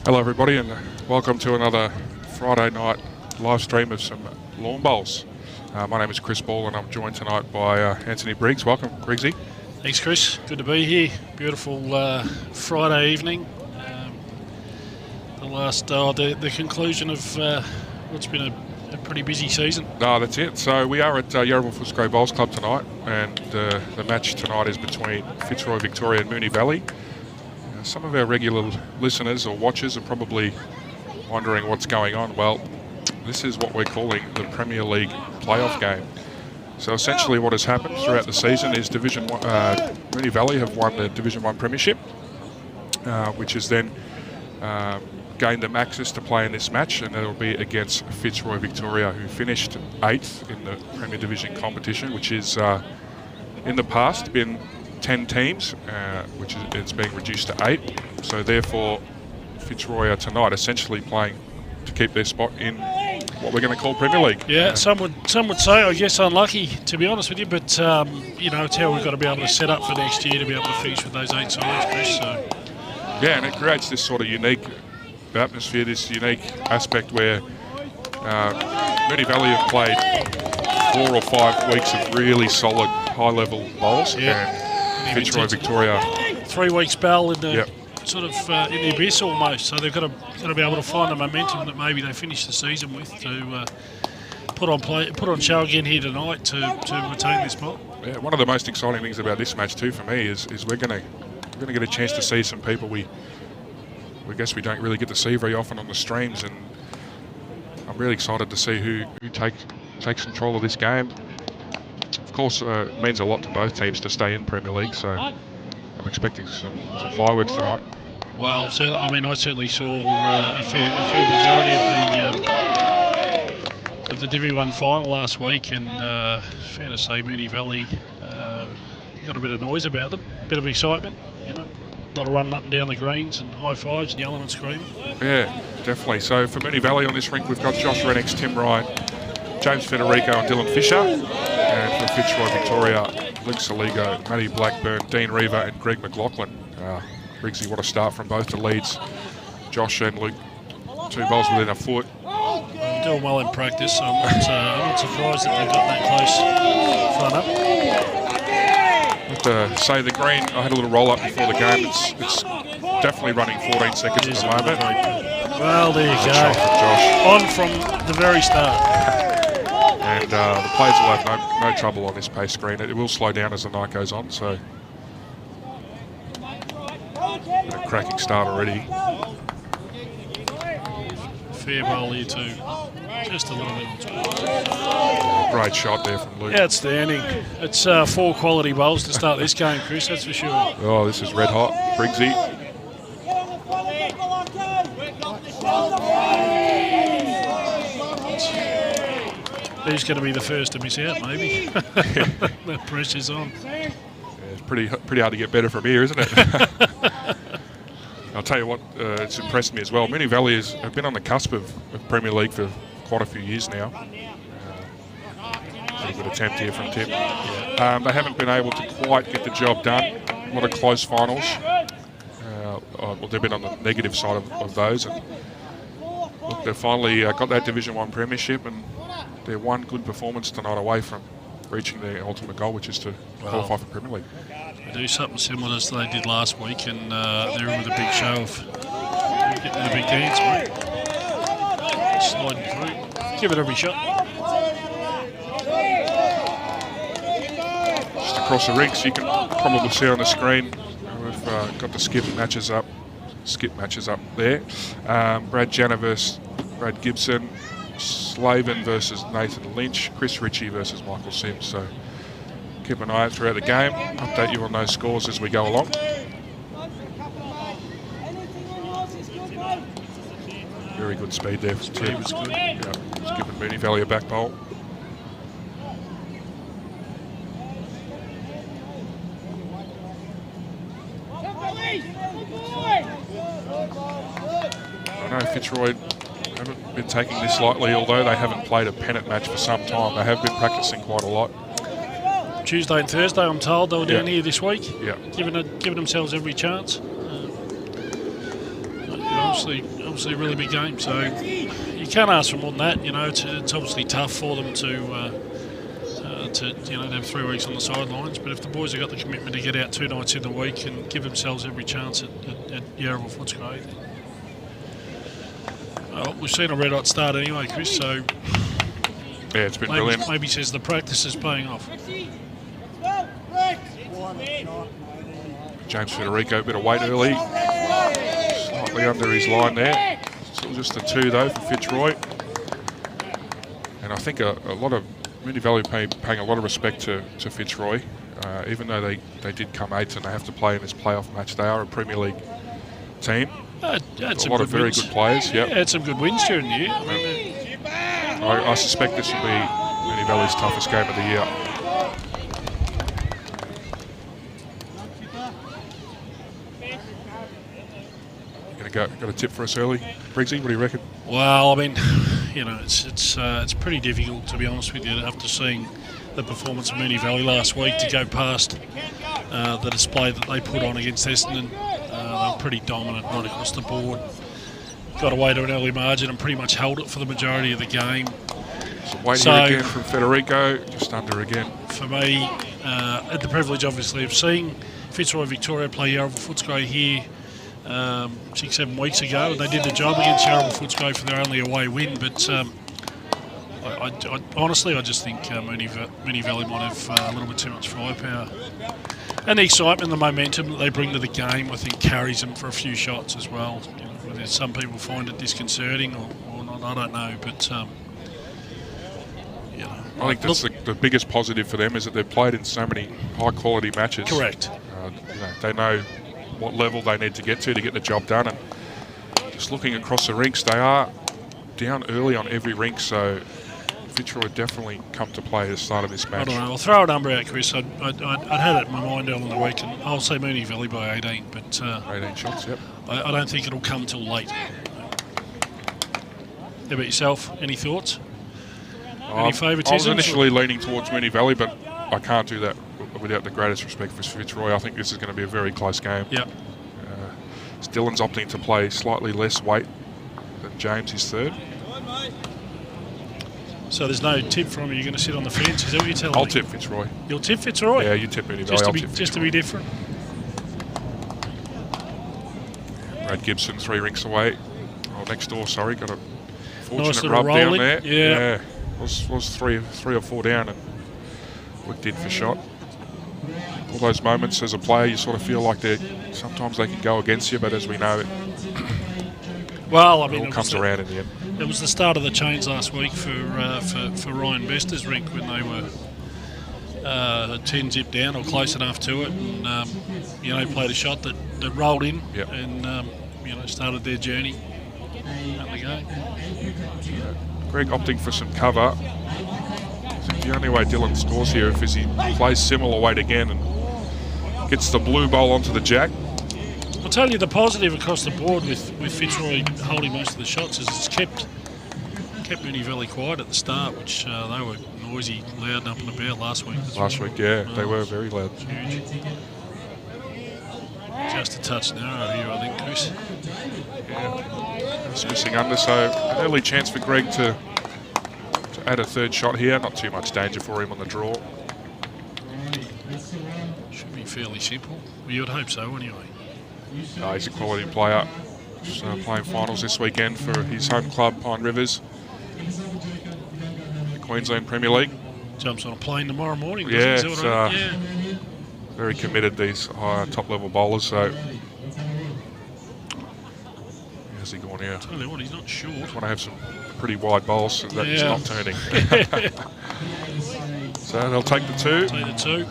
Hello everybody and welcome to another Friday night live stream of some lawn bowls. My name is Chris Ball and I'm joined tonight by Anthony Briggs. Welcome, Briggsy. Thanks, Chris. Good to be here. Beautiful Friday evening. The conclusion of what's been a pretty busy season. No, that's it. So we are at Yarraville Fitzroy Bowls Club tonight, and the match tonight is between Fitzroy, Victoria and Mooney Valley. Some of our regular listeners or watchers are probably wondering what's going on. Well, this is what we're calling the Premier League playoff game. So essentially what has happened throughout the season is Mooney Valley have won the Division 1 Premiership, which has then gained them access to play in this match, and it'll be against Fitzroy Victoria, who finished 8th in the Premier Division competition, which is in the past been 10 teams, which it's being reduced to 8. So therefore Fitzroy are tonight essentially playing to keep their spot in what we're going to call Premier League. Yeah, some would say, I guess, unlucky, to be honest with you, but you know, it's how we've got to be able to set up for next year to be able to finish with those 8 sides, Chris. So yeah, and it creates this sort of unique atmosphere, this unique aspect where Mooney Valley have played 4 or 5 weeks of really solid high-level bowls, and Fitzroy Victoria 3 week spell in the sort of in the abyss almost. So they've got to be able to find the momentum that maybe they finish the season with to put on show again here tonight to retain this spot. Yeah, one of the most exciting things about this match too for me is we're going to get a chance to see some people we guess we don't really get to see very often on the streams, and I'm really excited to see who takes control of this game. Of course, it means a lot to both teams to stay in Premier League, so I'm expecting some fireworks tonight. Well, so, I mean, I certainly saw a fair majority of the Divi 1 final last week, and fair to say Mooney Valley got a bit of noise about them, a bit of excitement, you know. A lot of running up and down the greens and high fives and yelling and screaming. Yeah, definitely. So for Mooney Valley on this rink, we've got Josh Renix, Tim Ryan, James Federico and Dylan Fisher. And for Fitzroy Victoria, Luke Saligo, Matty Blackburn, Dean Reaver and Greg McLaughlin. Briggsy, what a start from both the leads. Josh and Luke, 2 bowls within a foot. They're doing well in practice, so I'm not surprised that they've got that close front up. I have to say the green, I had a little roll up before the game. It's definitely running 14 seconds at the moment. Well, there you go. On from the very start. And the players will have no trouble on this pace screen. It will slow down as the night goes on, so a cracking start already. Fair bowl here too. Just a little bit. Great shot there from Luke. Outstanding. It's 4 quality bowls to start this game, Chris, that's for sure. Oh, this is red hot. Briggsy. Who's going to be the first to miss out, maybe? The pressure's on. Yeah, it's pretty hard to get better from here, isn't it? I'll tell you what, it's impressed me as well. Mooney Valley have been on the cusp of Premier League for quite a few years now. Pretty good attempt here from Tim. They haven't been able to quite get the job done. A lot of close finals. Well, they've been on the negative side of those. And look, they've finally got that Division 1 Premiership, and they're one good performance tonight away from reaching their ultimate goal, which is to qualify for Premier League. They do something similar as they did last week, and they're in with a big show of getting a big dance, mate. Sliding through. Give it every shot. Just across the rinks, you can probably see on the screen, we've got the skip matches up there. Brad Janner versus Brad Gibson, Slavin versus Nathan Lynch, Chris Ritchie versus Michael Sims. So keep an eye out throughout the game. Update you on those scores as we go along. Very good speed there for Tim. Was good. Yeah, he's giving Mooney Valley a back bowl. I know Fitzroy haven't been taking this lightly, although they haven't played a Pennant match for some time. They have been practicing quite a lot. Tuesday and Thursday, I'm told they were down here this week. Yeah. Giving themselves every chance. obviously a really big game. So you can't ask for more than that. You know, it's obviously tough for them to have 3 weeks on the sidelines. But if the boys have got the commitment to get out 2 nights in the week and give themselves every chance at Yarraville Footscray, we've seen a red hot start anyway, Chris. So yeah, it's been brilliant. Maybe says the practice is paying off. James Federico, a bit of weight early, slightly under his line there. Still just a 2 though for Fitzroy. And I think a lot of Mooney Valley paying a lot of respect to Fitzroy, even though they did come 8th and they have to play in this playoff match. They are a Premier League team. A lot of very good players. Yep. Had some good wins during the year. I suspect this will be Mooney Valley's toughest game of the year. Got a tip for us early, Briggsy? What do you reckon? Well, I mean, you know, it's pretty difficult, to be honest with you, after seeing the performance of Mooney Valley last week, to go past the display that they put on against Essendon. They were pretty dominant right across the board. Got away to an early margin and pretty much held it for the majority of the game. Some weight here again from Federico, just under again. For me, had the privilege, obviously, of seeing Fitzroy Victoria play Yarraville Footscray here 6-7 weeks ago, and they did the job against Yarraville Footscray for their only away win. But honestly, I just think Mooney Valley might have a little bit too much firepower. And the excitement, the momentum that they bring to the game, I think carries them for a few shots as well. You know, whether some people find it disconcerting or not, I don't know. But you know, I think that's the biggest positive for them, is that they've played in so many high-quality matches. Correct. You know, they know what level they need to get the job done. And just looking across the rinks, they are down early on every rink, so Fitzroy definitely come to play at the start of this match. I don't know. I'll throw a number out, Chris. I'd had it in my mind earlier in the week, and I'll say Mooney Valley by 18. But 18 shots, yep. I don't think it'll come till late. How about yourself? Any thoughts? Any favouritism? I was initially leaning towards Mooney Valley, but I can't do that without the greatest respect for Fitzroy. I think this is going to be a very close game. Yep. Dylan's opting to play slightly less weight than James, his third. So there's no tip from you. You're going to sit on the fence. Is that what you're telling me? I'll tip Fitzroy. You'll tip Fitzroy? Yeah, you tip Mooney Valley. I'll tip Fitzroy. Just to be different. Brad Gibson 3 rinks away. Oh, next door, sorry. Got a fortunate nice rub rolling down there. Yeah. Was three or four down and whipped in for shot. All those moments as a player, you sort of feel like sometimes they can go against you, but as we know, it all comes around in the end. It was the start of the change last week for Ryan Bester's rink, when they were 10 zip down or close enough to it, and played a shot that rolled in. Yep. And started their journey up the game. Greg opting for some cover. I think the only way Dylan scores here is he plays similar weight again and gets the blue bowl onto the jack. I'll tell you the positive across the board with Fitzroy holding most of the shots is it's kept Mooney Valley quiet at the start, which they were noisy, loud and up and about last week. They were very loud. Huge. Just a touch narrow here, I think, Chris. Yeah, just missing under, so an early chance for Greg to add a third shot here. Not too much danger for him on the draw. Should be fairly simple. Well, you would hope so, anyway. He's a quality player. Just playing finals this weekend for his home club, Pine Rivers, the Queensland Premier League. Jumps on a plane tomorrow morning. Yeah, very committed, these high top-level bowlers. So, how's he gone here? Tell you what, he's not short. Just want to have some pretty wide bowls so that he's not turning. So they'll take the 2. Take the 2.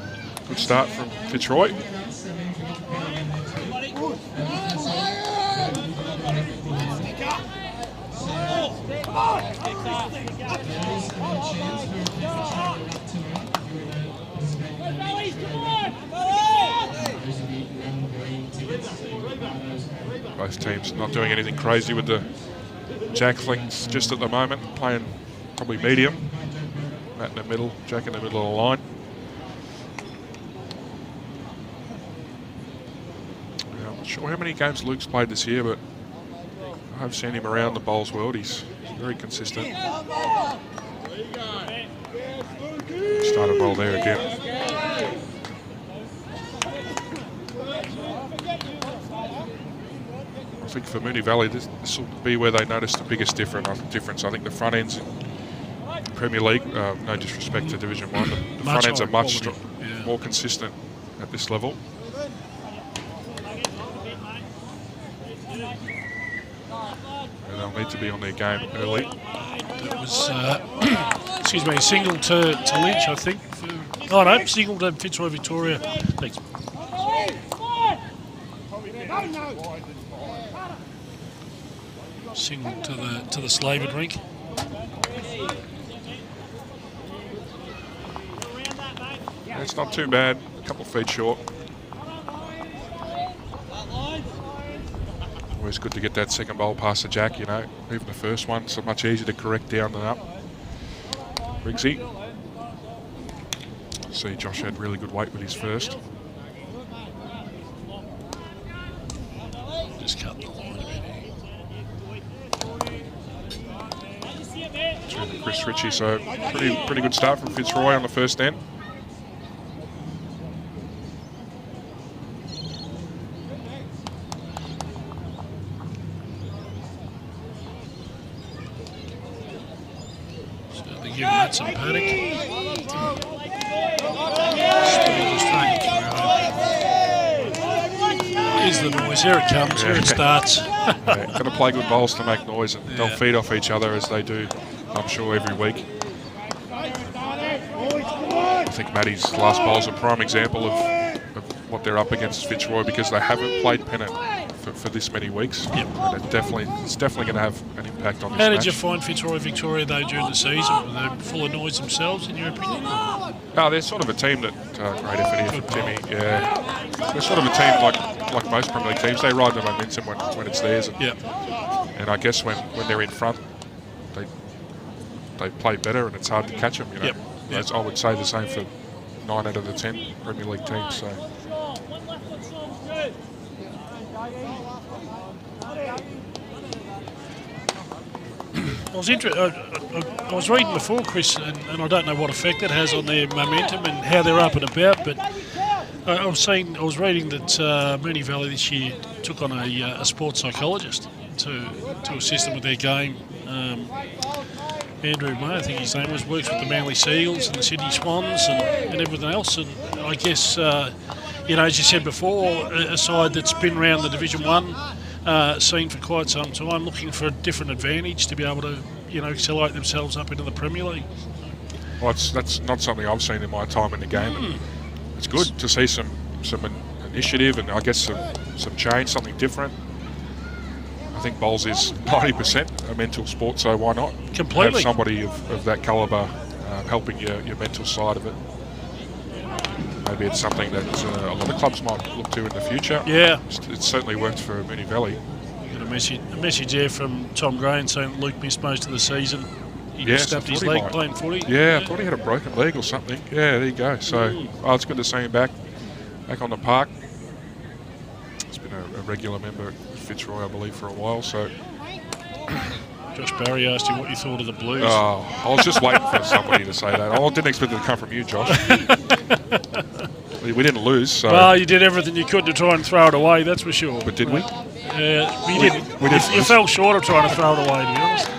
Good start from Fitzroy. Both teams not doing anything crazy with the jack flings just at the moment, playing probably medium. Matt in the middle, Jack in the middle of the line. I'm not sure how many games Luke's played this year, but I've seen him around the bowls world. He's very consistent. Started well there again. I think for Mooney Valley, this will be where they notice the biggest difference. I think the front ends in Premier League, no disrespect to Division 1, but the front ends are much more consistent at this level. And they'll need to be on their game early. That was, excuse me, a single to Lynch, I think. Oh no, single to Fitzroy, Victoria. Thanks. Single to the Slavin rink. Yeah, it's not too bad. A couple of feet short. Always good to get that second bowl past the jack, you know. Even the first one, so much easier to correct down than up. Briggsy. See, Josh had really good weight with his first. Just cut the line a bit here. To Chris Ritchie, so pretty good start from Fitzroy on the first end. Certainly giving that some panic. Here's the noise. Here it comes. Here it starts. Going to play good bowls to make noise, and they'll feed off each other as they do, I'm sure, every week. I think Matty's last bowl's a prime example of what they're up against Fitzroy, because they haven't played Pennant for this many weeks. Yep. And it's definitely going to have an impact on this How match. did you find Fitzroy Victoria, though, during the season? Were they full of noise themselves, in your opinion? No, they're sort of a team that, great effort here from Timmy. Yeah, they're sort of a team like most Premier League teams. They ride the momentum when it's theirs. And, and I guess when they're in front, they play better, and it's hard to catch them. You know, I would say the same for 9 out of the 10 Premier League teams. So. I was reading before, Chris, and I don't know what effect it has on their momentum and how they're up and about, but I was reading that Mooney Valley this year took on a sports psychologist to assist them with their game. Andrew May, I think his name was, works with the Manly Seagulls and the Sydney Swans and everything else. And I guess, as you said before, a side that's been around the Division 1 scene for quite some time, looking for a different advantage to be able to, accelerate themselves up into the Premier League. Well, that's not something I've seen in my time in the game. And it's good to see some initiative and I guess some change, something different. I think bowls is 90% a mental sport, so why not completely have somebody of that calibre helping your mental side of it. Maybe it's something that a lot of clubs might look to in the future. Yeah. It's certainly worked for Mooney Valley. Got a message there from Tom Graham saying Luke missed most of the season. He snapped his leg playing footy. Yeah, I thought he had a broken leg or something. Yeah, there you go. So, it's good to see him back on the park. He's been a regular member at Fitzroy, I believe, for a while. So, Josh Barry asked you what you thought of the Blues. Oh, I was just waiting for somebody to say that. I didn't expect it to come from you, Josh. We didn't lose, so. Well, you did everything you could to try and throw it away, that's for sure. But did we? We didn't. You fell short of trying to throw it away, to be honest.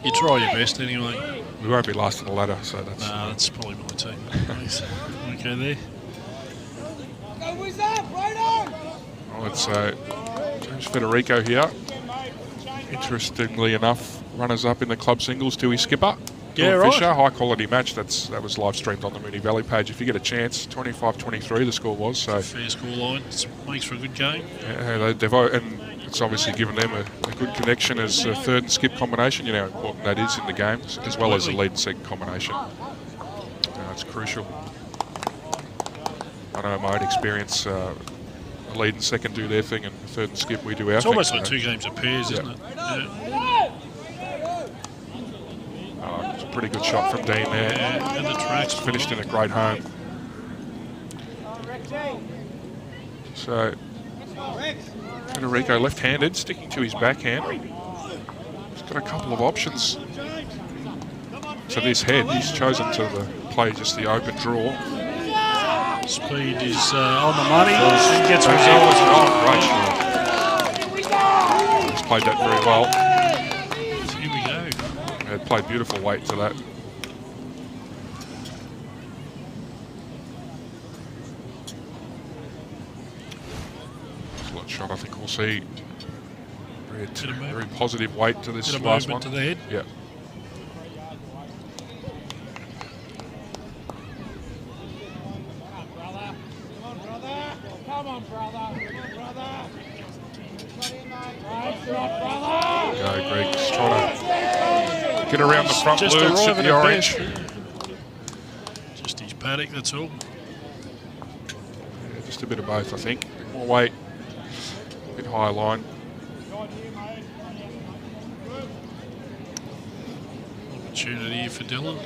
You try your best anyway. We won't be last on the ladder, so that's. No, that's probably my team. Okay, there. Well, it's James Federico here. Interestingly enough, runners-up in the club singles to his skipper. Yeah, right. Fisher, high-quality match. That was live-streamed on the Mooney Valley page. If you get a chance, 25-23 the score was. So fair score line. Makes for a good game. Yeah, and it's obviously given them a good connection as a third and skip combination. You know how important that is in the game, as well as the lead and second combination. It's crucial. I know my own experience. Lead and second do their thing, and third and skip we do our thing. It's almost like 2 games of pairs, isn't it? Yeah. It's a pretty good shot from Dean there. Yeah, and the tracks finished in a great home. So Federico, left-handed, sticking to his backhand. He's got a couple of options to this head. He's chosen to play just the open draw. Speed is on the money. He gets results. Great shot. He's played that very well. Here we go. Yeah, played beautiful weight to that. Excellent shot. I think we'll see very positive weight to this last one. To the head. Yeah. Go, Briggs, trying to get around the front loops at the orange. Just his paddock, that's all. Yeah, just a bit of both, I think. A bit more weight, a bit higher line. Opportunity for Dylan.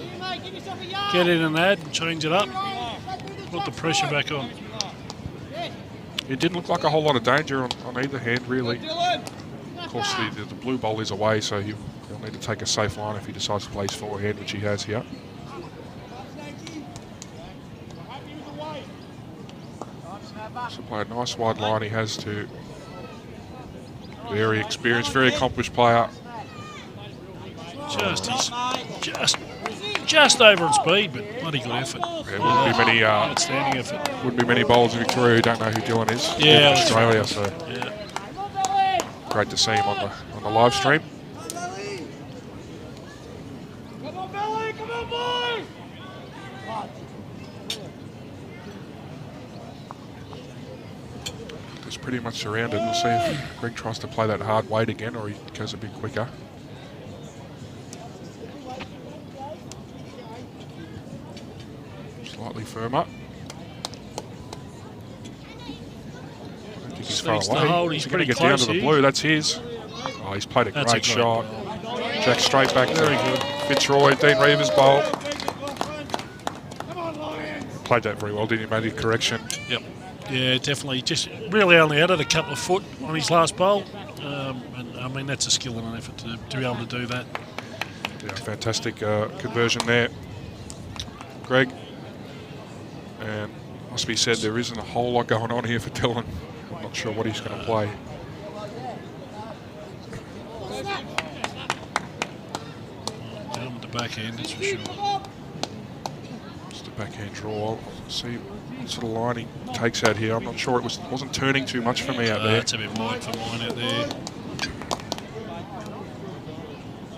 Get in and add and change it up. Put the pressure back on. It didn't look like a whole lot of danger on either hand, really. Of course, the blue ball is away, so he'll need to take a safe line if he decides to play his forehand, which he has here. So play a nice wide line he has to. Very experienced, very accomplished player. Just over in speed, but bloody good effort. Yeah, wouldn't be many outstanding effort. Wouldn't be many bowlers in Victoria who don't know who Dylan is. Yeah, in Australia. right. So yeah. Great to see him on the live stream. Come on, Billy! Come on, boys! It's pretty much surrounded. We'll see if Greg tries to play that hard weight again or he goes a bit quicker. Slightly firmer. I don't think he's far away. He's going to get close down to the here. blue. That's his. Oh, he's played a great shot. Jack straight back Very to good. Fitzroy. Dean Reeves' bowl. Played that very well, didn't he? Made the correction. Yep. Yeah, definitely. Just really only added a couple of foot on his last bowl. And I mean, that's a skill and an effort to be able to do that. Yeah, fantastic conversion there, Greg. And must be said, there isn't a whole lot going on here for Dylan. I'm not sure what he's going to play. Down with the backhand, that's for sure. Just a backhand draw. I'll see what sort of line he takes out here. I'm not sure. It wasn't turning too much for me out there. That's a bit wide for mine out there.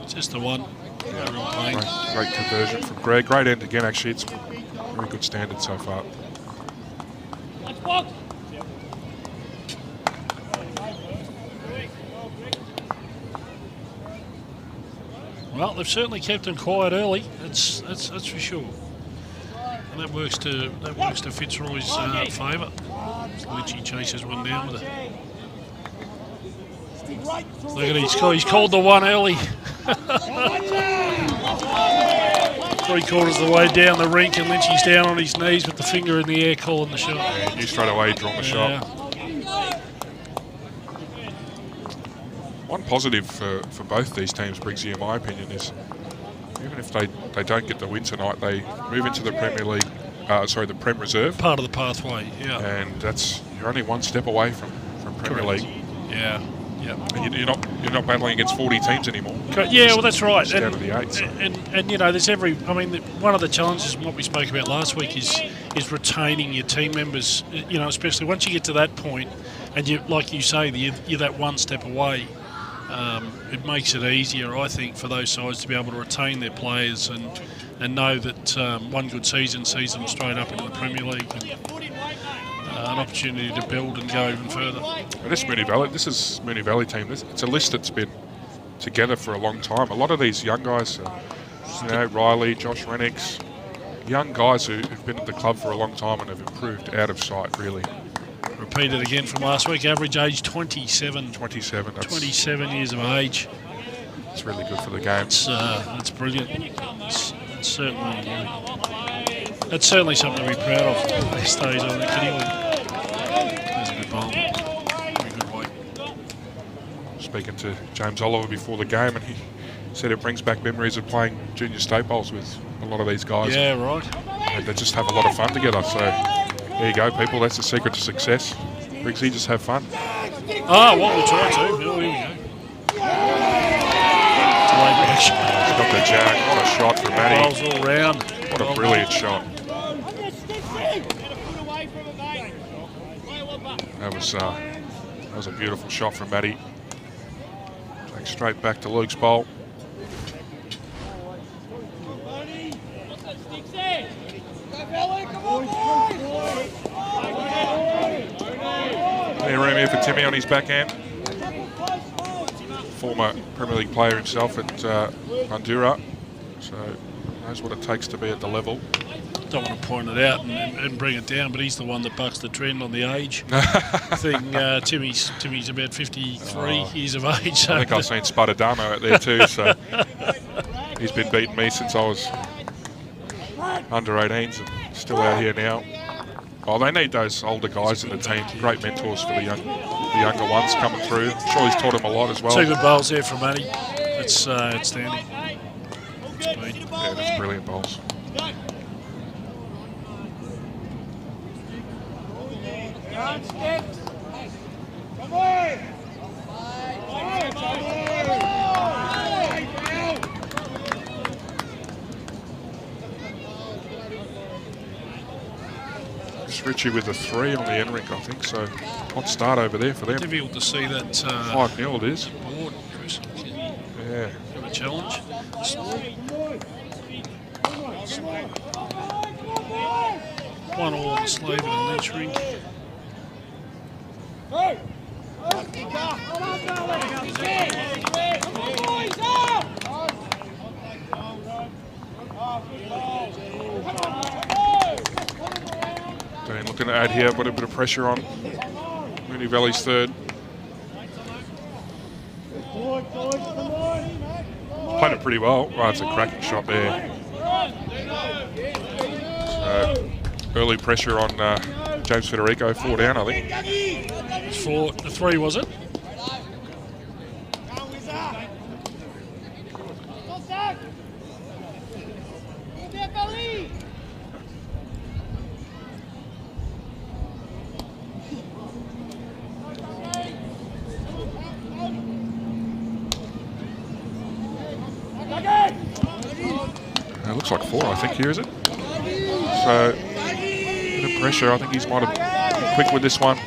Just the one. Yeah, great conversion from Greg. Great end again, actually. It's very good standard so far. Well, they've certainly kept him quiet early. That's for sure. And that works to Fitzroy's favour. Lynchy chases one down with it. Look at he's called the one early. 3/4 of the way down the rink, and Lynchy's down on his knees with the finger in the air calling the shot. Yeah, he knew straight away he'd drawn the shot. One positive for both these teams, Briggsy, in my opinion, is even if they don't get the win tonight, they move into the Premier League, the Prem Reserve. Part of the pathway, yeah. And you're only one step away from Premier League. Yeah. Yeah. And you're not battling against 40 teams anymore. Yeah, well, that's right. Down to the 8. So. And you know, there's one of the challenges, and what we spoke about last week, is retaining your team members. You know, especially once you get to that point, and you, like you say, you're that one step away. It makes it easier, I think, for those sides to be able to retain their players and know that one good season sees them straight up into the Premier League. And, an opportunity to build and go even further. And this is Mooney Valley team. It's a list that's been together for a long time. A lot of these young guys, Riley, Josh Rennicks, young guys who've been at the club for a long time and have improved out of sight, really. Repeated again from last week, average age 27. 27. That's 27 years of age. It's really good for the game. That's brilliant. It's certainly something to be proud of at this stage, I think, anyway. There's a good bowl. Very good weight. speaking to James Oliver before the game, and he said it brings back memories of playing junior state bowls with a lot of these guys. Yeah, right. And they just have a lot of fun together. So there you go, people. That's the secret to success. Briggsy, just have fun. Oh, what we'll try to. Oh, here we go. Delayed reaction. He's got the jack. What a shot from Matty. Bowls all round. What a brilliant shot. That was a beautiful shot from Matty. Take straight back to Luke's bowl. Any room here for Timmy on his backhand. Former Premier League player himself at Bandura, so knows what it takes to be at the level. Don't want to point it out and bring it down, but he's the one that bucks the trend on the age thing. Timmy's about 53 years of age. So I think I've seen Spudderdamo out there too, so he's been beating me since I was under 18s and still out here now. Oh, they need those older guys in the team. Great mentors for the younger ones coming through. I'm sure he's taught them a lot as well. Two good bowls there from Matty. It's outstanding. Speed. Yeah, that's brilliant bowls. Come on! Richie with a 3 on the end rink, I think, so hot start over there for them. Difficult to see that 5-0 it is. board, Chris. Yeah. Got a challenge. One all on the sleeve and a Lynch rink. Dean looking to add here, put a bit of pressure on Mooney Valley's third. Played it pretty well. Right, it's a cracking shot there. So, early pressure on James Federico, 4 down, I think. The 3, was it? It looks like 4, I think, here, is it? So, a bit of pressure. I think he's might have been quick with this one.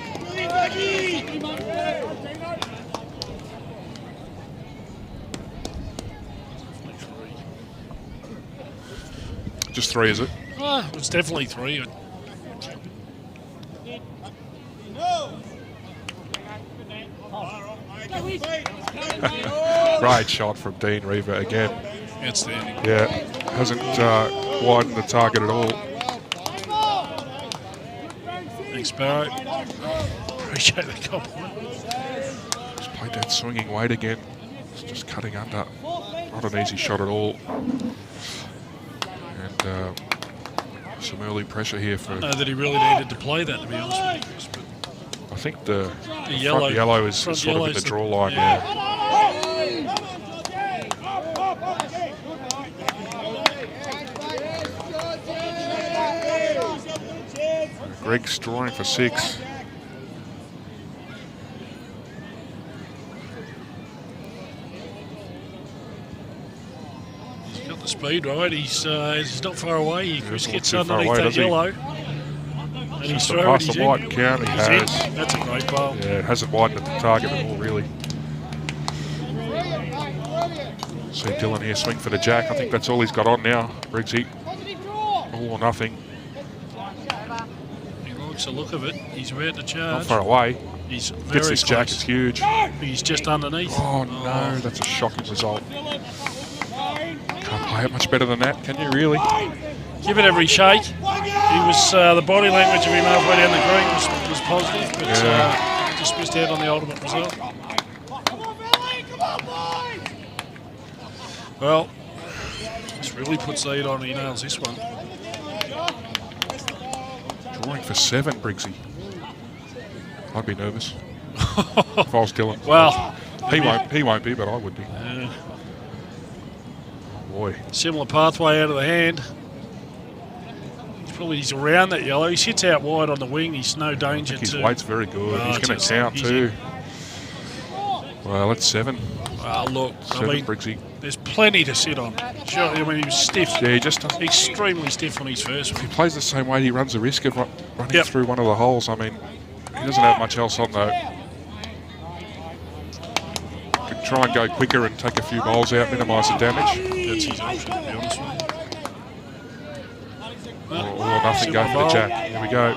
Just 3, is it? It's definitely 3. Great shot from Dean Reaver again. Outstanding. Yeah, hasn't widened the target at all. Thanks, Barrow. Appreciate the compliment. Just played that swinging weight again. It's just cutting under. Not an easy shot at all. And some early pressure here for. I know that he really needed to play that, to be honest with you, Chris, but I think the yellow, front yellow is sort of in the draw line. Yeah. Briggs drawing for 6. he's got the speed right. He's not far away. He doesn't gets look too far underneath away, that does he? yellow. And he's Just throwing. past He's the in. white and count. He He's has. in. That's a great bowl. Yeah, it hasn't widened the target at all, really. See Dylan here swing for the jack. I think that's all he's got on now, Briggsy. All or nothing. He likes the look of it. He's about to Not charge. far away. He's Gets very this close. jack, it's huge. He's just underneath. Oh no, that's a shocking result. Can't play it much better than that, can you really? Give it every shake. He was the body language of him halfway down the green was positive, but just missed out on the ultimate result. Well, this really puts the heat on. He nails this one. Drawing for 7, Briggsy. I'd be nervous if I was Dylan. Well, He won't be, but I would be. Oh boy. Similar pathway out of the hand. He's around that yellow. He sits out wide on the wing. He's no danger. His weight's very good. He's going to count too. Well, that's 7. Well, look, 7, Briggsy. There's plenty to sit on. Sure, I mean, he was stiff. Yeah, he just doesn't. Extremely stiff on his first one. If he plays the same way, he runs the risk of running through one of the holes. I mean, he doesn't have much else on though. Could try and go quicker and take a few bowls out, minimise the damage. That's his option, to be honest with you. Or nothing, go for the jack. Here we go.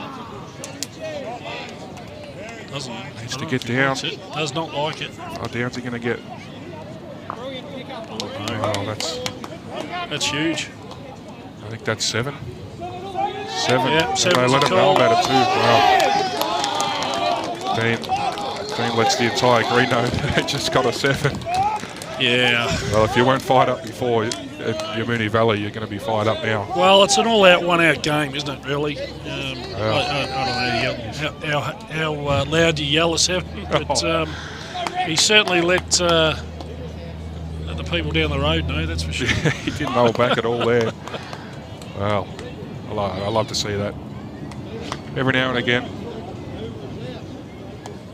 Needs to get down. Does not like it. How down's he going to get? Oh, that's huge. I think that's 7. 7. Yeah, 7. They let him know about it too. Wow. Dean lets the entire green know they just got a 7. Yeah. Well, if you weren't fired up before at your Mooney Valley, you're going to be fired up now. Well, it's an all-out, one-out game, isn't it, really? I don't know how loud you yell a 7, but he certainly let the people down the road know, that's for sure. He didn't hold back at all there. Well, I love to see that. Every now and again.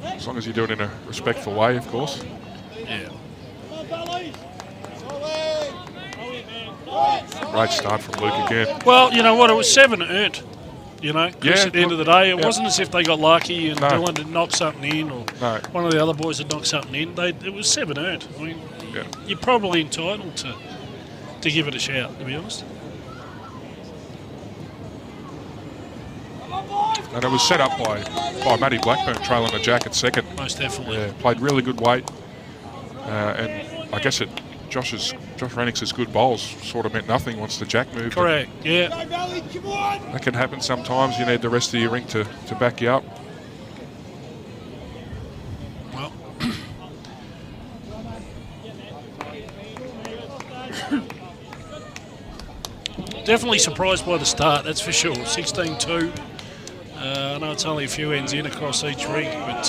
As long as you do it in a respectful way, of course. Yeah. Great start from Luke again. Well, you know what? It was 7 earned. You know, Chris, at the end of the day, it yeah. wasn't as if they got lucky and Dylan had knocked something in, or one of the other boys had knocked something in. It was 7 earned. I mean, you're probably entitled to give it a shout, to be honest. And it was set up by Matty Blackburn trailing the jack at second. Most definitely. Yeah, played really good weight. And I guess Josh Rennick's good bowls sort of meant nothing once the jack moved. Correct, yeah. That can happen sometimes. You need the rest of your ring to back you up. Well, definitely surprised by the start, that's for sure. 16-2. I know it's only a few ends in across each rig, but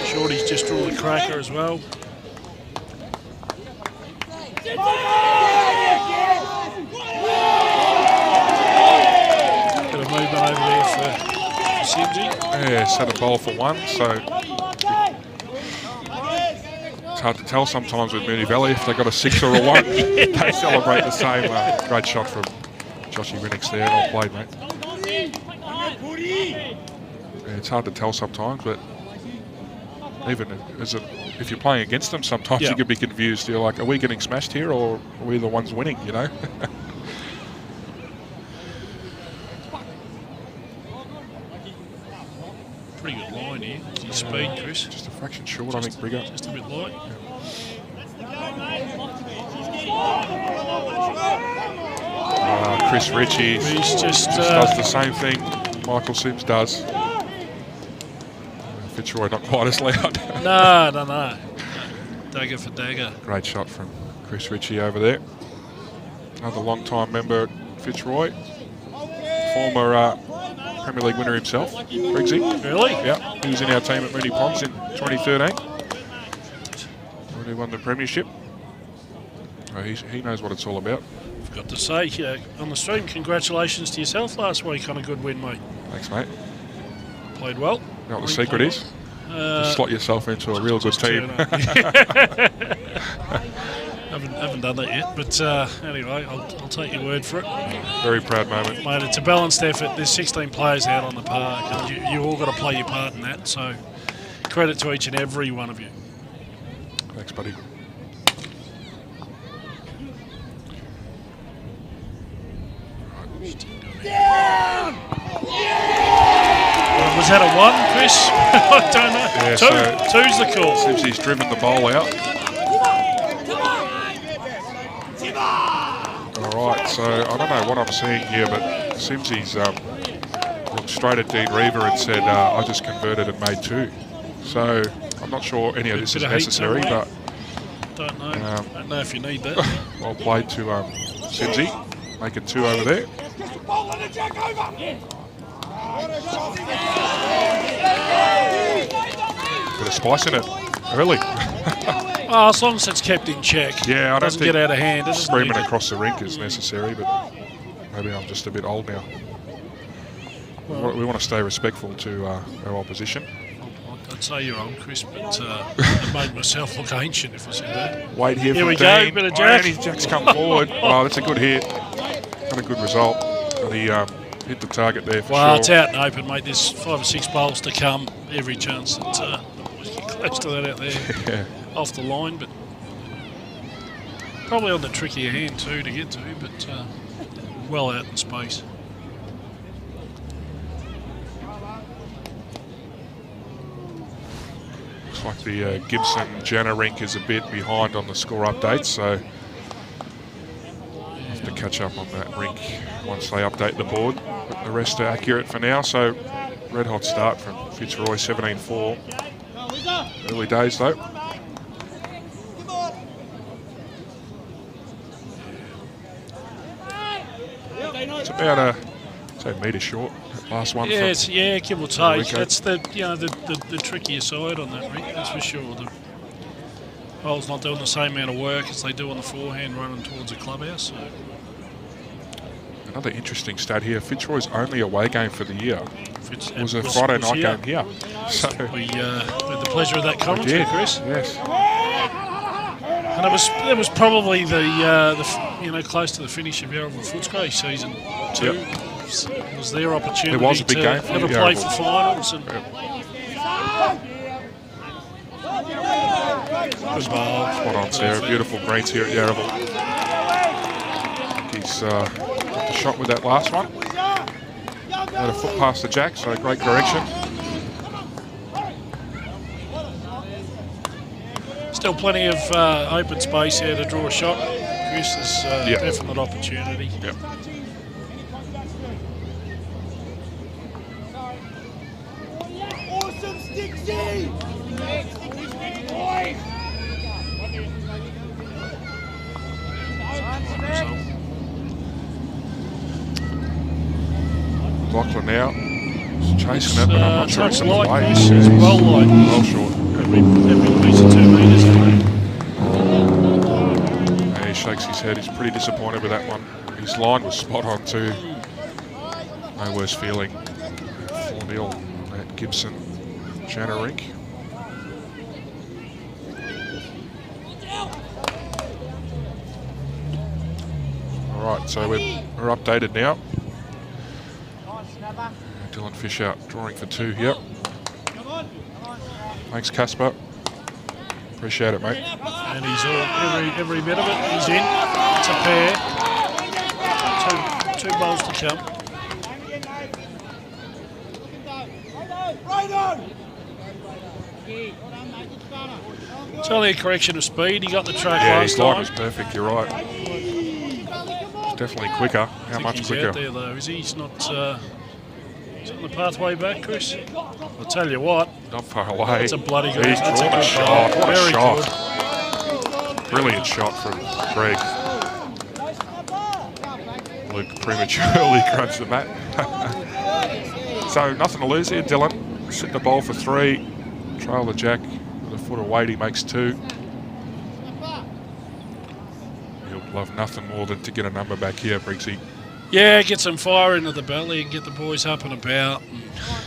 Shorty's just drawn the cracker as well. Bit of movement over there for Simsy. Yeah, set a bowl for 1, so it's hard to tell sometimes with Mooney Valley if they got a 6 or a 1. They celebrate the same. Great shot from Joshy Rennicks there. Well played, mate. Yeah, it's hard to tell sometimes, but even if you're playing against them, sometimes you can be confused. You're like, are we getting smashed here, or are we the ones winning, you know? Pretty good line here. His speed, Chris. Just a fraction short, I think, Brigger. Just a bit light. Chris Ritchie just does the same thing Michael Sims does. Fitzroy not quite as loud. No. Dagger for dagger. Great shot from Chris Ritchie over there. Another long-time member at Fitzroy. Former Premier League winner himself, Briggsy. Really? Yeah, he was in our team at Mooney Ponds in 2013. When he won the premiership. He knows what it's all about. I've got to say, on the stream, congratulations to yourself last week on a good win, mate. Thanks, mate. Played well. You know what the secret is? Just slot yourself into a real good team. haven't done that yet, but anyway, I'll take your word for it. Very proud moment. Mate, it's a balanced effort. There's 16 players out on the park, and you all got to play your part in that, so credit to each and every one of you. Thanks, buddy. Was that a 1, Chris? I don't know. Yeah, 2's the call. Seems he's driven the bowl out. All right, so I don't know what I'm seeing here, but seems he's looked straight at Dean Reaver and said, I just converted and made 2. So I'm not sure any of this is necessary, but... Don't know. Don't know if you need that. Well played to Simsy, making 2 over there. Bit of spice in it. Early. Oh, as long as it's kept in check. Yeah, I don't doesn't think get out of hand. It doesn't screaming need to- across the rink is necessary, but maybe I'm just a bit old now. We want to stay respectful to our opposition. I'd say you're old, Chris, but I made myself look ancient if I said that. Wait here Here for we go, Dean. bit of Jack. And Jack's come forward. Oh, that's a good hit. Got a good result. And he hit the target there for Well, sure. it's out and open, mate. There's 5 or 6 bowls to come. Every chance that the boys get close to that out there Yeah. off the line, but probably on the trickier hand too to get to, but well out in space. Looks like the Gibson-Janner rink is a bit behind on the score updates, so have to catch up on that rink once they update the board. But the rest are accurate for now, so red hot start from Fitzroy, 17-4. Early days though. It's about a metre short. Last one. Yeah, from give or take. Rico. That's the the trickier side on that rink, that's for sure. The bowl's not doing the same amount of work as they do on the forehand running towards the clubhouse. So. Another interesting stat here. Fitzroy's only away game for the year It was a Friday night game here. So We had the pleasure of that we commentary, did. Chris. Yes. And it was probably the close to the finish of Yarraville Footscray season too. Yep. It was their opportunity It was a big to game for have a play Yarraville. for finals. And good bowl. Spot on, Sarah. Beautiful greens here at Yarraville. He's got the shot with that last one. Had a foot past the jack, so great correction. Still plenty of open space here to draw a shot. Chris, there's definite opportunity. Yep. Awesome, Stixie! Lachlan now. He's chasing it, but I'm not sure it's in the light, way. Chris. It's well light. Well short. Every piece of 2 metres. And he shakes his head. He's pretty disappointed with that one. His line was spot on too. No worse feeling. 4-0 at Gibson Janner rink. All right, so we're updated now. Dylan Fish out, drawing for 2. Yep. Thanks, Casper. Appreciate it, mate. And he's all, every bit of it. He's in. It's a pair. Two bowls to come. It's only a correction of speed. He got the track Yeah, last his line time. was perfect, you're right. It's definitely quicker. How I think much he's quicker? out there though, is he? He's not. He's on the pathway back, Chris. I'll tell you what. Not far away. It's a bloody good. He's That's a drawn a good shot. bowl. What a Very shot. Brilliant shot from Briggs. Luke prematurely grabs the bat. So nothing to lose here, Dylan. Sit the ball for 3. Trail the jack with a foot of weight. He makes 2. He'll love nothing more than to get a number back here, Briggsy. Yeah, get some fire into the belly and get the boys up and about and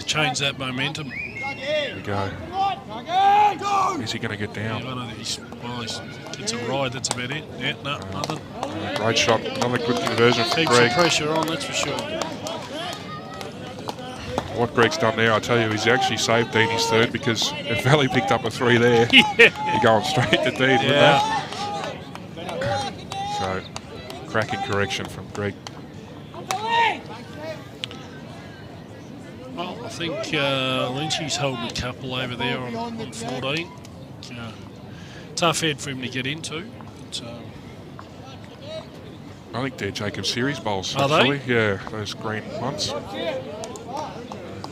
change that momentum. Here we go. Is he going to get Yeah, I down? don't think he gets a ride, that's about it. Yeah, no, nothing. Great shot. Another good conversion from Keeps the Greg. pressure on, that's for sure. What Greg's done there, I tell you, he's actually saved Deanie's 3rd, because if Valley picked up a 3 there, Yeah. you're going straight to Dean with Yeah. that. So, cracking correction from Greg. Well, I think Lynchy's holding a couple over there on 14. Tough head for him to get into. But, I think they're Jacob Series bowls, Are they? actually. Yeah, those green ones.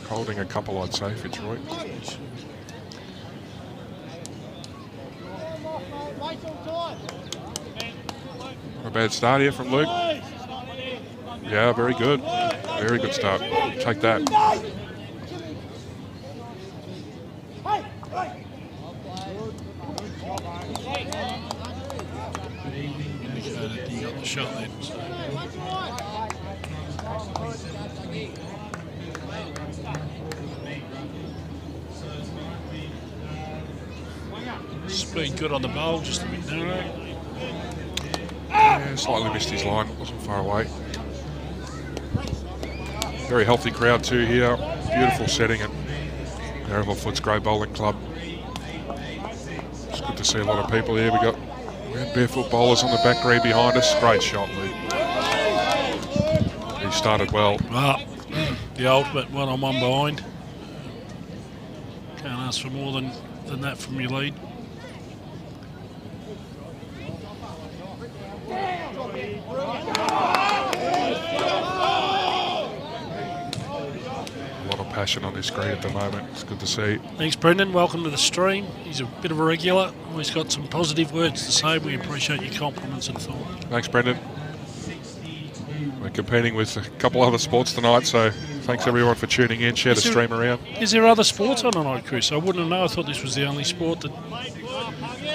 Holding a couple, I'd say, Fitzroy. Not a bad start here from Luke. Yeah, very good. Very good start. Take that. the shot then. Speed good on the bowl, just a bit narrow. Yeah, slightly missed his line, wasn't far away. Very healthy crowd too here. Beautiful setting at Yarraville Fitzroy Bowling Club. It's good to see a lot of people here. We got red barefoot bowlers on the back green behind us. Great shot, Lee. He started well. Well, the ultimate one-on-one behind. Can't ask for more than that from your lead. Passion on this screen at the moment. It's good to see. Thanks, Brendan. Welcome to the stream. He's a bit of a regular. Always got some positive words to say. We appreciate your compliments and thought. Thanks, Brendan. We're competing with a couple other sports tonight, so thanks everyone for tuning in. Share the stream around. Is there other sports on tonight, Chris? I wouldn't have known. I thought this was the only sport that...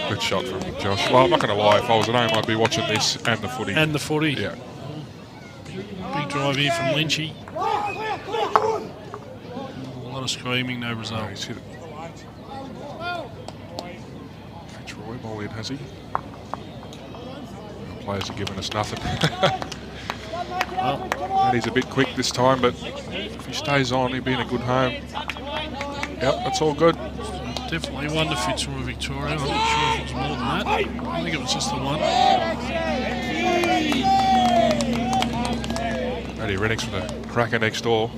Good shot from Josh. Well, I'm not going to lie. If I was at home, I'd be watching this and the footy. And the footy. Yeah. Big drive here from Lynchy. A lot of screaming, no result. No, he's hit it. Fitzroy ball in, has he? The players are giving us nothing. Well, and he's a bit quick this time, but if he stays on, he'll be in a good home. Yep, that's all good. Definitely one to Fitzroy Victoria. I'm not sure if it was more than that. I think it was just the one. Matty Rennick's with a cracker next door.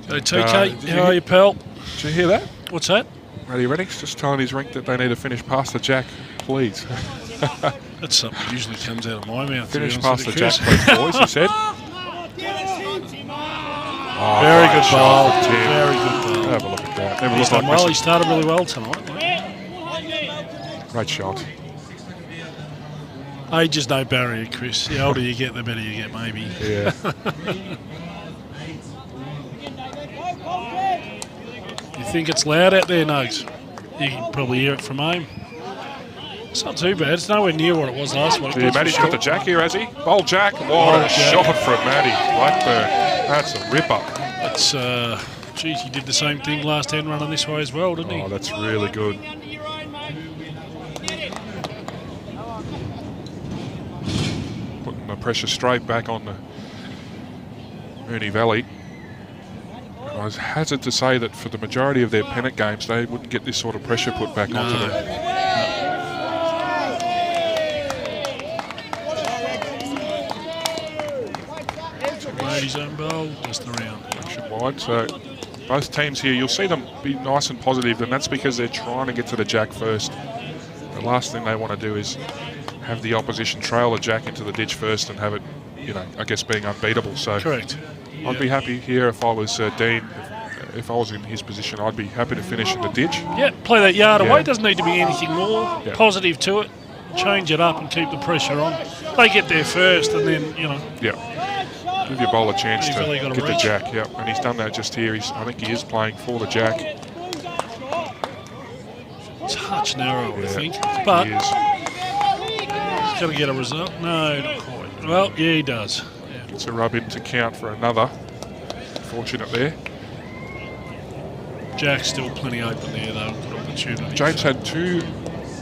Hey, TK, how are you, pal? Did you hear that? What's that? Matty Rennick's just telling his rink that they need to finish past the jack, please. That's something that usually comes out of my mouth. Finish past the jack, please, boys, he said. Oh, very good ball. Very good ball. Have a look at that. He's done well. He started really well tonight. Great shot. Age is no barrier, Chris. The older you get, the better you get, maybe. Yeah. You think it's loud out there, Nugs? You can probably hear it from home. It's not too bad. It's nowhere near what it was last week. Yeah, Matty's got the jack here, has he? Bowl jack. What a shot from Matty. Blackburn. That's a ripper. That's, geez, he did the same thing last end running this way as well, didn't he? Oh, that's really good. Putting the pressure straight back on the Mooney Valley. I was hazard to say that for the majority of their Pennant games, they wouldn't get this sort of pressure put back onto them. Brady's own bowl, just around. Wide. So both teams here, you'll see them be nice and positive, and that's because they're trying to get to the jack first. The last thing they want to do is have the opposition trail the jack into the ditch first and have it, you know, I guess being unbeatable. So correct. I'd be happy here if I was Dean. If I was in his position, I'd be happy to finish in the ditch. Yeah, play that yard away. Doesn't need to be anything more. Yeah. Positive to it. Change it up and keep the pressure on. They get there first and then, you know. Yeah. Give your bowler a chance to really get the jack. Yeah, and he's done that just here. I think he is playing for the jack. Touch narrow, Yeah, I think. But he is. he's got to get a result. No, not quite. Well, yeah, he does. Yeah. Gets a rub in to count for another. Fortunate there. Jack's still plenty open there, though. Good opportunity. James had two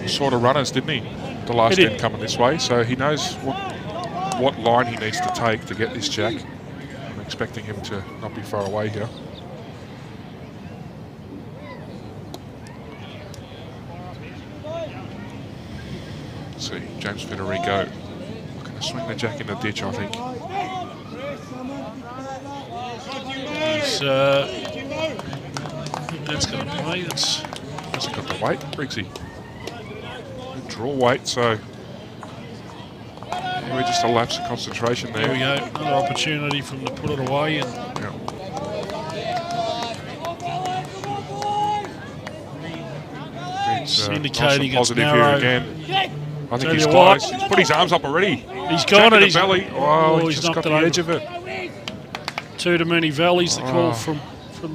sort of runners, didn't he? The last end coming this way, so he knows what line he needs to take to get this jack. I'm expecting him to not be far away here. Let's see, James Federico looking to swing the jack in the ditch, I think. He's, that's going to play. Hasn't got the weight, Briggsy. Good draw weight, so we're just a lapse of concentration there. There we go. Another opportunity for him to put it away. And it's indicating nice and positive it's here narrow. again. I think Tell he's you close. what. He's put his arms up already. He's got it. He's belly. Oh, he's just got the knocked it edge over. of it. 2 to Mooney Valley's the call from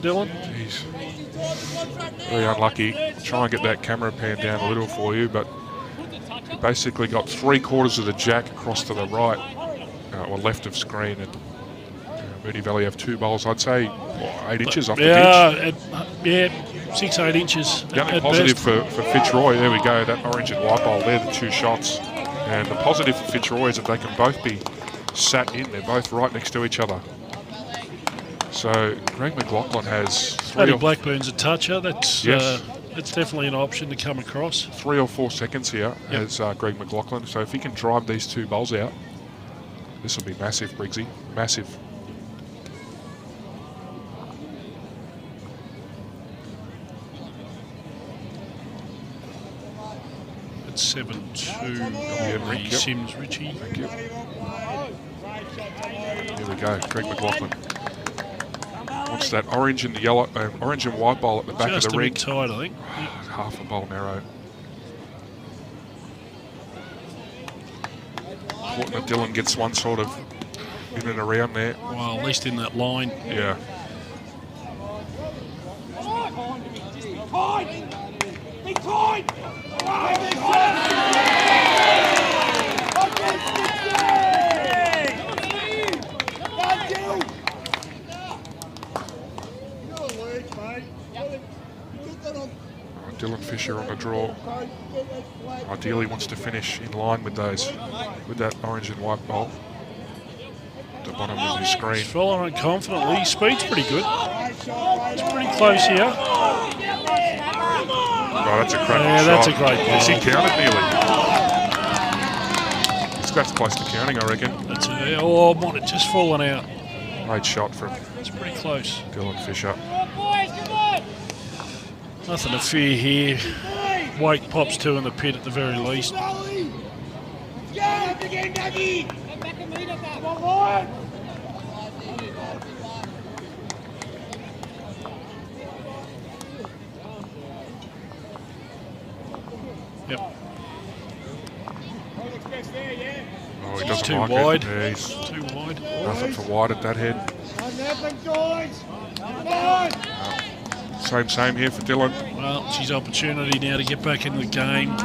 Dylan. Jeez. Very unlucky. Try and get that camera pan down a little for you, but basically got 3/4 of the jack across to the right, or left of screen, and Mooney Valley have 2 bowls. I'd say 8 inches off the ditch. Yeah, 6-8 inches. The only positive for Fitzroy, there we go, that orange and white bowl, they're the 2 shots. And the positive for Fitzroy is that they can both be sat in. They're both right next to each other. So Greg McLaughlin has 3 Blackburn's a toucher. That's yes. It's definitely an option to come across. 3 or 4 seconds here as Greg McLaughlin. So if he can drive these 2 bowls out, this will be massive, Briggsy. Massive. It's 7-2. Sims Richie. Thank you. Here we go, Greg McLaughlin. Wants that orange and the yellow, orange and white bowl at the back of the ring. Just a bit tight, I think. Half a bowl narrow. Fortner Dillon gets one sort of in and around there. Well, at least in that line. Yeah. Dylan Fisher on the draw. Ideally wants to finish in line with those, with that orange and white bowl. At the bottom of his screen. He's following confidently. Speed's pretty good. It's pretty close here. Oh, that's a cracking shot. Yeah, that's a great ball. Yes, he counted nearly. That's close to counting, I reckon. That's it. Oh, might have just fallen out. Great shot from It's pretty close. Dylan Fisher. Nothing to fear here. Wake pops 2 in the pit at the very least. Yep. Oh, he doesn't Too like wide. it. Yeah, he's Too wide. nothing for wide at that head. Same here for Dylan. Well, it's his opportunity now to get back in the game.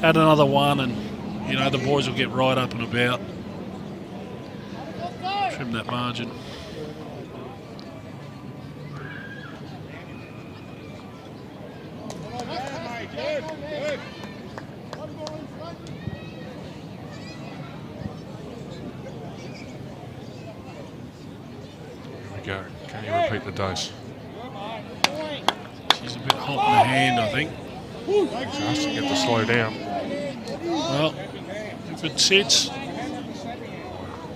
Add another one and, you know, the boys will get right up and about. Trim that margin. Here we go. Can you repeat the dose? She's a bit hot in the hand, I think. He's asking it to slow down. Well, if it sits,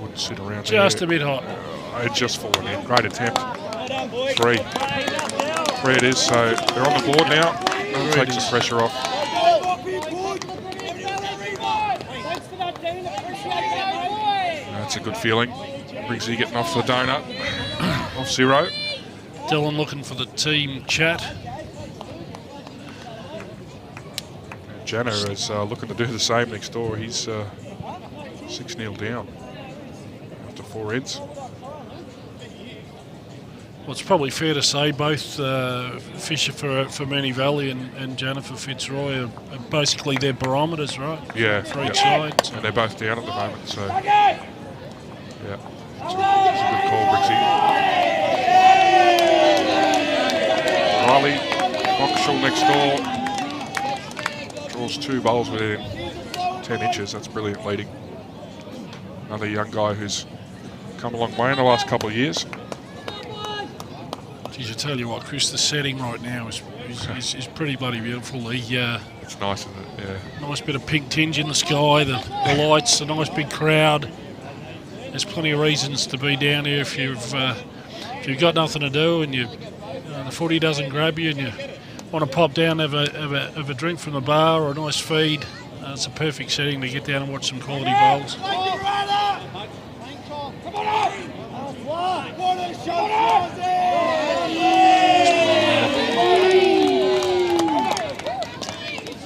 Wouldn't sit around just there. a bit hot. It's just fallen in. Great attempt. 3. 3 it is. So they're on the board now. That'll take some pressure off. That's a good feeling. Briggsy getting off the donut. Off 0. Dylan looking for the team chat. Jenner is looking to do the same next door. He's 6-0 down after 4 ends. Well, it's probably fair to say both Fisher for Mooney Valley and Jennifer Fitzroy are basically their barometers, right? Yeah. For each side. So. And they're both down at the moment, so yeah. It's a good call, Briggsy. Riley, Boxall next door. Draws 2 bowls within 10 inches. That's brilliant leading. Another young guy who's come a long way in the last couple of years. Geez, I tell you what, Chris, the setting right now is pretty bloody beautiful. It's nice, isn't it? Yeah. Nice bit of pink tinge in the sky, the lights, a nice big crowd. There's plenty of reasons to be down here if you've got nothing to do and the footy doesn't grab you and you want to pop down, have a drink from the bar or a nice feed. It's a perfect setting to get down and watch some quality bowls.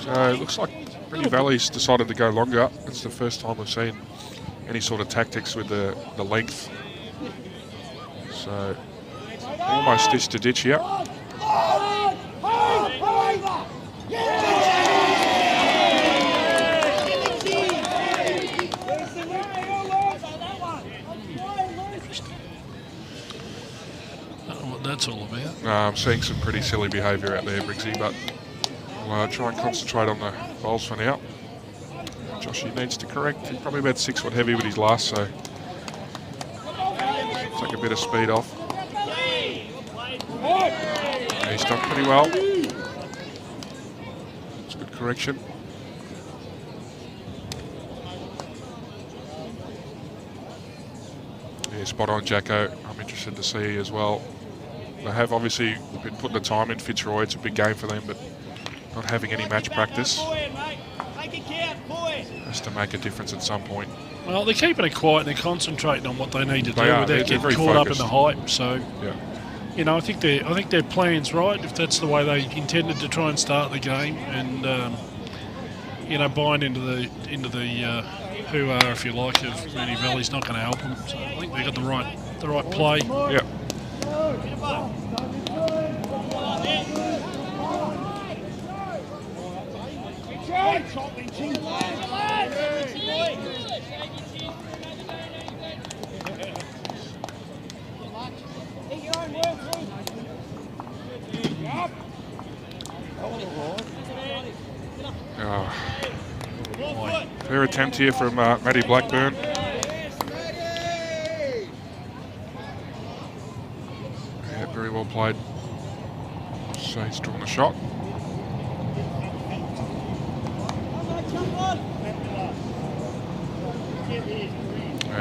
So it looks like Mooney Valley's decided to go longer. It's the first time we've seen any sort of tactics with the length. So almost ditch to ditch here. that's all about. I'm seeing some pretty silly behaviour out there, Briggsy, but we'll try and concentrate on the bowls for now. Joshy needs to correct. He's probably about 6 foot heavy with his last, so take a bit of speed off. Yeah, he stopped pretty well. It's a good correction. Yeah, spot on, Jacko. I'm interested to see as well. They have obviously been putting the time in Fitzroy. It's a big game for them, but not having any match practice has to make a difference at some point. Well, they're keeping it quiet and they're concentrating on what they need to do They are. without They're getting very caught up in focused. the hype. So, Yeah. you know, I think their plan's right. If that's the way they intended to try and start the game, and you know, buying into the who are, if you like, of Mooney Valley's not going to help them. So I think they got the right play. Yeah. Fair attempt here from Matty Blackburn. Yeah, very well played. So he's drawn the shot.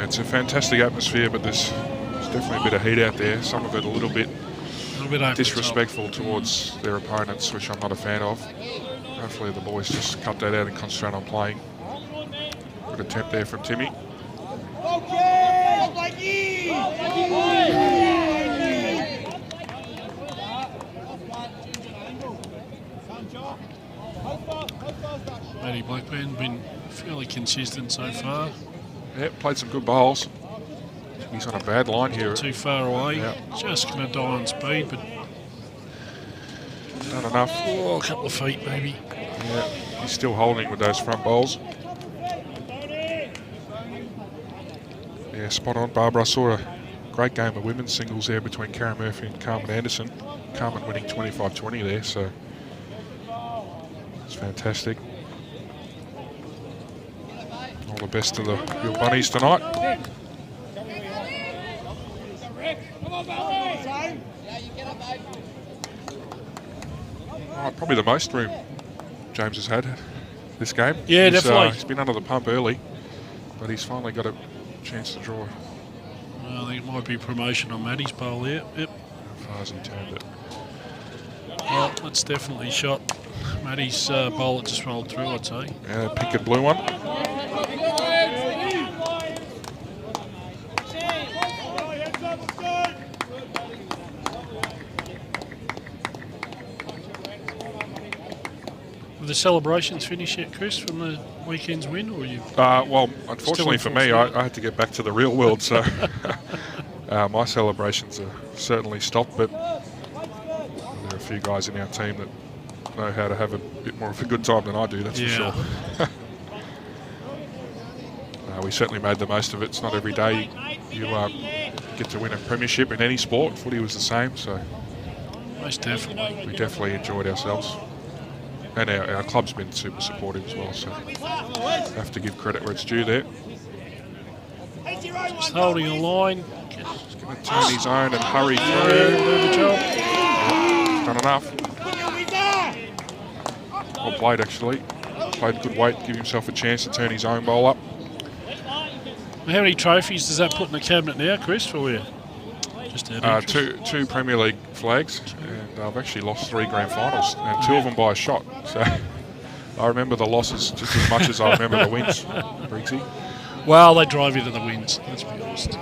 It's a fantastic atmosphere, but there's definitely a bit of heat out there. Some of it a little bit disrespectful towards their opponents, which I'm not a fan of. Hopefully the boys just cut that out and concentrate on playing. Good attempt there from Timmy. Matty Blackburn been fairly consistent so far. Yeah, played some good bowls. He's on a bad line here. Not too far away. Yeah. Just going to die on speed, but Not enough. a couple of feet maybe. Yeah, he's still holding with those front bowls. Yeah, spot on, Barbara. I saw a great game of women's singles there between Karen Murphy and Carmen Anderson. Carmen winning 25-20 there, so it's fantastic. All the best to the Bill Bunnies tonight. Oh, probably the most room James has had this game. Yeah, definitely. He's been under the pump early, but he's finally got a chance to draw. I think it might be promotion on Matty's bowl there. Yep. How far has he turned it? Well, that's definitely shot. Matty's bowl that just rolled through, I'd say. Yeah, pink and blue one. Have the celebrations finished yet, Chris, from the weekend's win, or you? Well, unfortunately for Still me, unfortunate. I had to get back to the real world, so my celebrations are certainly stopped, but there are a few guys in our team that know how to have a bit more of a good time than I do, that's for sure. We certainly made the most of it. It's not every day you get to win a premiership in any sport. Footy was the same, so Most definitely. we definitely enjoyed ourselves. And our club's been super supportive as well, so have to give credit where it's due there. Just holding a line. He's going to turn his own and hurry Yeah, through. good job. Done enough. Well played, actually. Played good weight, give himself a chance to turn his own bowl up. How many trophies does that put in the cabinet now, Chris, for you? Just out of interest. Two Premier League flags, and I've actually lost 3 grand finals, and 2 of them by a shot. So I remember the losses just as much as I remember the wins, Briggsy. Well, they drive you to the wins, let's be honest.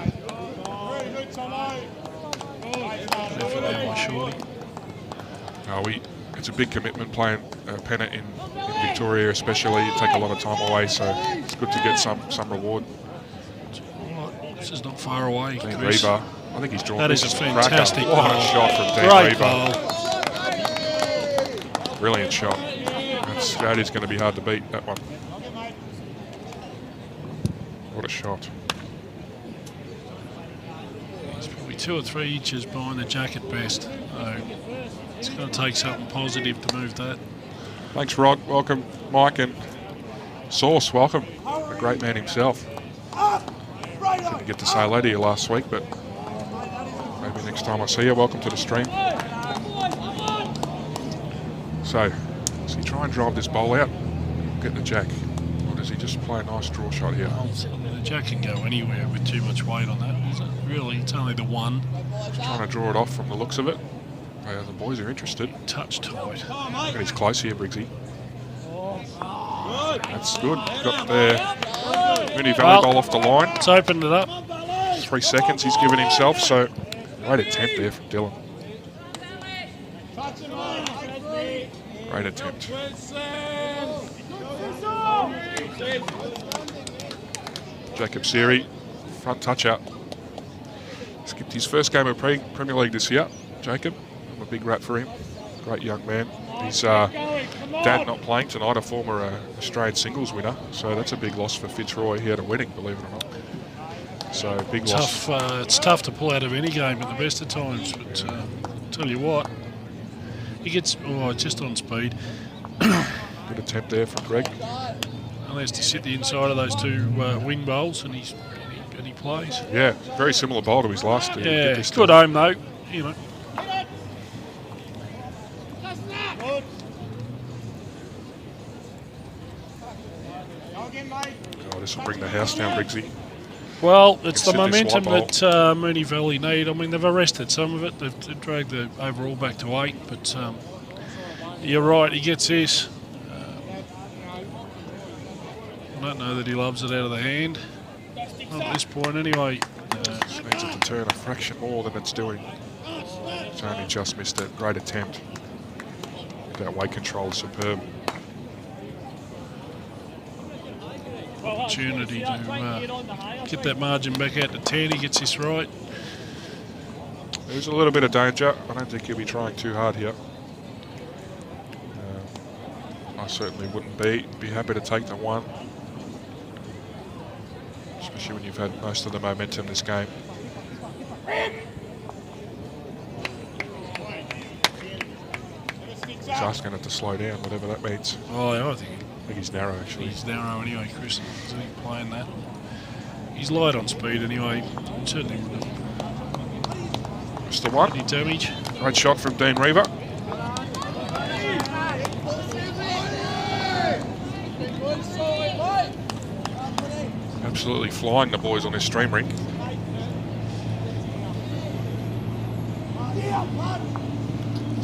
It's a big commitment playing Pennant in Victoria, especially. You take a lot of time away, so it's good to get some reward. Right, this is not far away, Dean Chris. Reaver, I think he's drawn. That is this a cracker. fantastic What bowl. a shot from Dean Great Reaver. bowl. Brilliant shot. That is going to be hard to beat, that one. What a shot. He's probably 2 or 3 inches behind the jack at best. So it's going to take something positive to move that. Thanks, Rod. Welcome, Mike, and Sauce. Welcome. A great man himself. Didn't get to say hello to you last week, but maybe next time I see you. Welcome to the stream. So, does he try and drive this bowl out, get the jack, or does he just play a nice draw shot here? The jack can go anywhere with too much weight on that, isn't it? Really, it's only the one. Just trying to draw it off from the looks of it. The boys are interested. Touch tight. And he's close here, Briggsy. That's good. Got the Mooney Valley ball off the line. It's opened it up. 3 seconds he's given himself, so great attempt there from Dylan. Great attempt. Jacob Seary, front touch out. Skipped his first game of Premier League this year. Jacob, I'm a big rat for him. Great young man. His dad not playing tonight, a former Australian singles winner. So that's a big loss for Fitzroy. He had a wedding, believe it or not. So big loss. It's tough to pull out of any game at the best of times. But I'll tell you what, he gets just on speed. Good attempt there from Greg. Unless to sit the inside of those 2 wing bowls, and he plays. Yeah, very similar bowl to his last. Yeah, good home though. You know. Oh, this will bring the house down, Briggsy. Well, it's the Sit this momentum white that Mooney Valley need. I mean, they've arrested some of it. They've dragged the overall back to 8, but you're right, he gets this. I don't know that he loves it out of the hand. Not at this point, anyway. Just needs it to turn a fraction more than it's doing. It's only just missed it. Great attempt. That weight control is superb. Opportunity to get that margin back out to 10. He gets this right. There's a little bit of danger. I don't think he'll be trying too hard here. I certainly wouldn't be happy to take the 1. Especially when you've had most of the momentum this game. He's asking it to slow down, whatever that means. Oh, I think he's narrow, actually. He's narrow anyway, Chris. He's playing that. He's light on speed anyway. Certainly wouldn't have. Just the 1. Any damage. Great shot from Dean Reaver. Absolutely flying the boys on this stream rink. I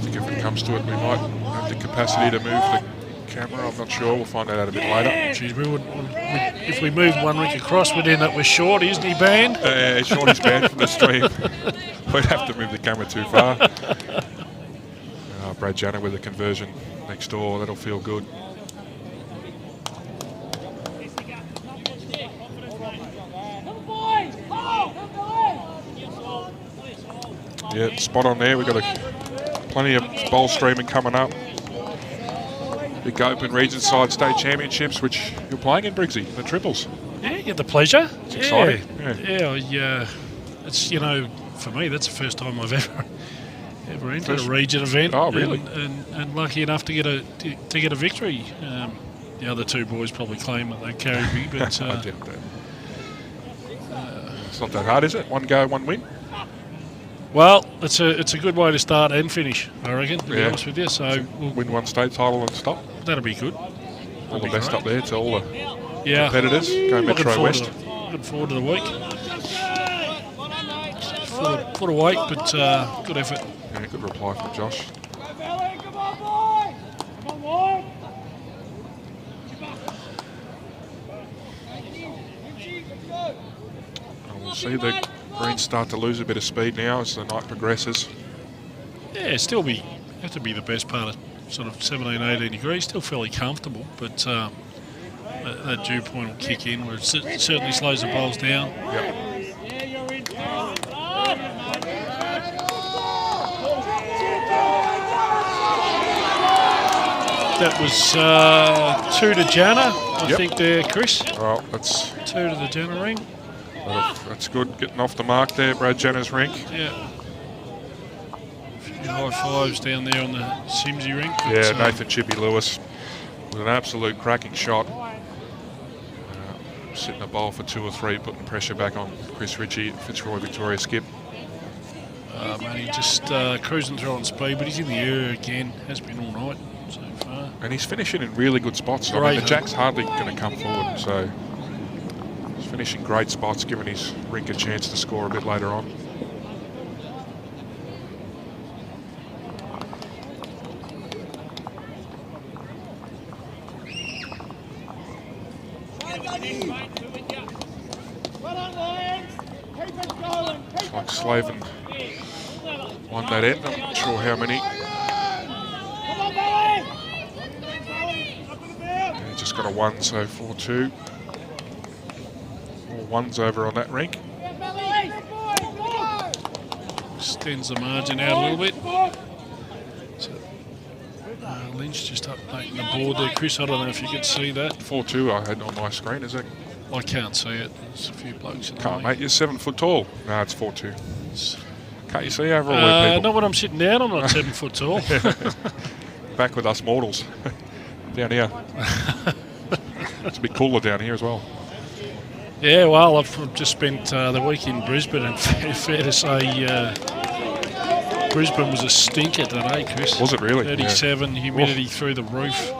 think if it comes to it, we might have the capacity to move the camera. I'm not sure. We'll find that out a bit later. Jeez, if we moved 1 rink across, we'd end up with Short. Isn't he banned? Shorty's banned from the stream. We'd have to move the camera too far. Brad Janner with a conversion next door. That'll feel good. Yeah, spot on there. We've got plenty of bowl streaming coming up. Big Open Region Side State Championships, which you're playing in, Briggsy, the triples. Yeah, you get the pleasure. It's exciting. Yeah. It's, for me, that's the first time I've ever entered a region event. Oh, really? And lucky enough to get a victory. The other 2 boys probably claim that they carried me, but I doubt that. It's not that hard, is it? 1 go, 1 win. Well, it's a good way to start and finish, I reckon, to be honest with you. So we'll win 1 state title and stop. That'll be good. All the best up there to all the competitors. Go Metro West. Looking forward to the week. Foot of weight, but good effort. Yeah, good reply from Josh. And we'll see the Greens start to lose a bit of speed now as the night progresses. Yeah, have to be the best part of sort of 17, 18 degrees. Still fairly comfortable, but that dew point will kick in where it certainly slows the bowls down. Yep. That was 2 to Jana, I think there, Chris. Well, that's 2 to the Jana ring. That's good, getting off the mark there, Brad Jenner's rink. Yeah. A few high fives down there on the Simsy rink. Yeah, Nathan Chippy Lewis with an absolute cracking shot. Sitting a bowl for 2 or 3, putting pressure back on Chris Ritchie, Fitzroy Victoria skip. Mate, just cruising through on speed, but he's in the air again. Has been all night so far. And he's finishing in really good spots. I mean, the jack's hardly going to come forward, so he's finishing great spots, giving his rink a chance to score a bit later on. It's like Slaven won that end. I'm not sure how many. Yeah, just got a 1, so 4-2. More ones over on that rink. Extends the margin out a little bit. So, Lynch just updating the board there. Chris, I don't know if you could see that. 4-2 I had on my screen, is it? I can't see it. There's a few blokes in the Can't, way. mate. You're 7 foot tall. No, it's 4-2. Can't you see overall there, people? Not when I'm sitting down. I'm not 7 foot tall. Back with us mortals. Down here. It's a bit cooler down here as well. Yeah, well, I've just spent the week in Brisbane, and fair to say Brisbane was a stinker today, Chris. Was it really? 37, Yeah. humidity through the roof.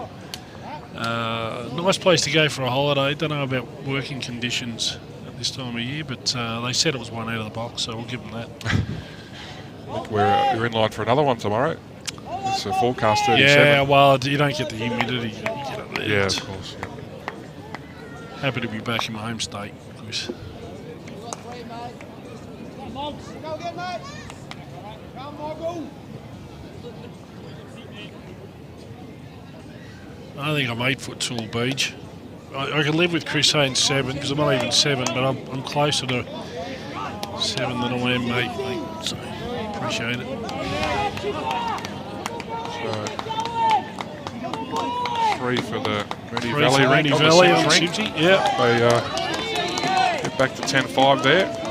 Nice place to go for a holiday. Don't know about working conditions at this time of year, but they said it was one out of the box, so we'll give them that. I think we're in line for another one tomorrow. It's a forecast 37. Yeah, well, you don't get the humidity that you get up there. Yeah, But of course. Yeah. happy to be back in my home state, Chris. I think I'm 8 foot tall, Beach. I can live with Chris saying 7 because I'm not even 7, but I'm closer to 7 than I am 8, mate. So appreciate it. So 3 for the Mooney 3 Valley for rink. Mooney On Valley the on Sims rink. Simsy. Yeah. They get back to 10-5 there.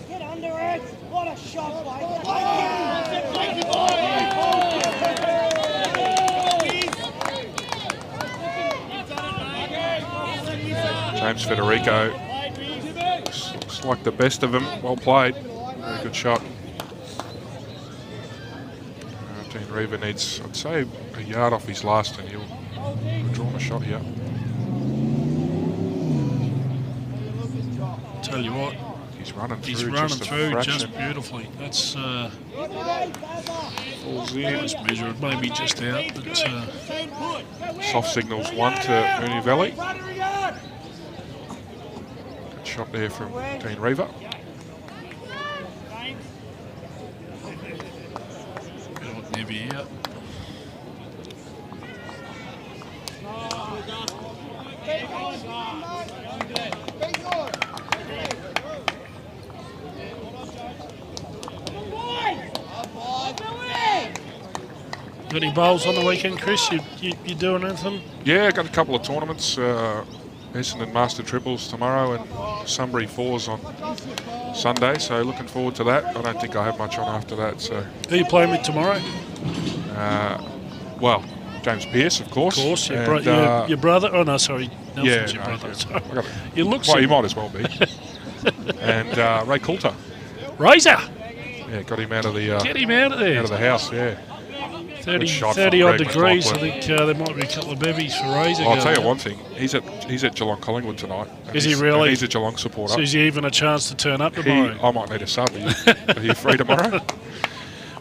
Get under it! What a shot, James Federico looks like the best of them. Well played. Very good shot. Dean Reaver needs, I'd say, a yard off his last, and he'll draw a shot here. Tell you what, He's running he's through. running just a through fraction. just beautifully. That's Falls in. let's measure it, maybe just out, but Soft signals 1 to Mooney Valley. Good shot there from Dean Reaver. never out. Got any bowls on the weekend, Chris? You doing anything? Yeah, got a couple of tournaments. Essendon Master Triples tomorrow and Sunbury Fours on Sunday, so looking forward to that. I don't think I have much on after that. So, Who are you playing with tomorrow? well, James Pearce, of course. Of course, your, and, your brother. Oh no, sorry, Nelson's yeah, your brother. yeah. Sorry. I got it. You look. Well, you might as well be. And Ray Coulter. Razor. Yeah, got him out of the Get him out of there. out of the house. Yeah. 30 shot from odd Greg degrees. I McLaughlin. think there might be a couple of bevies for Razor. I'll tell going you out. one thing. He's at Geelong Collingwood tonight. And Is he he's- really? and he's a Geelong supporter. So is he even a chance to turn up tomorrow? I might need a sub. Are you free tomorrow?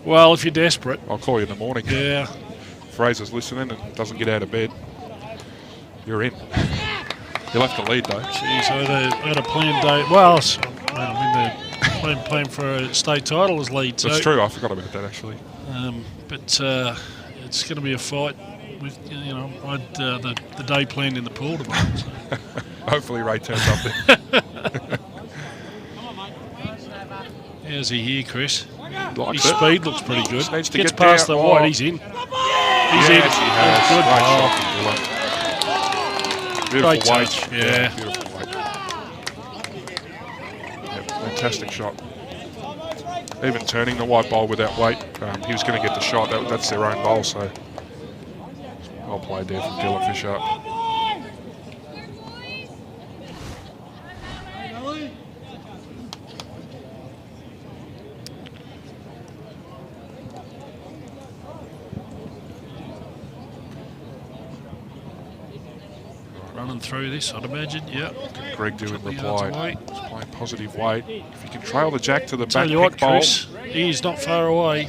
Well, if you're desperate. I'll call you in the morning. Yeah. Fraser's listening and doesn't get out of bed. You're in. You'll have to lead though. Geez, I had a planned day. Well, I'm in the playing for a state title as lead. So, That's true. I forgot about that actually. But it's going to be a fight. With I had the day planned in the pool tomorrow. So. Hopefully Ray turns up there. How's he here, Chris? Likes His it. speed looks pretty good. Just needs to Gets get past down. the Oh. white, he's in. He's in. Yes, he has. Good Great ball. shot from Dylan. Beautiful Great weight. touch, yeah. Beautiful weight. Yep, fantastic shot. Even turning the white bowl with that weight, he was going to get the shot. That's their own bowl, so well played there from Dylan Fisher. Running through this, I'd imagine. Yeah. Greg do in Couple reply. yards away. He's playing positive weight. If you can trail the jack to the Tell back you what, pick bowl. Chris, he's not far away.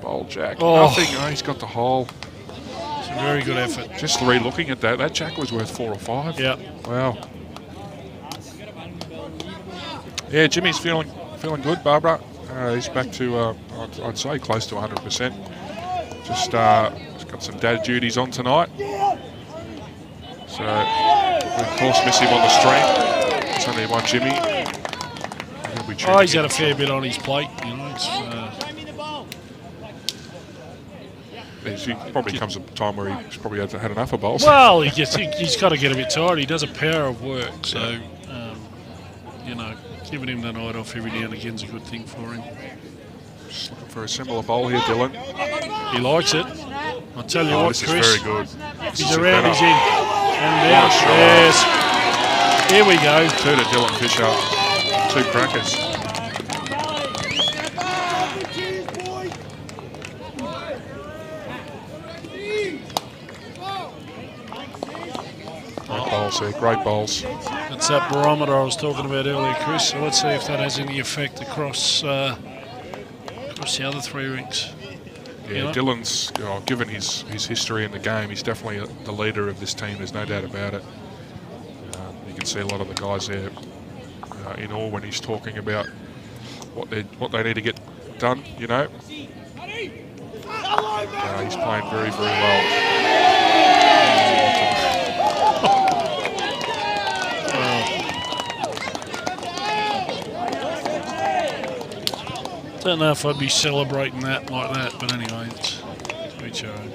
Bowl jack. Oh. Nothing. Oh, he's got the hole. It's a very good effort. Just re-looking at that. That jack was worth 4 or 5. Yeah. Wow. Yeah, Jimmy's feeling good, Barbara. He's back to, I'd say, close to 100%. Just got some dad duties on tonight. So, of course, miss him on the stream. It's only one Jimmy. He's had a fair bit on his plate. You know, he probably comes a time where he's probably had enough of bowls. Well, he's got to get a bit tired. He does a power of work, so you know, giving him the night off every now and again is a good thing for him. Just looking for a similar bowl here, Dylan. He likes it. I'll tell you what, this Chris. is very good. He's around, he's in. And down. Yes. Here we go. 2 to Dylan Fisher. 2 crackers. Great bowls there, great bowls. That's that barometer I was talking about earlier, Chris. So let's see if that has any effect across the other 3 rinks. Yeah, You know? Dylan's, given his history in the game, he's definitely the leader of this team. There's no doubt about it. You can see a lot of the guys there in awe when he's talking about what they need to get done. You know, he's playing very, very well. Don't know if I'd be celebrating that like that, but anyway, it's each your own.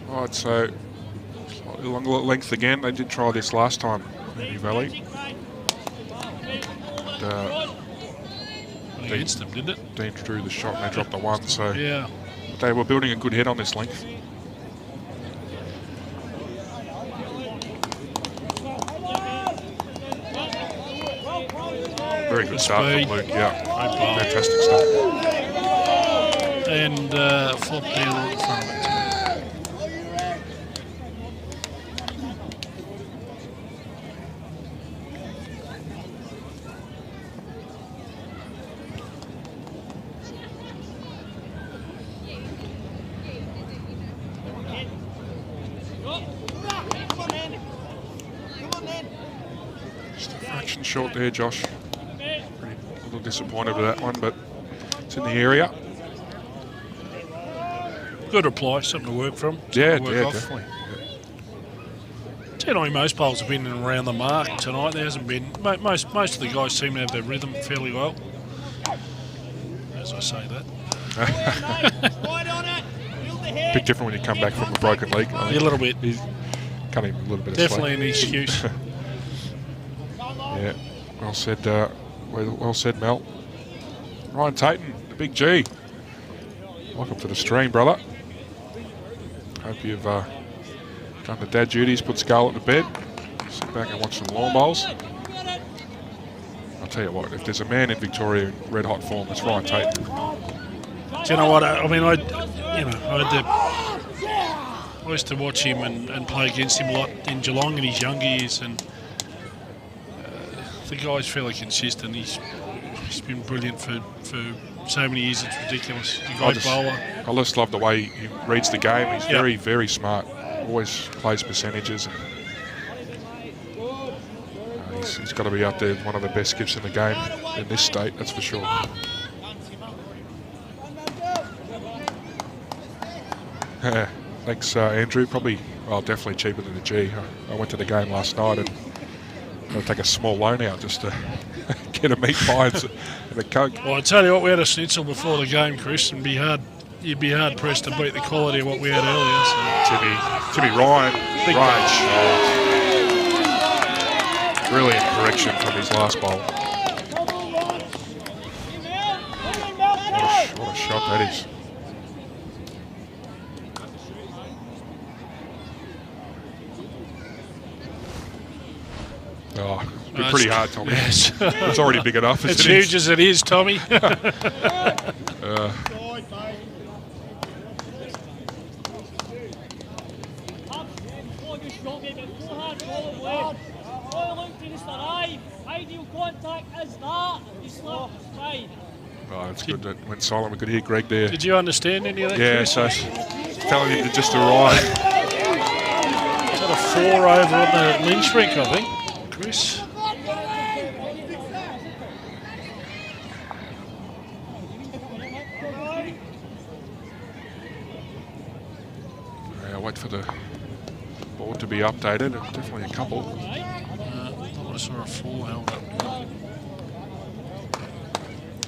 Right, so slightly longer length again. They did try this last time, Mooney Valley. Against them, didn't it? Dean drew the shot and they dropped the 1, so Yeah. they were building a good head on this length. Very good start from Luke, yeah. Fantastic start. And flop down in front of it. Just a fraction short there, Josh. A little disappointed with that one, but it's in the area. Good reply, something to work from. Yeah, off. definitely. Generally, most bowls have been in and around the mark tonight. There hasn't been. Most of the guys seem to have their rhythm fairly well. As I say that. A bit different when you come back from a broken leg. I think. A little bit. He's cutting a little bit of Definitely slack. an excuse. Yeah, well said, Mel. Ryan Tatum, the big G. Welcome to the stream, brother. Hope you've done the dad duties, put Scarlett to bed. Sit back and watch some lawn bowls. I'll tell you what, if there's a man in Victoria in red hot form, it's Ryan Tatum. Do you know what? I mean, I used to watch him and play against him a lot in Geelong in his younger years, and the guy's fairly consistent. He's been brilliant for so many years. It's ridiculous. He's a great bowler. I just love the way he reads the game. He's very, very smart. Always plays percentages. And, he's got to be up there, one of the best skips in the game in this state, that's for sure. Thanks, Andrew. Probably, well, definitely cheaper than the G. I went to the game last night and I'll take a small loan out just to get a meat pie and a Coke. Well, I tell you what, we had a schnitzel before the game, Chris, and you'd be hard pressed to beat the quality of what we had earlier. So. Timmy Ryan, Big range. Brilliant correction from his last bowl. What a shot that is. Oh, it'd be pretty hard, Tommy. Yes. It's already big enough. It's huge as it is, Tommy. Oh, it's good that when silent we could hear Greg there. Did you understand any of that? Yeah, Chris? so telling him to just arrive. Is that a 4 over on the Lynch rink, I think, Chris? Yeah, wait for the board to be updated. Definitely a couple. I saw a 4 held up.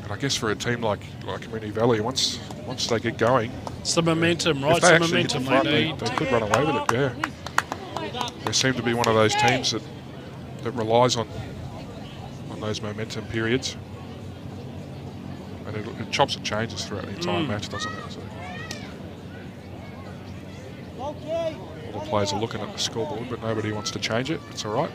But I guess for a team like Mooney Valley, once they get going, It's the momentum, right? if It's they the actually hit the momentum front, they could run away with it. Yeah, they seem to be one of those teams that relies on those momentum periods, and it chops and changes throughout the entire match, doesn't it? So all the players are looking at the scoreboard, but nobody wants to change it. It's all right.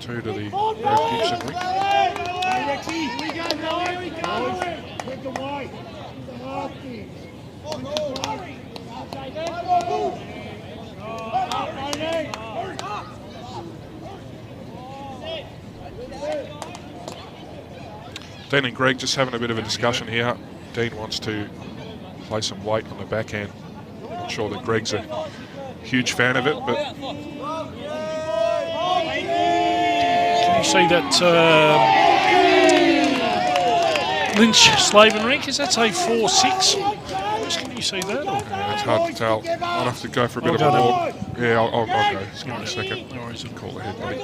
Two to the Red Gibson ring. Dean and Greg just having a bit of a discussion here. Dean wants to play some weight on the backhand. Not sure that Greg's a huge fan of it, but Can you see that Lynch Slaven rink? Is that say 4-6? Can you see that? Or? yeah, it's hard to tell. I'll have to go for a bit of a walk. Yeah, I'll go. Just give me a second. No worries. Call ahead, buddy.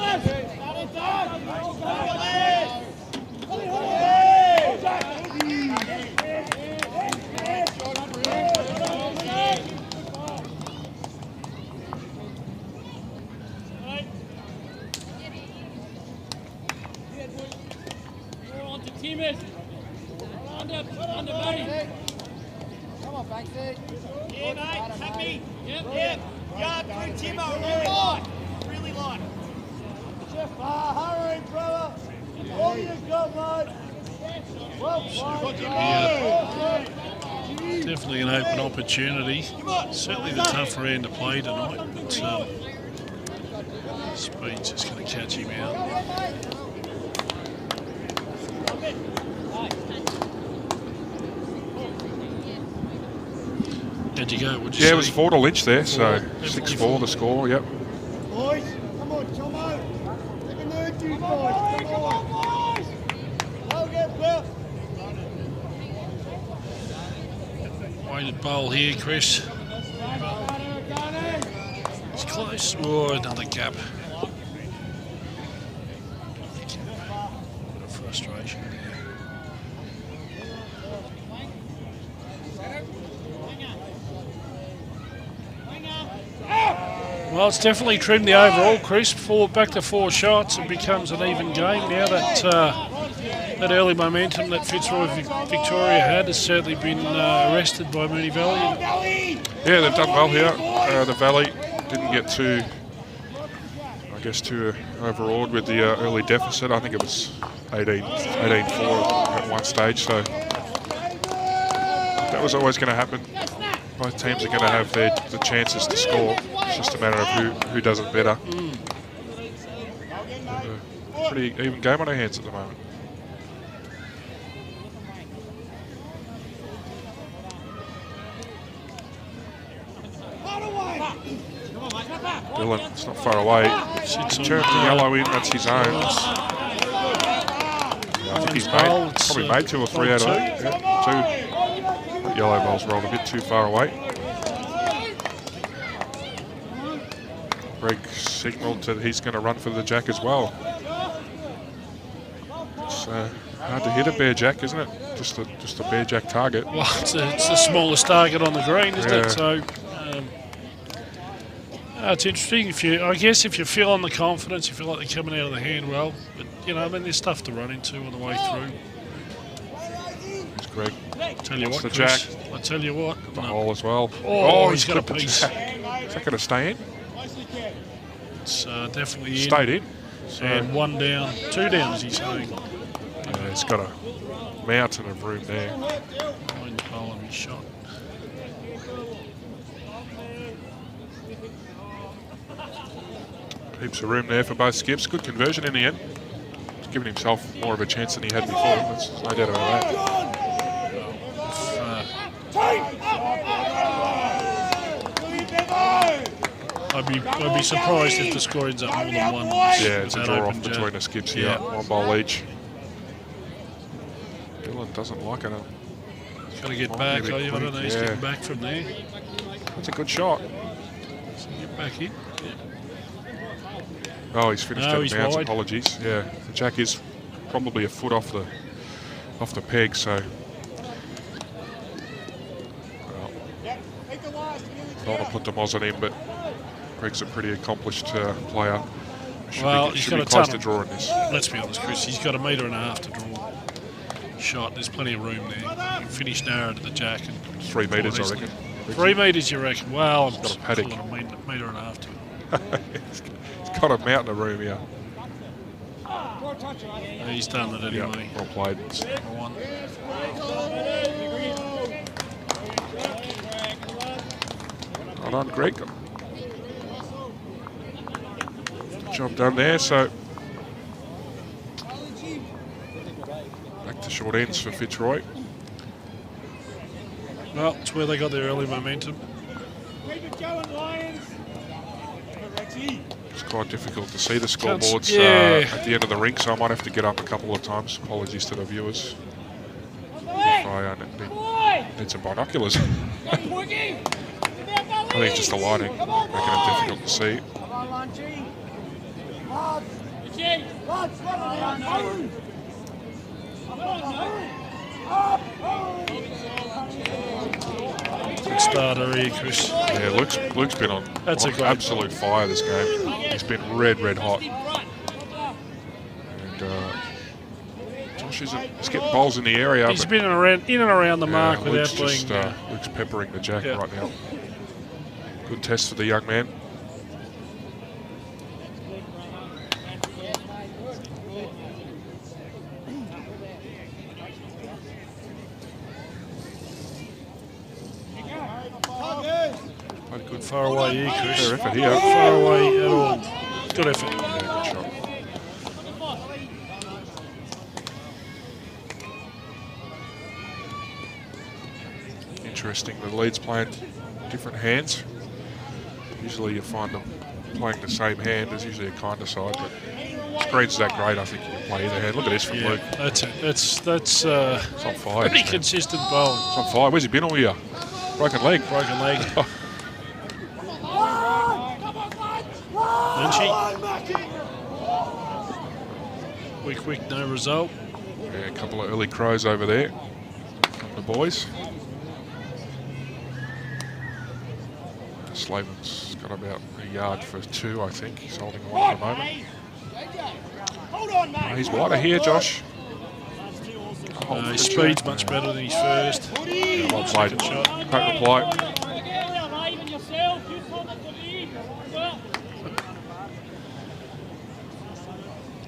Come on, Banksy. Yeah, mate, happy. Yep. Yard through Timo, really light. Really light. Hurry, brother. All you've got, mate. Well played. Definitely an open opportunity. Certainly the tougher end to play tonight. But speed's just going to catch him out. How'd you go? What'd you Yeah, see? it was 4 to Lynch there, so 6-4 the score, yep. Boys, come on, Tomo. They can hurt you, boys. Come on, boys. Well, get left. Weighted bowl here, Chris. It's close. Oh, another gap. Bit of frustration there. Well, it's definitely trimmed the overall, Chris. Back to 4 shots. It becomes an even game now. That early momentum that Fitzroy Victoria had has certainly been arrested by Mooney Valley. Yeah, they've done well here. The Valley didn't get too overawed with the early deficit. I think it was 18-4 at one stage, so that was always going to happen. Both teams are going to have the chances to score. It's just a matter of who does it better. A pretty even game on our hands at the moment. Dylan, it's not far away. Turns the yellow in, that's his own. I think he's probably made 2 or 3 out of that. Yeah, 2. That yellow ball's rolled a bit too far away. Briggs signalled that he's going to run for the jack as well. It's hard to hit a bare jack, isn't it? Just a bare jack target. Well, it's the smallest target on the green, isn't it? So it's interesting. I guess if you're feeling the confidence, you feel like they're coming out of the hand well. But I mean, there's stuff to run into on the way through. Here's Greg. Tell you what, the Chris, jack. I tell you what. The hole as well. Oh, he's got a piece. Is that going to stay in? It's definitely in. Stayed in. So And 1 down, 2 down, as he's saying. yeah, he's got a mountain of room there. Behind the pole and his shot. Heaps of room there for both skips. Good conversion in the end. He's given himself more of a chance than he had before. There's no doubt about that. I'd be surprised if the score ends up more than 1. Yeah, it's a draw off between the skips here. Yeah. 1 ball each. Dylan doesn't like it. He's got to get back. I don't know. He's getting back from there. That's a good shot. So get back in. Yeah. Oh, he's finished out of he's bounds. wide. Apologies. Yeah, the jack is probably a foot off the peg, so. Well, I don't want to put the Moz on him, but Greg's a pretty accomplished player. He's Should got be a close ton to of, drawing this. let's be honest, Chris. He's got 1.5 meters to draw. Shot. There's plenty of room there. You can finish narrow to the jack. And 3 metres, I reckon. 3 metres, you reckon? Well, He's got a paddock. $1.5 meters to it. He's got a mountain of room here. He's done it Yeah, anyway. well played. One. Well done, Greg. Good job done there. So back to short ends for Fitzroy. Well, it's where they got their early momentum. It's quite difficult to see the scoreboards at the end of the rink, so I might have to get up a couple of times. Apologies to the viewers. If I need some binoculars. I think it's just the lighting making it difficult to see. Good starter here, Chris. Yeah, Luke's been on absolute fire this game. He's been red hot. And Josh is getting bowls in the area. He's been in and around the mark without Luke's being. Luke's peppering the jack right now. Good test for the young man. Good far away here, Chris. Fair effort here. Far away at all. Good effort. Yeah, good shot. Interesting. The lead's playing different hands. Usually you find them playing the same hand. There's usually a kinder side, but screen's that great. I think you can play either hand. Look at this from Luke. That's it. That's it's on fire. pretty consistent bowling. It's on fire. Where's he been all year? Broken leg. Broken leg. Munchy. Quick, no result. Yeah, a couple of early crows over there from the boys. Slaven's got about a yard for 2, I think. He's holding one at the moment. He's wider here, Josh. His speed's much better than his first. Yeah, well played. Great reply.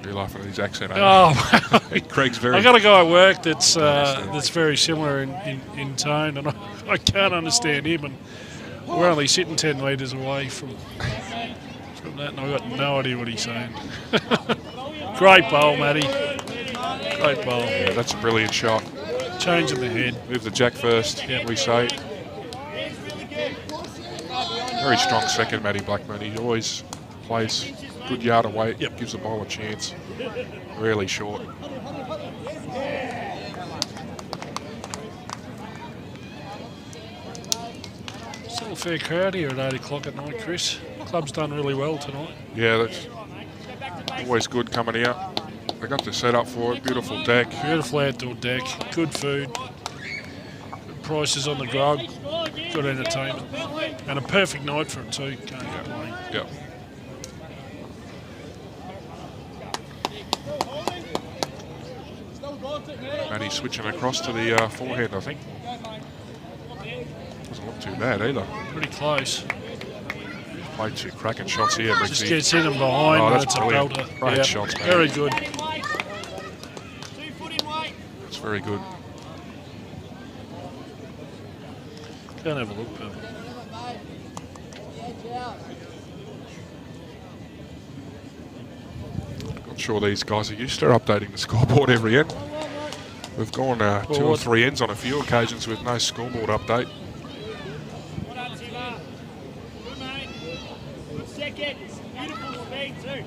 You're laughing at his accent, Oh, Craig's very. I got a guy at work that's very similar in tone, and I can't understand him. And we're only sitting 10 metres away from that, and I've got no idea what he's saying. Great bowl, Matty. Great bowl. Yeah, that's a brilliant shot. Changing the head. Move the jack first, we say. Very strong second, Matty Blackburn. He always plays good yard away. Yep. Gives the ball a chance. Really short. Still a fair crowd here at 8 o'clock at night, Chris. Club's done really well tonight. Yeah, that's always good coming out. They got the setup for it. Beautiful deck. Beautiful outdoor deck, good food, good prices on the grog, good entertainment, and a perfect night for it too. Can't go wrong. Yep. Matty switching across to the forehand, I think. Doesn't look too bad either. Pretty close. Played 2 cracking shots here, Briggs. Just gets in and behind. Oh, that's it's a brilliant. belter. Great Yep, shots, man. very good. It's very good. Go and have a look, Purple. Not sure these guys are used to updating the scoreboard every end. We've gone 2 or 3 ends on a few occasions with no scoreboard update. Beautiful speed too.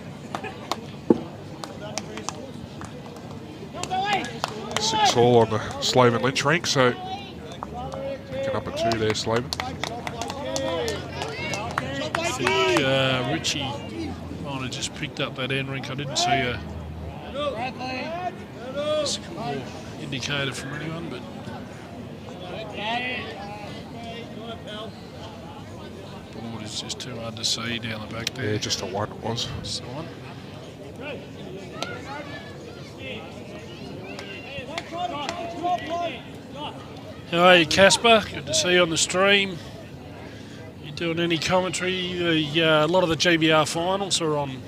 6-all on the Slaven Lynch rink, so picking up a 2 there, Slaven. I think Richie might have just picked up that end rink. I didn't see a score indicator from anyone, but board is just too hard to see down the back there. Yeah, just a 1 it was. Just the one. How are you, Casper? Good to see you on the stream. You doing any commentary? A lot of the GBR finals are on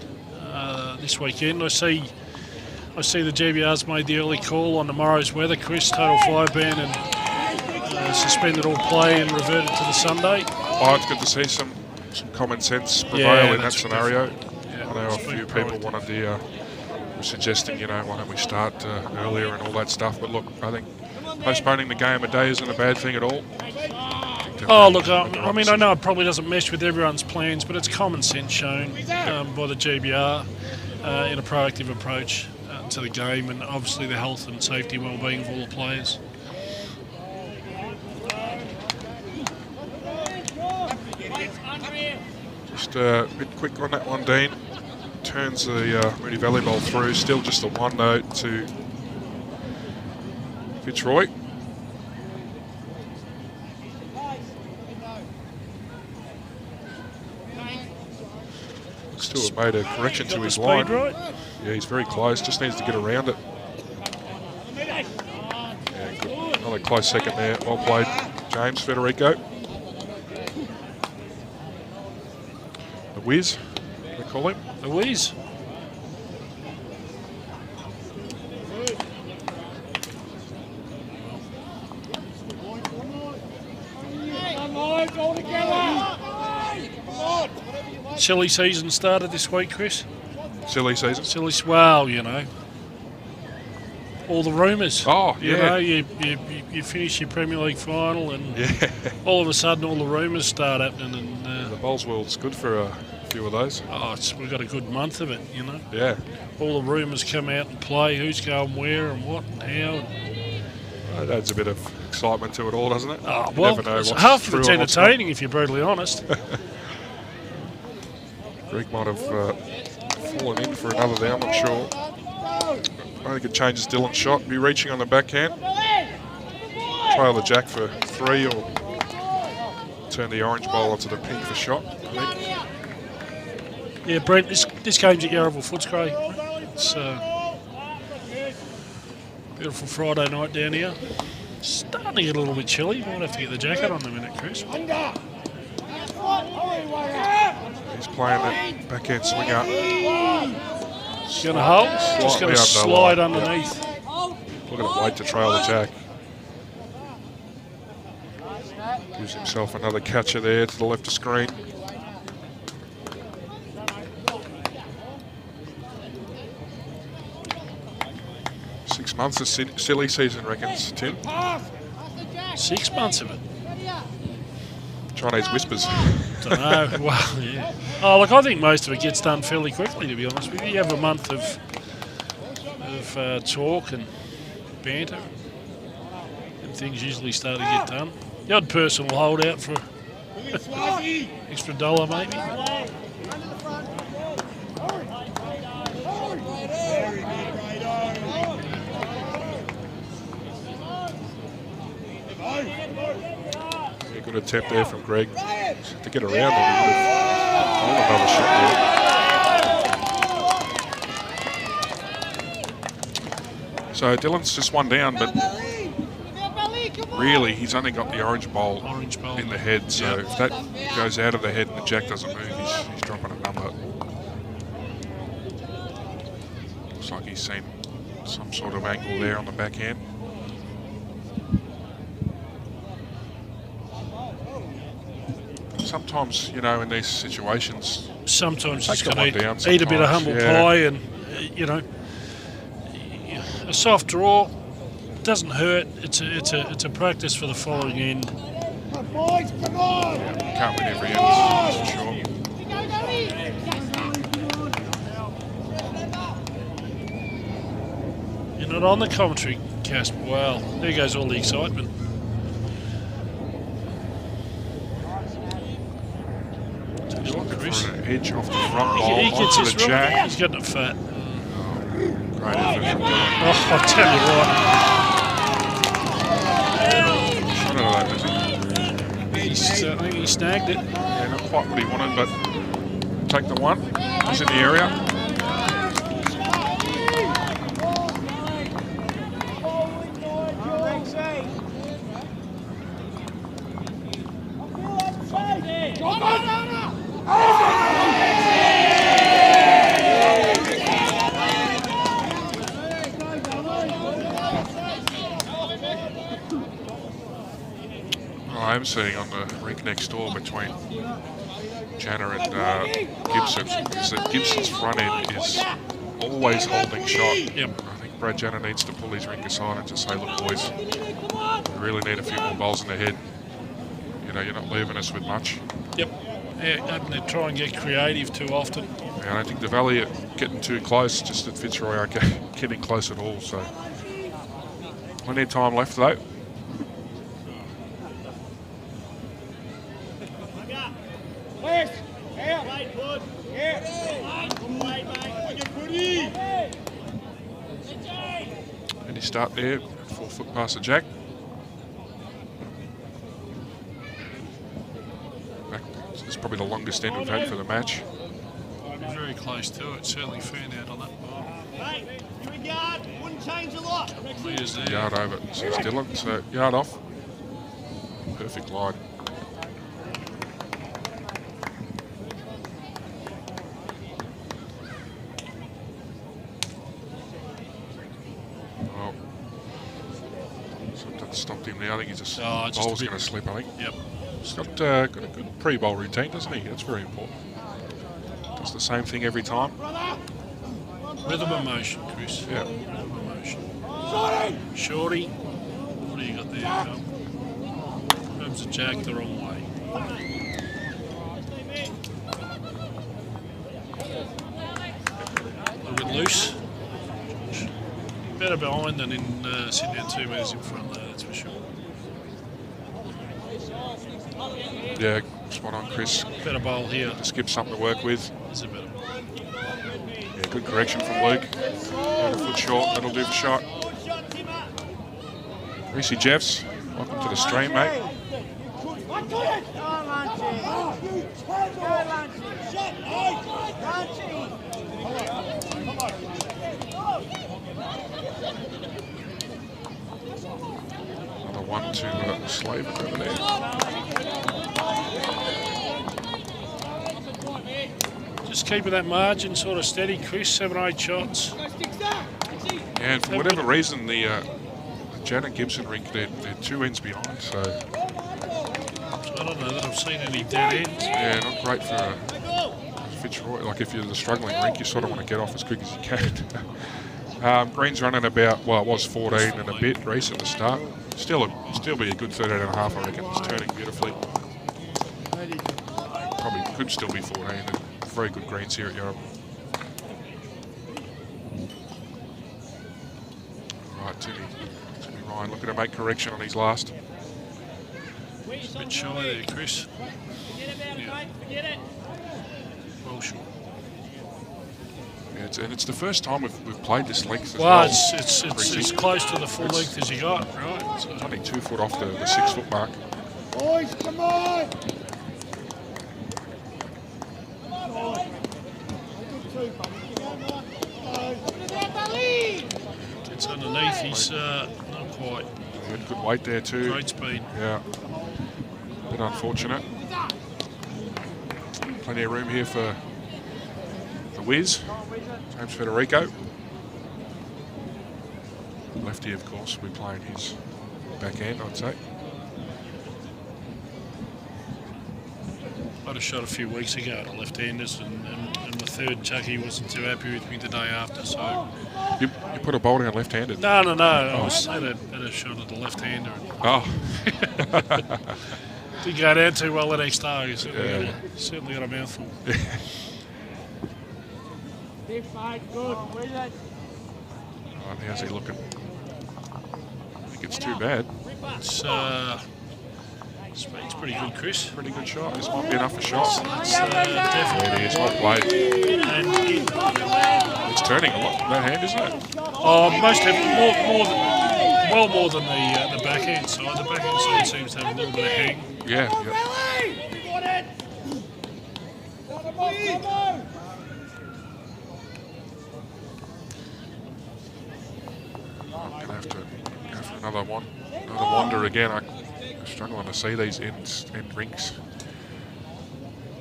this weekend. I see the GBR's made the early call on tomorrow's weather, Chris. Total fire ban and suspended all play and reverted to the Sunday. Oh, it's good to see some common sense prevail in that that's scenario. Yeah, I know a few people wanted the were suggesting, you know, why don't we start earlier and all that stuff. But look, I think postponing the game a day isn't a bad thing at all. Oh, look, I mean, I know it probably doesn't mesh with everyone's plans, but it's common sense shown by the GBR in a proactive approach to the game, and obviously the health and safety and well-being of all the players. Just a bit quick on that one, Dean. Turns the Mooney Valley ball through. Still just a 1 note to Fitzroy. Looks to have made a correction to his line. Right? Yeah, he's very close. Just needs to get around it. Yeah, good. Another close second there. Well played, James Federico. The Wiz, we call him. The Wiz. Silly season started this week, Chris. Silly season. Silly, well, you know, all the rumours. Oh, you yeah. know, you finish your Premier League final, and Yeah. all of a sudden, all the rumours start happening, and The bowls world's good for a few of those. we've got a good month of it. You know, Yeah. all the rumours come out and play. Who's going where and what and how. That adds a bit of excitement to it all, doesn't it? Oh, You well, never know what's half of true it's or what's not. entertaining, if you're brutally honest. Greg might have fallen in for another there, I'm not sure. I think it changes Dylan's shot. Be reaching on the backhand. Trail the jack for 3 or turn the orange bowl onto the pink for shot, I think. Yeah, Brent, this game's at Yarraville Footscray. It's beautiful Friday night down here. Starting to get a little bit chilly. Might have to get the jacket on in a minute, Chris. He's playing that backhand swing up. Going to hold? Just going to Slightly slide under line, underneath. Look at him wait to trail the jack. Gives himself another catcher there to the left of screen. Six months of silly season, reckons Tim. 6 months of it. Chinese whispers. don't know. Well, yeah. Oh, look, I think most of it gets done fairly quickly, to be honest with you. You have a month of talk and banter, and things usually start to get done. The odd person will hold out for extra $1 maybe. Yeah, good attempt there from Greg to get around it. Another shot there. So Dylan's just one down, but really he's only got the orange bowl in the head. So if that goes out of the head and the jack doesn't move, he's dropping a number. Looks like he's seen some sort of angle there on the backhand. Sometimes, you know, in these situations, sometimes it's take going down to eat a bit of humble yeah. pie, and you know, a soft draw doesn't hurt. It's a practice for the following end. Boys, come on! Yeah, you can't win every end, that's for sure. You're not on the commentary, Casper. Well, there goes all the excitement. For an edge off the front ball, He gets onto his the jack. He's getting it fat. Great effort from Dylan. Oh, I tell you Shot out of that, what, he snagged it. yeah, not quite what he wanted, but take the one. He's in the area. I'm seeing on the rink next door between Janner and Gibson is that Gibson's front end is always holding shot. Yep. I think Brad Janner needs to pull his rink aside and just say, look boys, we really need a few more bowls in the head. You know, you're not leaving us with much. Yep. Yeah, and they try and get creative too often. Yeah, I don't think the Valley are getting too close, just that Fitzroy aren't getting close at all. So plenty of time left though. And you start there, 4 foot past the jack. It's probably the longest end we've had for the match. Very close to it. Certainly found out on that ball. Couple metres there. Yard over, says Dylan. So yard off. Perfect line. Well, something stopped him now. I think he just just bowl's a bit- going to slip, I think. Yep. He's got a good pre-bowl routine, doesn't he? That's very important. Does the same thing every time. Rhythm of motion, Chris. Yeah. Rhythm of motion. Shorty. What do you got there? Grabs the jack the wrong way. A little bit loose. Better behind than in sitting down 2 metres in front there, that's for sure. Yeah, spot on, Chris. Better bowl here. Just give something to work with. Is a better bowl. Yeah, good correction from Luke. About a foot short, that'll do the shot. Greasy Jeffs, welcome to the stream, mate. Another one to Slave over there. Just keeping that margin sort of steady, Chris. 7 or 8 shots. And for whatever reason, the Janet Gibson rink, they're 2 ends behind, so I don't know that I've seen any dead ends. yeah, not great for Fitzroy. Like if you're the struggling rink, you sort of want to get off as quick as you can. Green's running about, well, it was 14 and a bit, Reese at the start. Still be a good 13 and a half, I reckon. It's turning beautifully. Could still be 14. Very good greens here at Yarraville. Right, Timmy Ryan looking to make correction on his last. It's a bit shy there, Chris. Forget it. Well short. Yeah, it's the first time we've played this length as Well, well. it's as close to the full length as you got, right? So It's only 2 foot off the 6 foot mark. Boys, come on! gets underneath, he's not quite. He had good weight there too. Great speed. Yeah. A bit unfortunate. Plenty of room here for the whiz, James Federico. Lefty, of course, we're playing his backhand, I'd say. I had a shot a few weeks ago at left-handers, and the third Chucky wasn't too happy with me the day after. So You put a bowl down left-handed? no. I was had a shot at the left-hander. Oh. Didn't go down too well the next day. You certainly got a mouthful. Oh, how's he looking? I think it's too bad. It's speed's pretty good, Chris. Pretty good shot. This might be enough for shots. It's definitely. It is well played. And It's turning a lot, that hand, isn't it? most of more than the backhand side. The backhand side seems to have a little bit of hang. Yeah. I'm going to have to go for another wander again. I'm struggling to see these end rinks.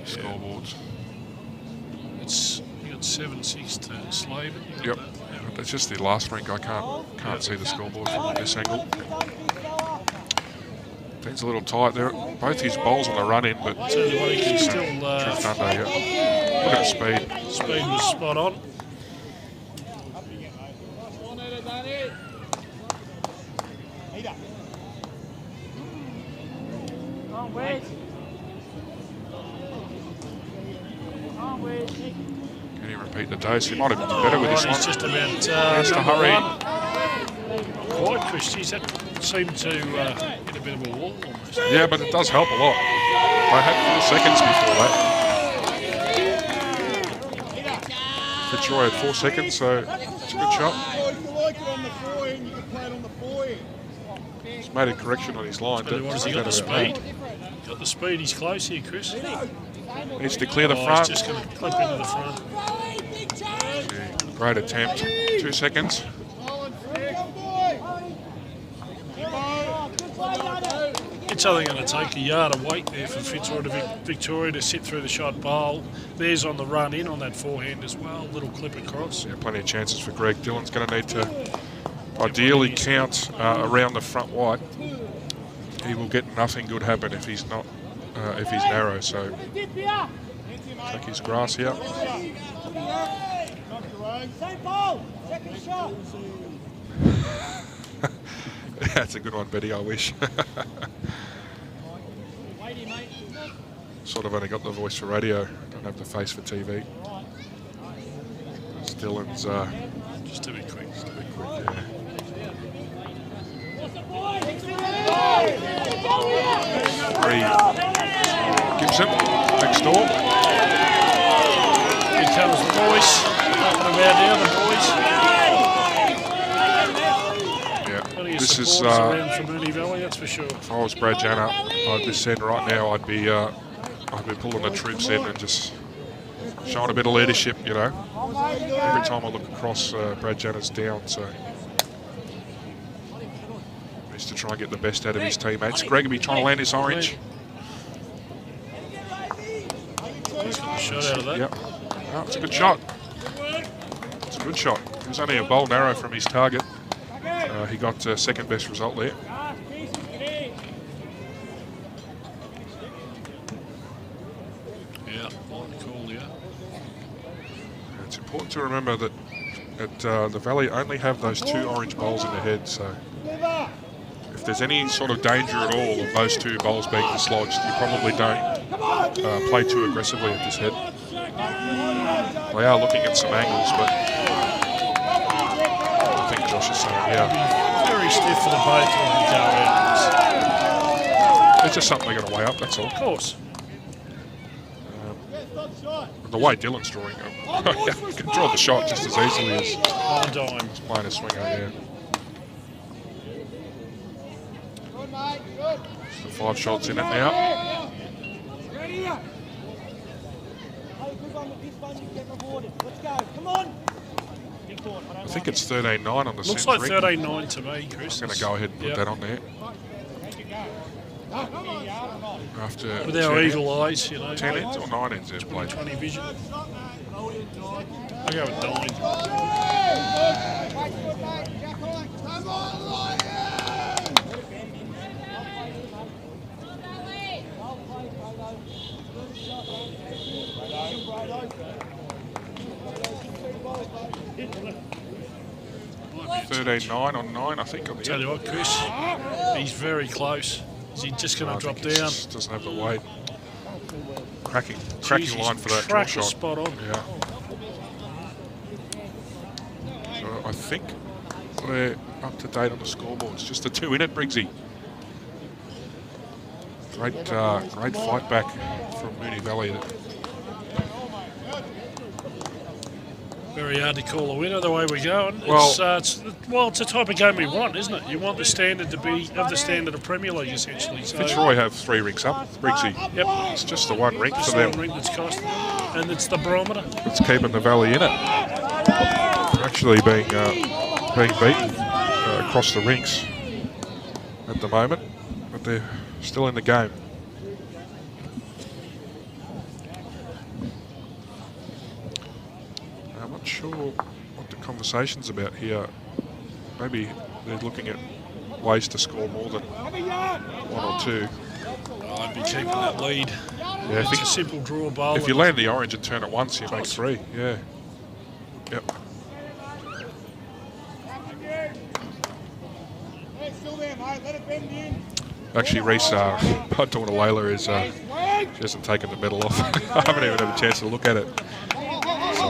Scoreboards. You got 7-6 to Slaven. Yep. It's just the last rink. I can't see the scoreboard from this angle. Things a little tight there. Both his bowls on the run in, but So the one he can still drift under. Yeah. Look at the speed. speed was spot on. Can he repeat the dose? He might have been better with this one. He's just about Has to hurry. Not quite, Chris. He's seemed to hit a bit of a wall almost. Yeah, but it does help a lot. I had 4 seconds before that. Fitzroy had 4 seconds, so it's a good shot. He's made a correction on his line. Tell you what, has he got the speed? Got the speed. He's close here, Chris. Needs to clear the He's front. just going to clip into the front. Great attempt. 2 seconds. It's only going to take a yard of weight there for Fitzroy to Victoria to sit through the shot bowl. There's on the run in on that forehand as well. Little clip across. Yeah, plenty of chances for Greg. Dylan's going to need to ideally count around the front white. He will get nothing good happen if he's not if he's narrow. So take his grass here. That's a good one, Betty. I wish. Sort of only got the voice for radio. Don't have the face for TV. Dylan's Just to be quick. just a bit quick. Yeah. Gibson next door. Here comes the boys. Talking about now, the boys. Yeah, Plenty of this is. supporters around for Mooney Valley, that's for sure. If I was Brad Janner, this end right now, I'd be pulling the troops in and just showing a bit of leadership. You know, every time I look across, Brad Janner's down, so needs to try and get the best out of his teammates. Gregory trying to land this orange. He's got the shot out of that. Yep. Oh, it's a good shot. It's a good shot. It was only a bowl narrow from his target. He got second best result there. Yeah, call, yeah. It's important to remember that at the Valley only have those 2 orange bowls in the head, so if there's any sort of danger at all of those 2 bowls being dislodged, you probably don't play too aggressively at this head. They are looking at some angles, but I think Josh is saying, yeah. Very stiff for the boat to go out. It's just something they're going to weigh up, that's all. Of course. The way Dylan's drawing him, you can draw the shot just as easily as On dime. playing a swinger, yeah. The 5 shots in it now. I think it's 13-9 on the Looks like centering. 13-9 to me, Chris. I'm going to go ahead and put that on there. After With our 10 eagle eyes, you know. 10 ends or 9 ends there's played. 20 vision. I go with 9. Might be 13-9 on 9, I think. On the Tell you what, Chris, he's very close. Is he just going to drop down? Doesn't have the weight. Cracking Jeez, line for that draw track shot. is spot on. Yeah. So I think we're up to date on the scoreboard. It's just a 2 in it, Briggsy. Great fight back from Mooney Valley. Very hard to call a winner the way we're going. Well, it's the type of game we want, isn't it? You want the standard to be of the standard of Premier League, essentially. So Fitzroy have 3 rings up. Briggsy. Yep. It's just the 1 ring It's for the them. one ring that's cost, and it's the barometer. It's keeping the Valley in it. They're actually being beaten across the rinks at the moment, but they're still in the game. I'm not sure what the conversation's about here. Maybe they're looking at ways to score more than 1 or 2. I'd be keeping that lead. Yeah, It's a simple draw bowl. if you land the orange and turn it once, you make 3. Yeah. Yep. Actually, Reese, my daughter Layla is, she hasn't taken the medal off. I haven't even had a chance to look at it. So,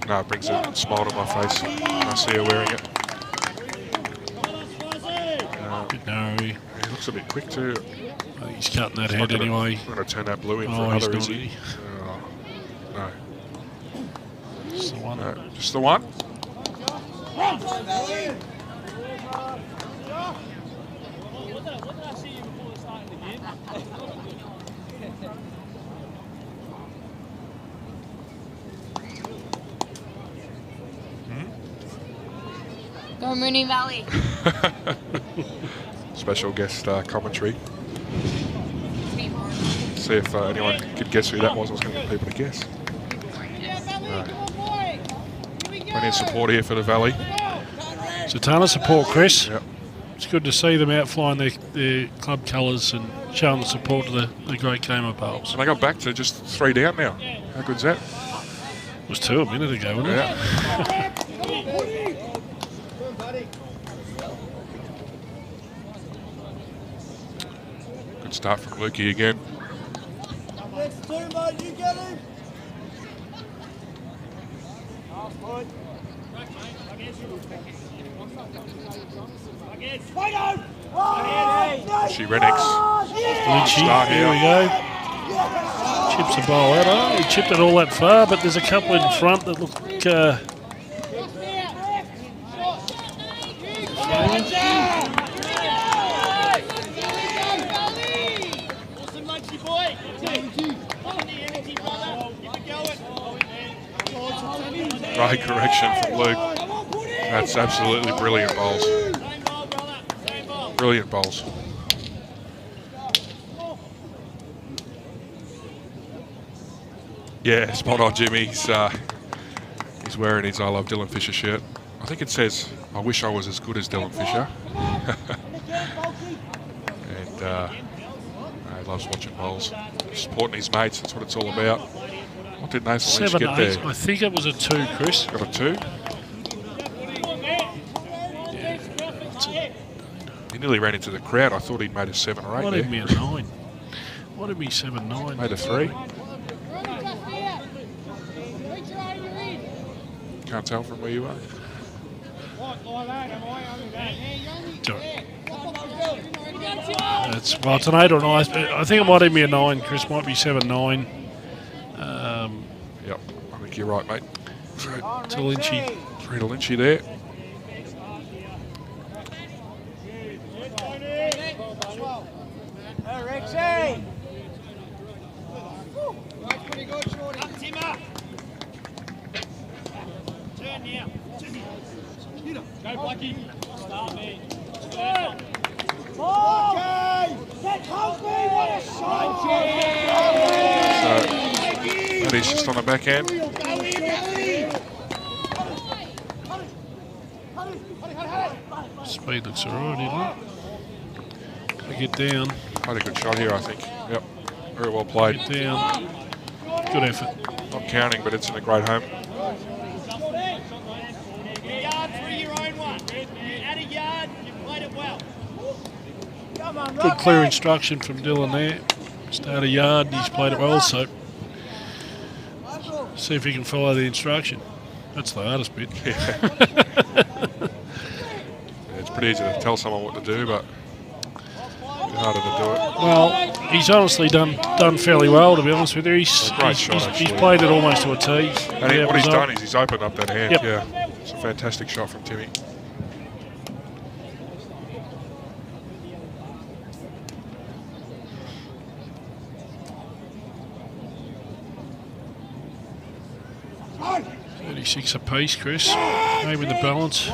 no, it brings a smile to my face when I see her wearing it. No, He looks a bit quick too. I think he's cutting that head anyway. I'm going to turn that blue in for Oh, another, he's is he? not, No. It's the one. No, just the one? Go Mooney Valley. Special guest commentary. See if anyone could guess who that was. I was going to get people to guess. Plenty of support here for the Valley. It's a ton of support, Chris. Yep. It's good to see them out flying their club colours and showing the support to the great game of bowls. And they got back to just 3 down now. How good's that? It was 2 a minute ago, wasn't it? Yeah. Good start from Lukey again. Next 2, mate, you get him. She Renix. Lynchy, Start here we here. go. Chips the bowl out. Oh, he chipped it all that far, but there's a couple in front that look... Right correction from Luke. That's absolutely brilliant bowls. Brilliant bowls. Yeah, spot on, Jimmy. He's wearing his I Love Dylan Fisher shirt. I think it says, I wish I was as good as Dylan Fisher. And he loves watching bowls. Supporting his mates, that's what it's all about. What did Nathan Lynch 7-8. get there? I think it was a 2, Chris. Got a 2. He nearly ran into the crowd. I thought he'd made a 7 or 8 Might there. even be a 9. Might have been 7-9. Made a 3. Can't tell from where you are. Well, it's an 8 or 9. I think it might even be a 9. Chris, might be 7-9. Yep, I think you're right, mate. To Lynchy. 3 to Lynchy there. Rexy! That's pretty good, Shorty. Up, Timmer. Turn now. Go, Blackie. Start me. Okay! That helps me! What a shot! So, that is just on the back end. Speed looks alright, isn't it? Gotta get down. Had a good shot here, I think. Yep, very well played. Get down. Good effort. Not counting, but it's in a great home. Yard through your own one. At a yard, you played it well. Come on, Good clear instruction from Dylan there. Start a yard, and he's played it well, so see if he can follow the instruction. That's the hardest bit. It's pretty easy to tell someone what to do, but harder to do it. Well, he's honestly done fairly well, to be honest with you. He's played it almost to a tee. And what he's done is he's opened up that hand. Yep. Yeah, it's a fantastic shot from Timmy. $36 apiece, Chris. Maybe the balance.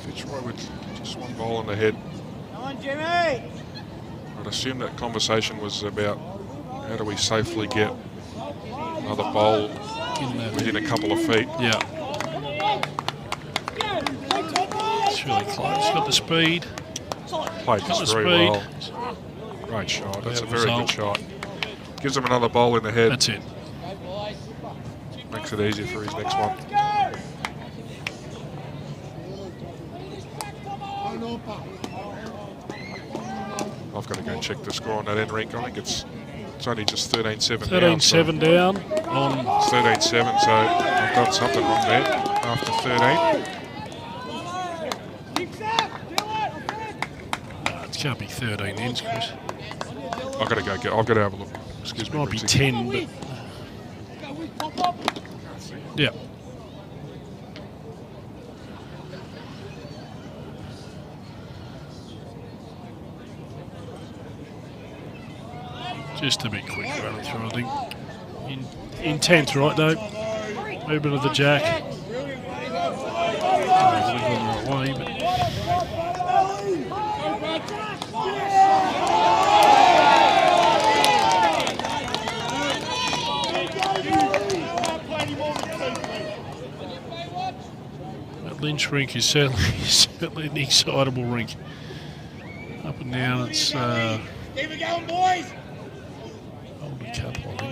Fitzroy with just 1 ball on the head. Come on, Jimmy! I'd assume that conversation was about how do we safely get another bowl within a couple of feet. Yeah. It's really close. Got the speed. Played Got the this very speed. well. Great shot. That's a Yeah, very result. good shot. Gives him another bowl in the head. That's it. Makes it easier for his next one. I've got to go and check the score on that end rink. I think it's only just 13-7 down. 13-7 down on. It's 13-7, so I've done something wrong there after 13. It can't be 13 ends, Chris. I've got to go I've got to have a look. Excuse It me. might be Briggsy. 10, but. Yeah. Just a bit quick running through, I think. Intense, right, though. Movement of the jack. Gone the right way, but. That Lynch rink is certainly an excitable rink. Up and down, it's. Keep it going, boys! Older couple, I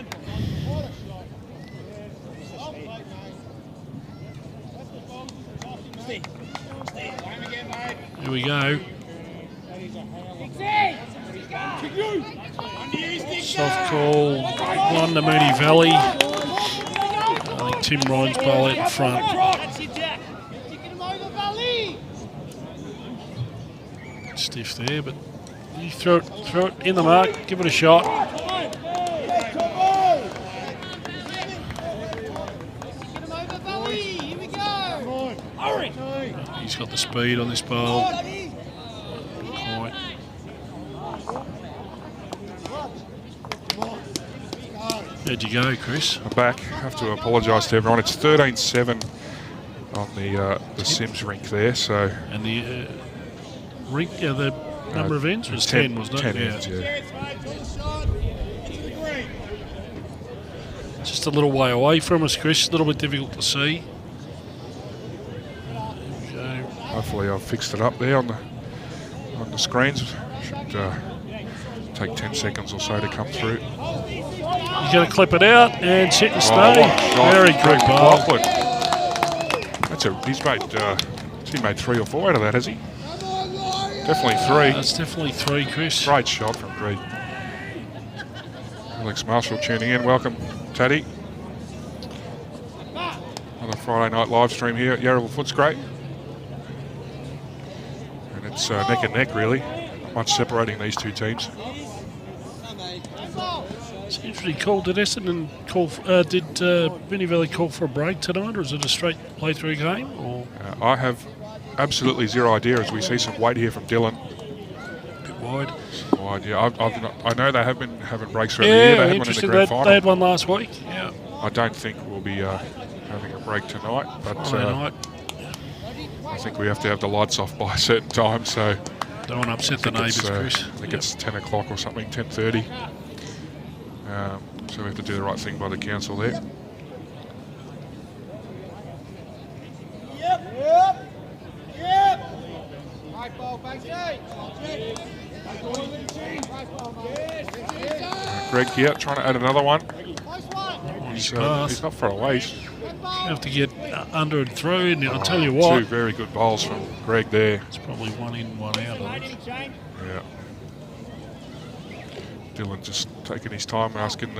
think. Here we go. Soft call, 1 to Mooney Valley. I think Tim Ryan's ball out in front. Stiff there, but you throw it in the mark, give it a shot. He's got the speed on this bowl. Quite. How'd you go, Chris? I'm back. I have to apologise to everyone. It's 13-7 on the Sims rink there. So And the rink, the number of ends was 10, wasn't it? 10 ends, yeah. Just a little way away from us, Chris. A little bit difficult to see. There we go. Hopefully I've fixed it up there on the screens. Should take 10 seconds or so to come through. He's going to clip it out and sit and stay. What a shot. Very good ball. He's made 3 or 4 out of that, has he? Definitely 3. That's definitely 3, Chris. Great shot from Greg. Alex Marshall tuning in. Welcome, Taddy. Another Friday night live stream here at Yarraville Footscray. And it's neck and neck, really. Not much separating these two teams. Seems pretty cool. Did Essendon call? Did Mooney Valley call for a break tonight, or is it a straight play-through game? Or I have absolutely zero idea, as we see some weight here from Dylan. A bit wide. Wide, yeah. I know they have been having breaks throughout the year. They had one in the interesting. grand final. They had one last week. Yeah. I don't think we'll be having a break tonight, but I think we have to have the lights off by a certain time. So don't want to upset the neighbours, Chris. I think it's 10 o'clock or something, 10:30. So we have to do the right thing by the council there. Greg here trying to add another one. He's not far away. You have to get under and through, and I'll tell you what. 2 very good bowls from Greg there. It's probably 1 in, 1 out, I think. Yeah. Dylan just taking his time, asking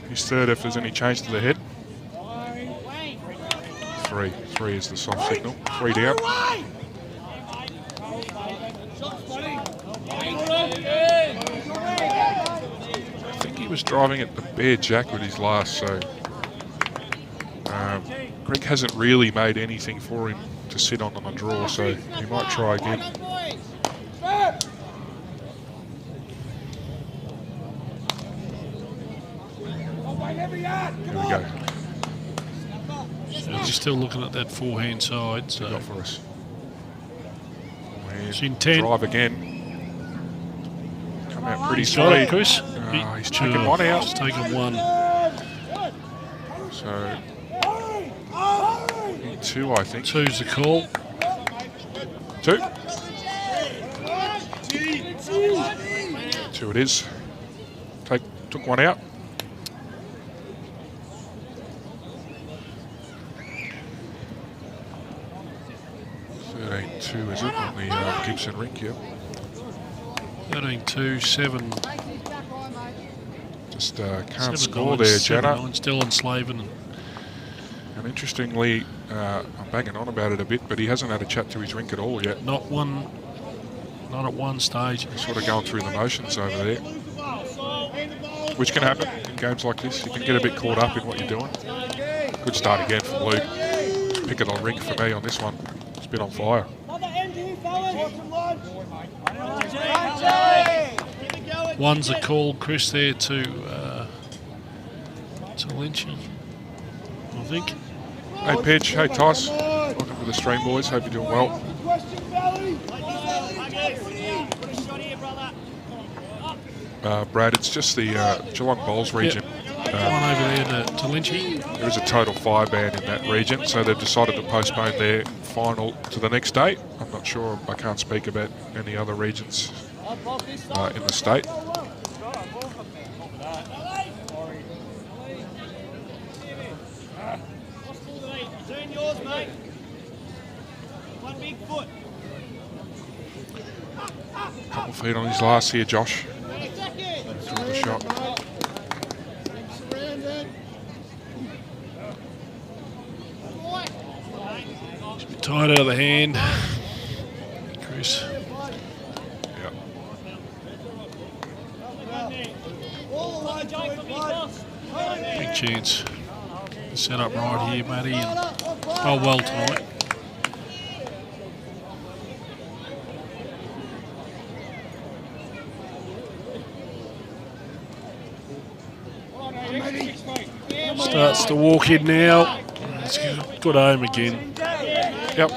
his third if there's any change to the head. 3 is the soft signal. 3 down. I think he was driving at the bare jack with his last, so Greg hasn't really made anything for him to sit on a draw, so he might try again. Here we go. So he's still looking at that forehand side. So Got for us. It's intent. Drive again. Come out pretty He's got it, sweet. Chris. He's taken one out. He's taken one. So 2, I think. 2's the call. 2. 2 it is. Took one out. Two, is it, on the Gibson rink, yeah. 13-2, 7. Just can't score there, Jenna. Still on Slaven. And interestingly, I'm banging on about it a bit, but he hasn't had a chat to his rink at all yet. Not at one stage. He's sort of going through the motions over there, which can happen in games like this. You can get a bit caught up in what you're doing. Good start again from Luke. Pick it on rink for me on this one. It's been on fire. One's a call, Chris, there to Lynchy, I think. Hey, Pidge. Hey, Toss. Welcome to the stream, boys. Hope you're doing well. Brad, it's just the Geelong Bowls region. One over there to Lynchy. There is a total fire ban in that region, so they've decided to postpone their final to the next day. I'm not sure, I can't speak about any other regions in the state. Couple feet on his last here, Josh. Through the shot. Tied out of the hand. Chris. Yeah. Big chance. Set up right here, Matty. And oh, well tonight. Starts to walk in now. It's good aim again. Yep.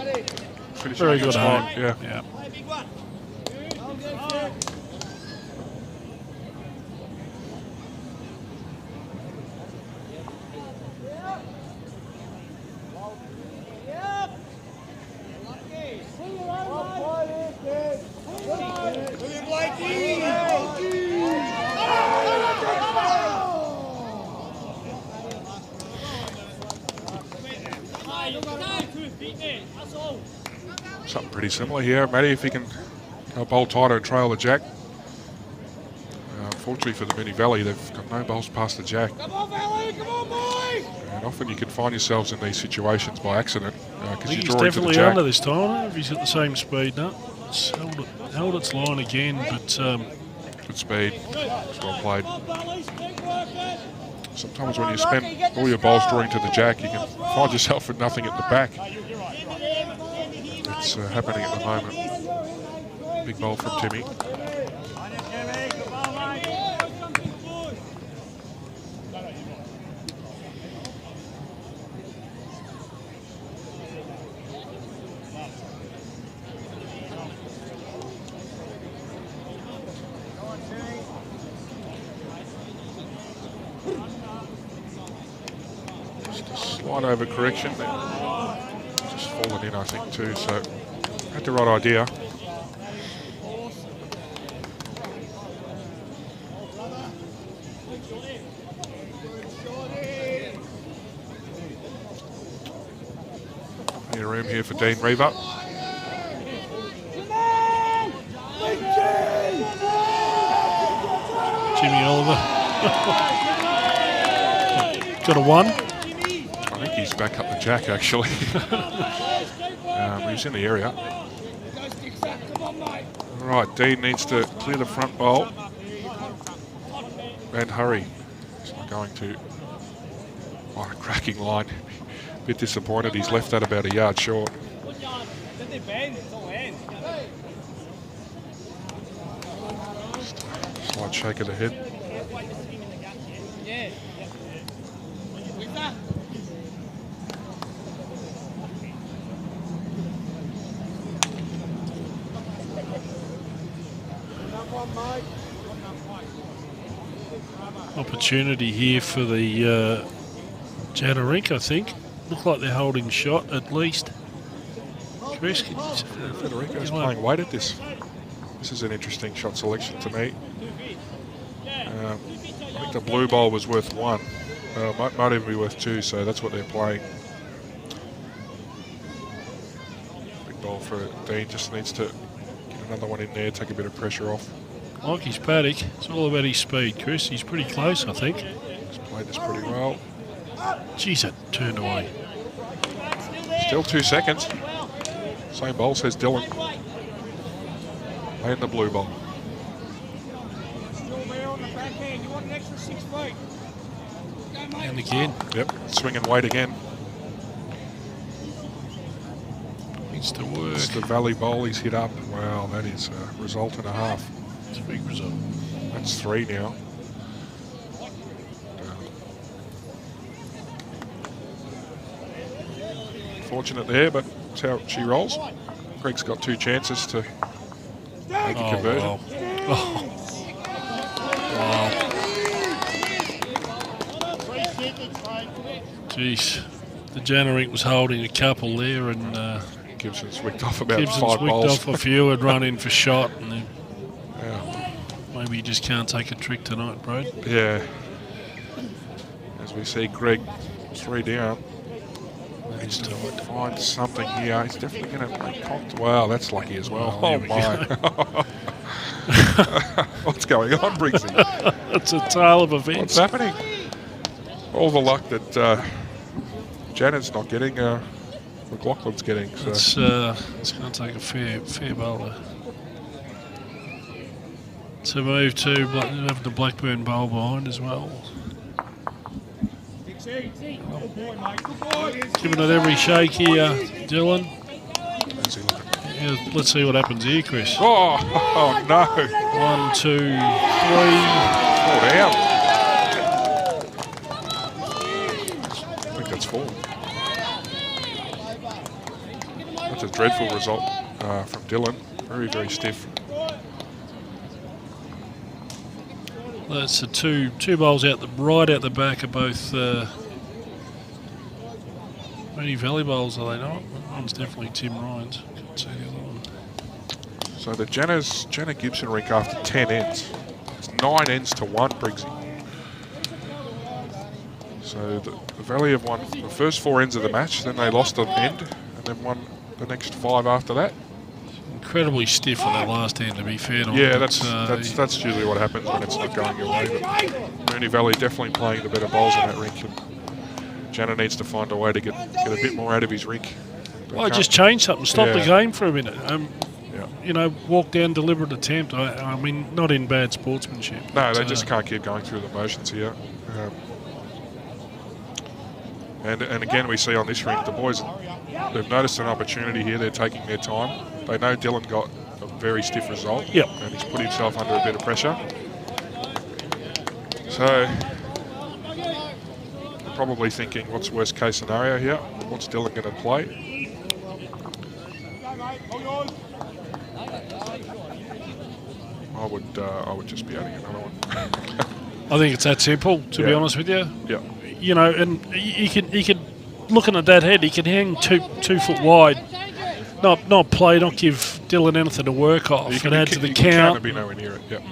Very good aim. Yeah. Something pretty similar here. Matty, if he can bowl tighter and trail the jack. Unfortunately for the Mooney Valley, they've got no bowls past the jack. Come on, Valley, come on, boys! And often you can find yourselves in these situations by accident because you He's draw into the definitely jack. under this time. I don't know if he's at the same speed now. It's held its line again, but Good speed. It's well played. Sometimes when you spend all your bowls drawing to the jack, you can find yourself with nothing at the back. It's happening at the moment. Big bowl from Timmy. Slight overcorrection, just fallen in I think too, so had the right idea. Plenty of room here for Dean Reaver. Jimmy Oliver got a 1. I think he's back up the jack actually. He's in the area. Right, Dean needs to clear the front bowl and hurry. He's not going to. Oh, a cracking line. Bit disappointed, he's left that about a yard short. Slight shake of the head. Opportunity here for the Janarink, I think. Look like they're holding shot at least. Chris, Federico's playing weight at this. This is an interesting shot selection to me. I think the blue bowl was worth 1. Might even be worth 2, so that's what they're playing. Big bowl for Dean, just needs to get another one in there, take a bit of pressure off. like his paddock. It's all about his speed, Chris. He's pretty close, I think. He's played this pretty well. Jeez, that turned away. Still 2 seconds. Same bowl, says Dylan. And the blue bowl. And again. Yep, swing and wait again. Needs to work. It's the Valley bowl he's hit up. Wow, that is a result and a half. It's a big result. That's 3 now. Fortunate there, but that's how she rolls. Greg's got 2 chances to make a conversion. Wow. Oh. Wow. Jeez. The Janarink was holding a couple there, and Gibson's wicked off about Gibson's 5 wicked bowls. off a few and run in for shot, and then Yeah. maybe he just can't take a trick tonight, bro. Yeah. As we see Greg 3 down. Needs to find something here. He's definitely going to make contact. Wow, that's lucky as well. Oh, Oh, my. What's going on, Briggsy? It's a tale of events. What's happening? All the luck that Janet's not getting, McLaughlin's getting. So. It's going to take a fair bowler to move to have the Blackburn bowl behind as well. Giving it every shake here, Dylan. Yeah, let's see what happens here, Chris. Oh, no. 1, 2, 3. Oh, down. I think that's 4. That's a dreadful result from Dylan. Very, very stiff. That's the two bowls right out the back of both Mooney Valley bowls, are they not? One's definitely Tim Ryan's. Can't see the other one. So the Jenna Gibson rink after 10 ends. It's 9 ends to 1, Briggsy. So the Valley have won the first 4 ends of the match, then they lost an end, and then won the next 5 after that. Incredibly stiff on that last end, to be fair to him. Yeah, that's usually what happens when it's not going your way. But Mooney Valley definitely playing the better bowls in that rink. And Janna needs to find a way to get a bit more out of his rink. Well, just change something. Stop the game for a minute. Yeah. You know, walk down, deliberate attempt. I mean, not in bad sportsmanship. No, they just can't keep going through the motions here. And again, we see on this rink, the boys, they've noticed an opportunity here. They're taking their time. They know Dylan got a very stiff result. Yep. And he's put himself under a bit of pressure. So, they're probably thinking, what's worst case scenario here? What's Dylan going to play? I would just be adding another one. I think it's that simple, to be honest with you. Yeah. You know, and he can looking at that head, he can hang 2 foot wide, not play, not give Dylan anything to work off, and add to the count. Can't be nowhere near it. Yep.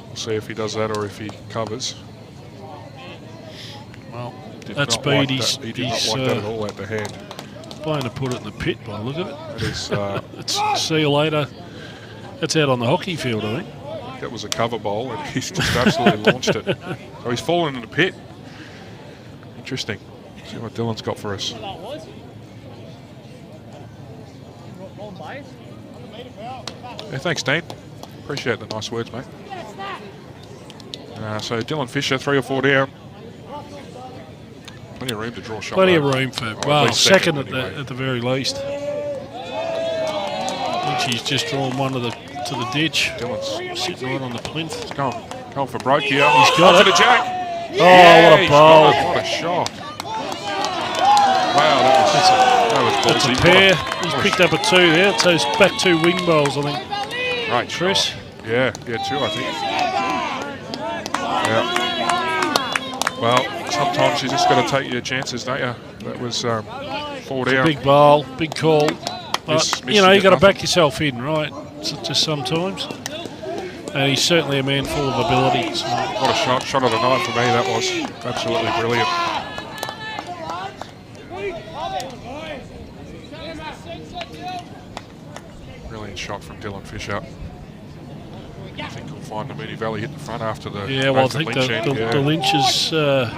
We'll see if he does that or if he covers. Well, that speed, he did not like that at all at the hand. Playing to put it in the pit by the look of it. That is, see you later. That's out on the hockey field, I think. That was a cover bowl, and he's just absolutely launched it. So he's fallen in the pit. Interesting. See what Dylan's got for us. Yeah, thanks, Dean. Appreciate the nice words, mate. So Dylan Fisher, 3 or 4 down. Plenty of room to draw shot. Plenty of room for, well, second at the very least. I think he's just drawn one to the ditch. Dylan's sitting right on the plinth. He's going for broke here. He's got it. To the jack. Yeah, what a bowl. What a shot. Wow, that's a pair. He's picked up a 2 there. So it's back 2 wing bowls, I think. Right, Chris. Yeah, 2, I think. Yeah. Well, sometimes you just got to take your chances, don't you? That was 4 down. Big bowl, big call. You know, you got to back yourself in, right? Just sometimes. And he's certainly a man full of ability. So. What a shot of the night for me, that was. Absolutely brilliant. Brilliant shot from Dylan Fisher. I think we'll find the Mooney Valley hit the front after the I think the Lynch's it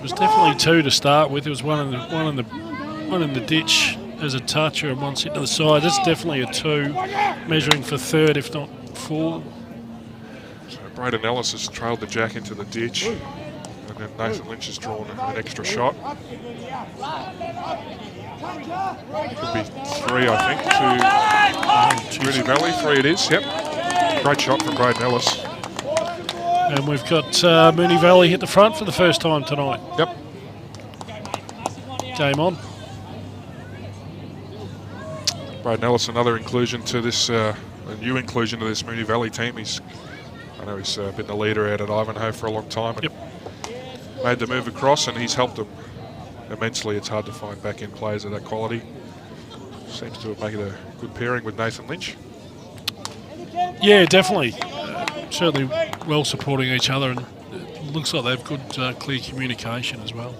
was definitely 2 to start with. There was one in the ditch as a toucher and one sitting to the side. That's definitely a 2, measuring for 3rd, if not 4. So Braden Ellis has trailed the jack into the ditch, and then Nathan Lynch has drawn an extra shot. Could be 3, I think, to Mooney Valley. 3 it is, yep. Great shot from Braden Ellis. And we've got Mooney Valley hit the front for the first time tonight. Yep. Game on. Braden Ellis, another inclusion to this, a new inclusion to this Mooney Valley team. I know he's been the leader out at Ivanhoe for a long time. And made the move across, and he's helped them immensely. It's hard to find back-end players of that quality. Seems to have made a good pairing with Nathan Lynch. Yeah, definitely. Certainly well supporting each other, and it looks like they've good, clear communication as well.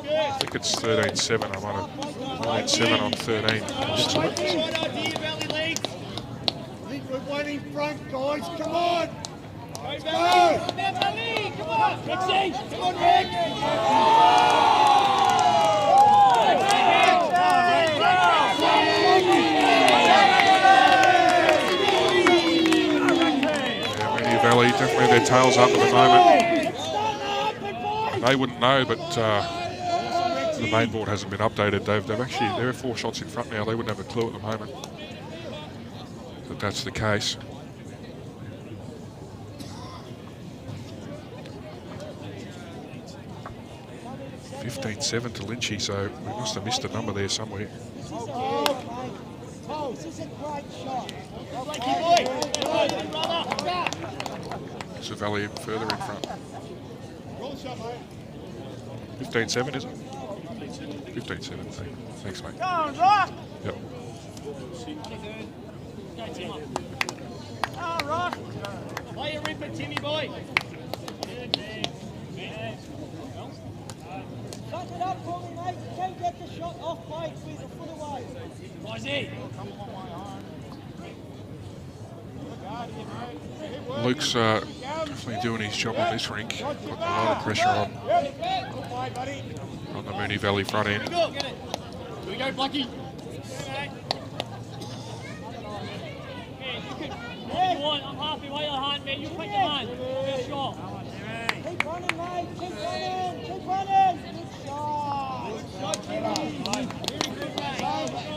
I think it's 13-7. I might have 9-7 on 13. I think we're one in front, guys. Come on. Let's go. Come on, Rixie. Come on, Rick. Mooney Valley, definitely their tails up at the moment. They wouldn't know, but the main board hasn't been updated. They've actually, they're 4 shots in front now. They wouldn't have a clue at the moment that that's the case. $15-7 to Lynchy, so we must have missed a number there somewhere. So Valley further in front. 15-7, is it? 15-7. Thanks, mate. Yep. Play a ripper, Timmy boy. it up for me, mate. You can get the shot off plate with a foot away. Luke's definitely doing his job on this rink, putting a lot of pressure on the Mooney Valley front end. Here we go, Blackie. I'm happy with your hand, mate. You pick your hand. Good shot. Keep running, mate. Keep running. Keep running. Good shot.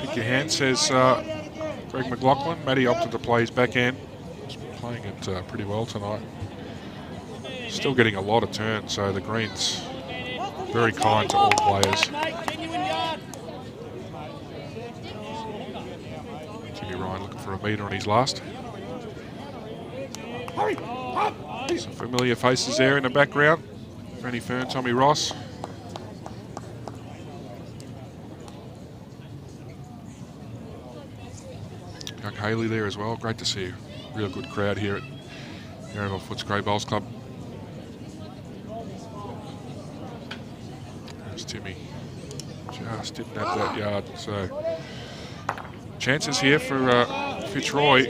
Pick your hand, says Greg McLaughlin. Matty opted to play his backhand. He's playing it pretty well tonight. Still getting a lot of turns, so the green's very kind to all players. Jimmy Ryan looking for a metre on his last. Some familiar faces there in the background. Randy Fern, Tommy Ross. Young Haley there as well. Great to see a real good crowd here at Yarraville Footscray Bowls Club. There's Timmy. Just didn't have that yard. So chances here for Fitzroy.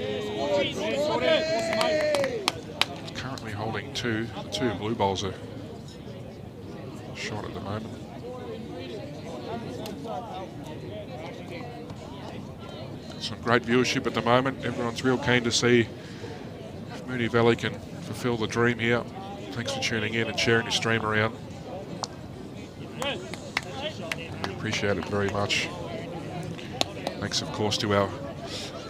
Currently holding two. The two blue bowls are shot at the moment. Some great viewership at the moment. Everyone's real keen to see if Mooney Valley can fulfil the dream here. Thanks for tuning in and sharing your stream around. We appreciate it very much. Thanks, of course, to our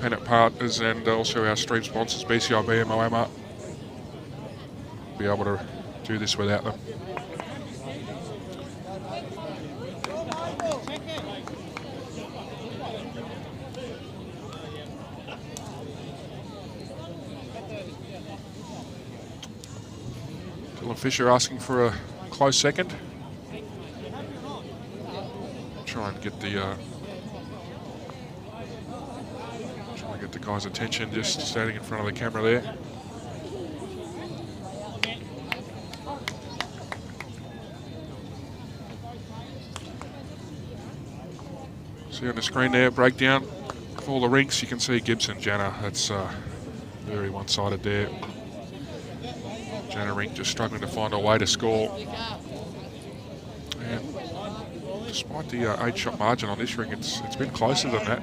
Pennant partners and also our stream sponsors, BCIB and Moama. Be able to do this without them. Dylan Fisher asking for a close second. Try and get the guy's attention, just standing in front of the camera there. See on the screen there, breakdown of all the rinks. You can see Gibson, Jana. That's very one-sided there. Jana rink just struggling to find a way to score. And despite the 8-shot margin on this ring, it's been closer than that.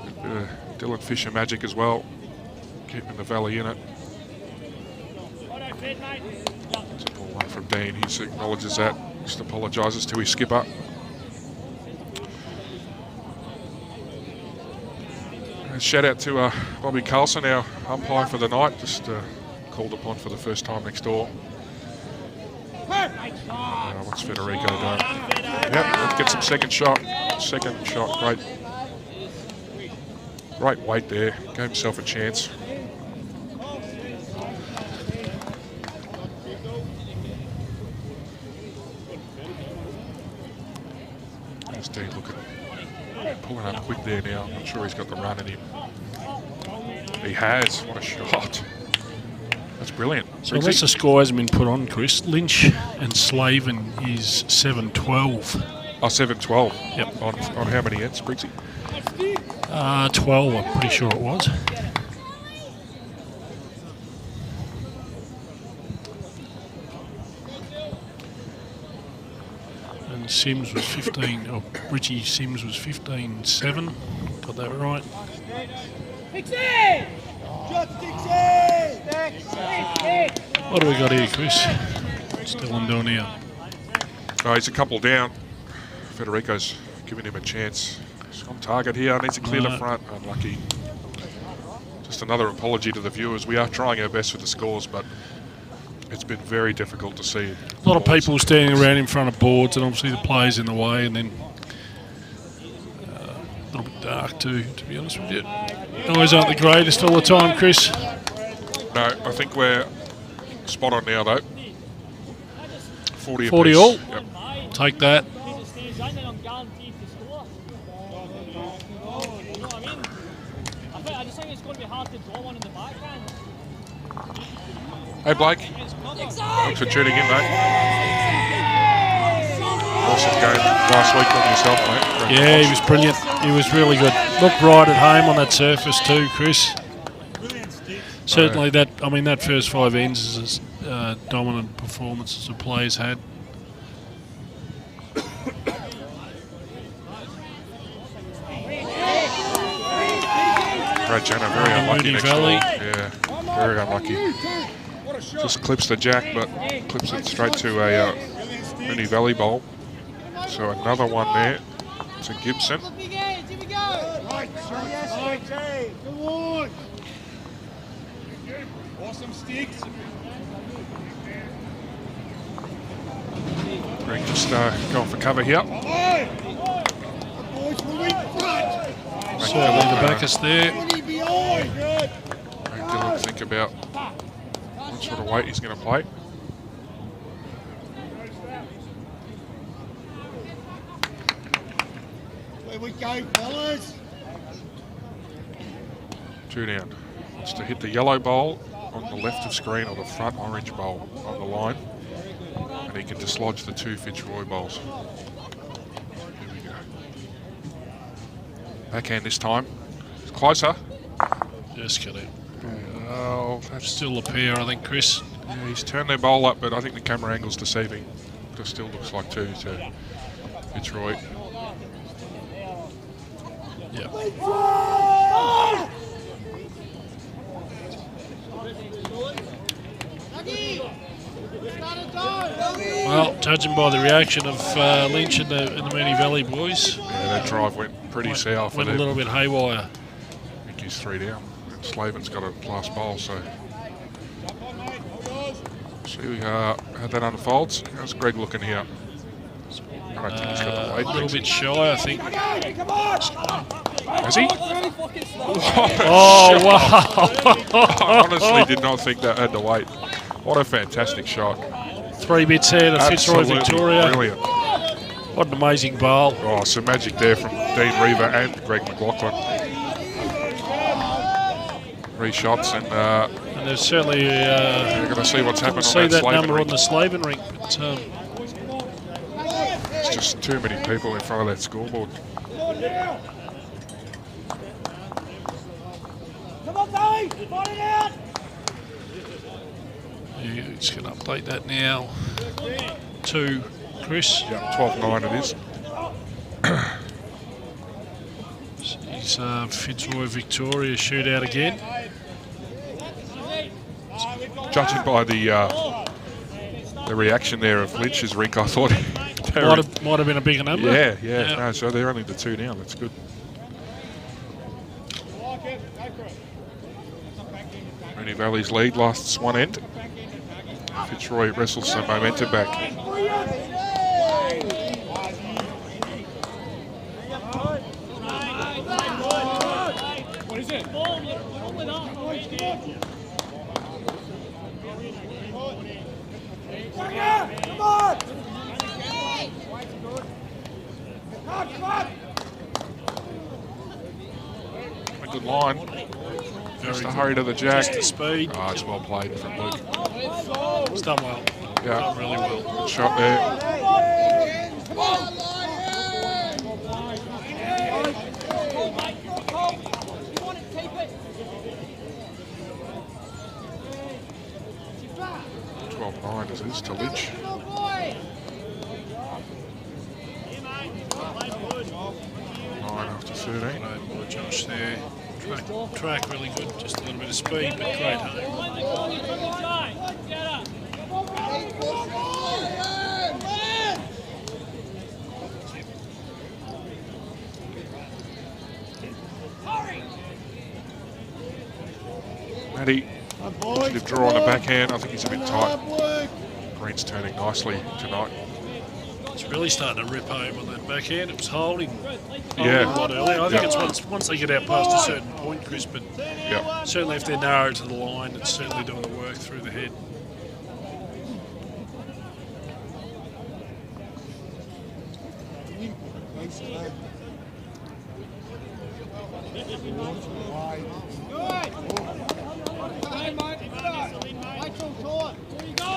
A bit of Dylan Fisher magic as well, keeping the Valley in it. It's a ball one from Dean. He acknowledges that. Just apologises to his skipper. And shout out to Bobby Carlson, our umpire for the night, just called upon for the first time next door. What's Federico doing? Yep, let's get some second shot. Second shot, great weight there. Gave himself a chance. There's Dean looking, pulling up quick there now. I'm not sure he's got the run in him. He has. What a shot. That's brilliant. So unless the score hasn't been put on, Chris, Lynch and Slavin is 7-12. Oh, 7-12. Yep. On how many ends, Briggsy? 12, I'm pretty sure it was. And Sims was 15, or Richie Sims was 15-7. Got that right. What do we got here, Chris? What's Dylan doing here? Oh, he's a couple down. Federico's giving him a chance. He's on target here. Needs to clear the front. Unlucky. Just another apology to the viewers. We are trying our best with the scores, but it's been very difficult to see. A lot of people standing around in front of boards, and obviously the players in the way, and then a little bit dark too, to be honest with you. Noise aren't the greatest all the time, Chris. No, I think we're spot on now, though. 40 40 apiece. all? Yep. Take that. I just think it's going to be hard to draw one in the backhand. Hey, Blake. Thanks for tuning in, mate. Awesome game last week on yourself, mate. Yeah, he was brilliant. He was really good. Looked right at home on that surface too, Chris. Certainly that first 5 ends is as dominant performance as the players had. Brad Jenner, very unlucky Mooney next Valley. ball. Yeah, very unlucky. Just clips the jack, but clips it straight to a Mooney Valley bowl. So another one there to Gibson. Awesome sticks. Greg just going for cover here. Certainly the backers there. Make Dylan think about what sort of weight he's going to play. There we go, fellas. 2 down. Wants to hit the yellow bowl on the left of screen or the front orange bowl on the line. And he can dislodge the 2 Fitzroy bowls. Here we go. Backhand this time. It's closer. Just get it. Oh, that's Still a pair, I think, Chris. yeah, he's turned their bowl up, but I think the camera angle's deceiving. Just still looks like 2 to Fitzroy. Yeah. Well, judging by the reaction of Lynch and the Mooney Valley boys, Yeah, that drive went pretty sour for went a them. little bit haywire. I think he's 3 down. And Slaven's got a plus bowl, so see how that unfolds. How's Greg looking here? I don't think he's got the weight. A little bit shy, I think. Has he? Oh, wow. I honestly did not think that had the weight. What a fantastic shot. 3 bits here to Fitzroy Absolutely Victoria. brilliant. What an amazing bowl. Oh, some magic there from Dean Reaver and Greg McLaughlin. 3 shots, and And there's certainly you're going to see what's happened see on that that Slaven number ring. on the Slaven ring. But, There's just too many people in front of that scoreboard. Come on, Tony! Fight it out! yeah, just going to update that now to Chris. Yeah, 12-9 it is. He's Fitzroy Victoria shootout again. Judging by the reaction there of Lynch's rink, I thought Might have been a bigger number. yeah. No, so they're only the 2 now. That's good. Mooney Valley's lead lasts 1 end. Fitzroy wrestles some momentum back. What is it? Hold it up. Come on! Come on! A good line. Just a hurry to the jack. Just the speed. Oh, it's well played from Luke. It's done well. Yeah, Done really well. good shot there. Come on! You want it, keep it. 12-9 as it is to Lynch. 9 after 13. Great boy, Josh there. Track really good. Just a little bit of speed, but great home. Get up. Matty, positive draw on the backhand. I think he's a bit tight. Green's turning nicely tonight. It's really starting to rip home on that backhand. It was holding Yeah. a lot earlier. I think it's once they get out past a certain point, Chris, but Yeah. certainly if they're narrow to the line, it's certainly doing the work through the head.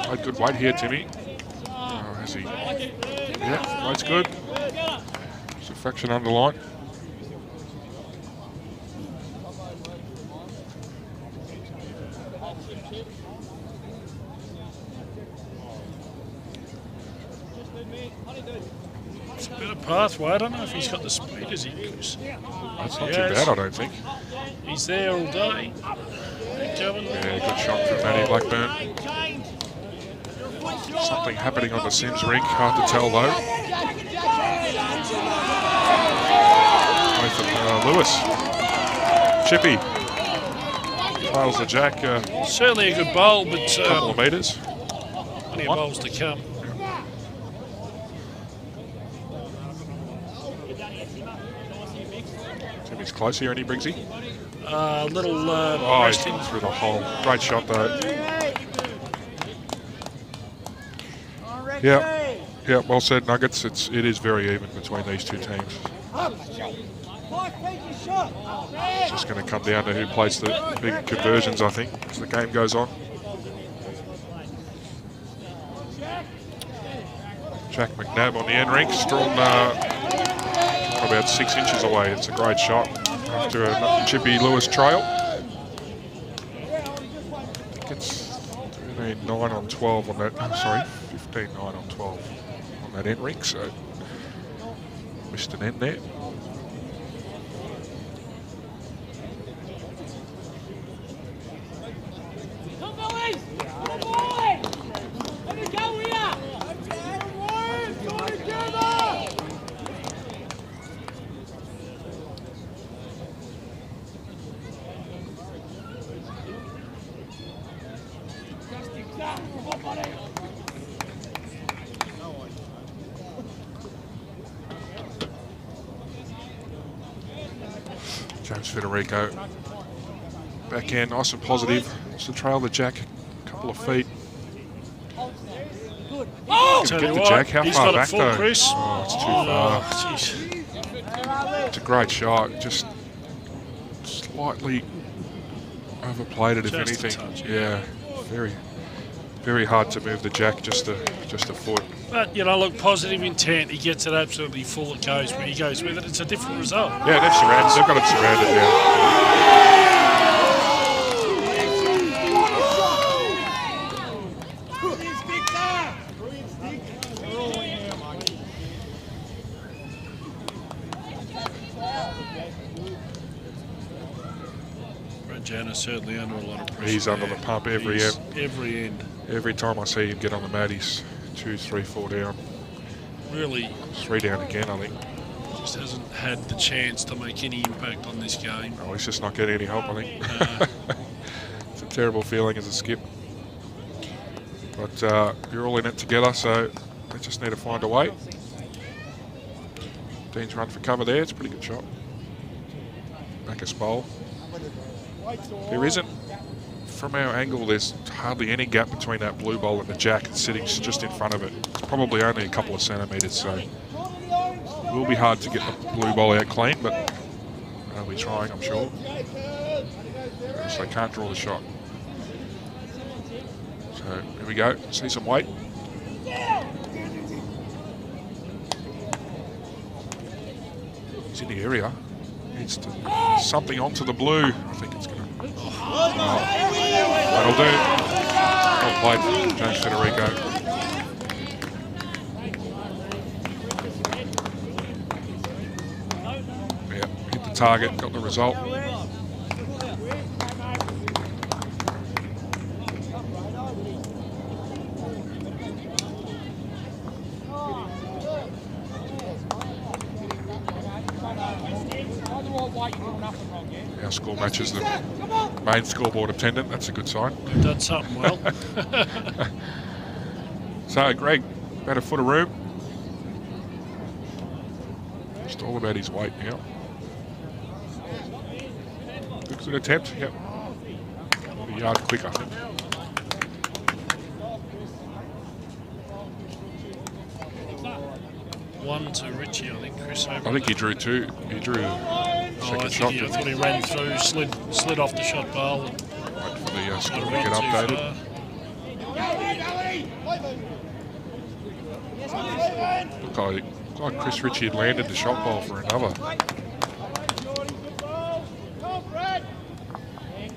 Had good weight here, Timmy. Oh, has he? Yeah, weight's good. Just a fraction under line. It's a bit of pathway. I don't know if he's got the speed as he goes. That's not too bad, I don't think. He's there all day. Yeah, good shot from Matty Blackburn. Something happening on the Sims rink, hard to tell though. Nathan Lewis. Chippy. Trails the jack. Certainly a good bowl, but a couple of metres. plenty of bowls to come. Timmy's close here, any Briggsy? Little Oh, he's through the hole. Great shot though. Yeah, well said, Nuggets. It is very even between these two teams. It's just going to come down to who plays the big conversions, I think, as the game goes on. Jack McNabb on the end rink, drawn about 6 inches away. It's a great shot after a Chippy Lewis trail. I think it's 13-9 on 12 on that. Oh, sorry, 15-9 on 12 on that end rink. So missed an end there. Come boys! Come boy! Let me go here! James Federico back in, nice and positive. Just to trail the jack a couple of feet. Oh! Get the jack. How far back though? Chris. Oh, it's too far. It's a great shot. Just slightly overplayed it, if Just a anything. touch, Yeah, very hard to move the jack. Just a foot. But, you know, look, positive intent. He gets it absolutely full. It goes where he goes with it. It's a different result. Yeah, they've got it surrounded now. Jana's certainly under a lot of pressure. He's under the pump every end. Every end. Every time I see him get on the mat, he's 2, 3, 4 down. Really. 3 down again, I think. Just hasn't had the chance to make any impact on this game. Oh, he's just not getting any help, I think. It's a terrible feeling as a skip. But you're all in it together, so they just need to find a way. Dean's run for cover there. It's a pretty good shot. Backus bowl. There isn't, from our angle, there's hardly any gap between that blue bowl and the jack. It's sitting just in front of it. It's probably only a couple of centimetres, so it will be hard to get the blue bowl out clean, but they'll be trying, I'm sure. Because they can't draw the shot. So here we go. See some weight. He's in the area. Needs to something onto the blue. I think it's going to. Oh, that'll do. Well played, James Federico. Yeah, hit the target, got the result. Our score matches the main scoreboard attendant. That's a good sign. We've done something well. So, Greg, about a foot of room. Just all about his weight now. Good attempt, yep. A yard quicker. One to Richie, I think, Chris. I think he drew 2. He drew second shot. I thought he ran through, slid off the shot bowl. Wait for the score to Got get run too updated. far. Put looked like Chris Ritchie had landed the shot ball for another.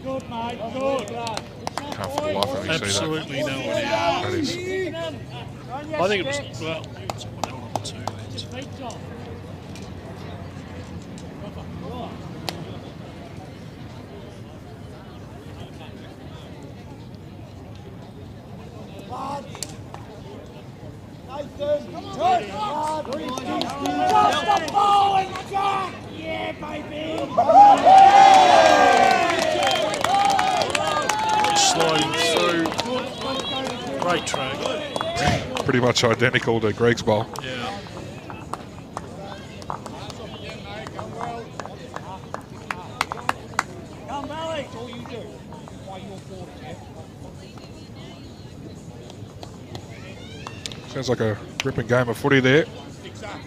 Good, mate. Good. Can't for the life of me see that. Absolutely no idea. That is. I think it was, well, it's 1-2 then. Just the ball and Jack! Yeah, baby! Sliding through. Great track. Pretty much identical to Greg's ball. Yeah. Come, Valley! That's all you do. Play your forward, yeah? Sounds like a ripping game of footy there.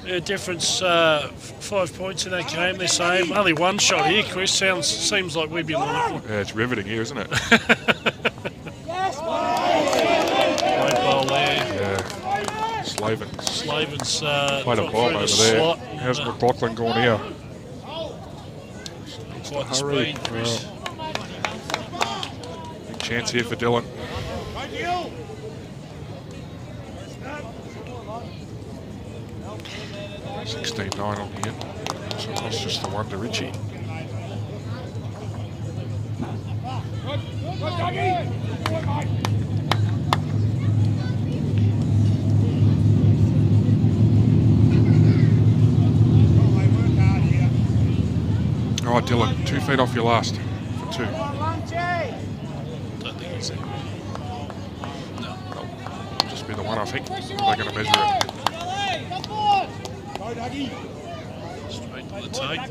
Yeah, difference 5 points in that game. They're saying only one shot here, Chris. Seems like we'd be liable. Yeah, it's riveting here, isn't it? Yes, Great ball there. Yeah. Slavin's Played a got ball through over the there. slot. How's McLaughlin going here? Quite the Hurry. speed, Chris. Big chance here for Dylan. 16-9 on the end. So that's just the one to Ritchie. All right, Dylan, 2 feet off your last for 2. Don't think he's there. No. That'll just be the one, I think. They're going to measure it. Straight to the tape.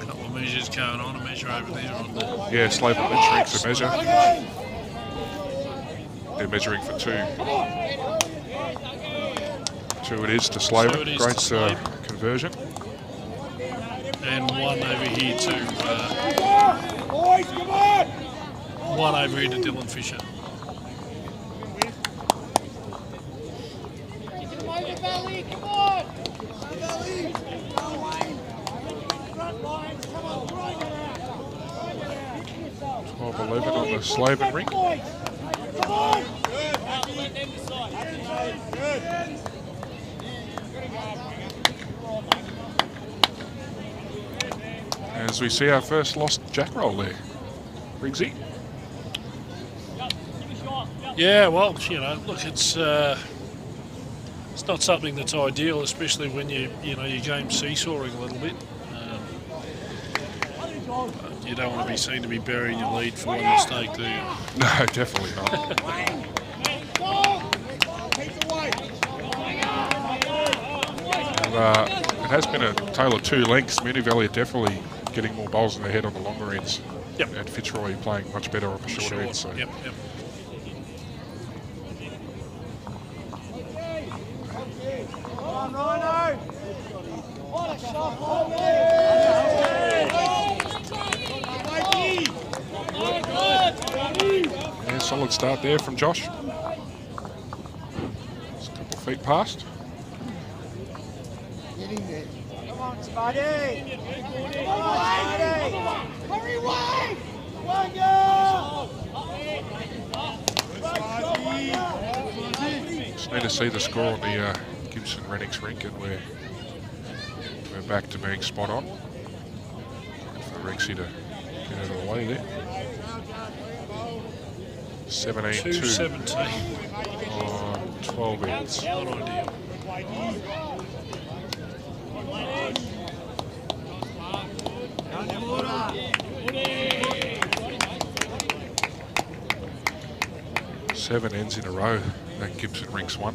Couple of measures going on. A measure over there on the. Yeah, Slaven and Shrinks a measure. They're measuring for 2. 2 it is to Slaven. 2 it is Great to Slaven. Conversion. And 1 over here to. Boys, come on! 1 over here to Dylan Fisher. Valley, come on! Valley! Go, Wayne! Front lines, come on, grind it out! 12-11 on the Slaven ring. Boys! Come on! Let them decide. Good! As we see our first lost jack roll there. Briggsy. Yeah, well, you know, look, it's not something that's ideal, especially when your game's seesawing a little bit. You don't want to be seen to be burying your lead for one mistake, do you? No, definitely not. And, it has been a tale of 2 lengths. Mooney Valley are definitely getting more bowls in their head on the longer ends. Yep. And Fitzroy playing much better on the shorter ends. So. Yep. Yeah, solid start there from Josh. Just a couple of feet past. Come on, Spidey! Come on, Spidey! Hurry, Wayne! One go! Just need to see the score on the Gibson Renix rink, and we're back to being spot on. For Rexy to get out of the way there. 17-2 2-17. on 12 ends. Not ideal. Seven ends in a row that Gibson Rinks won.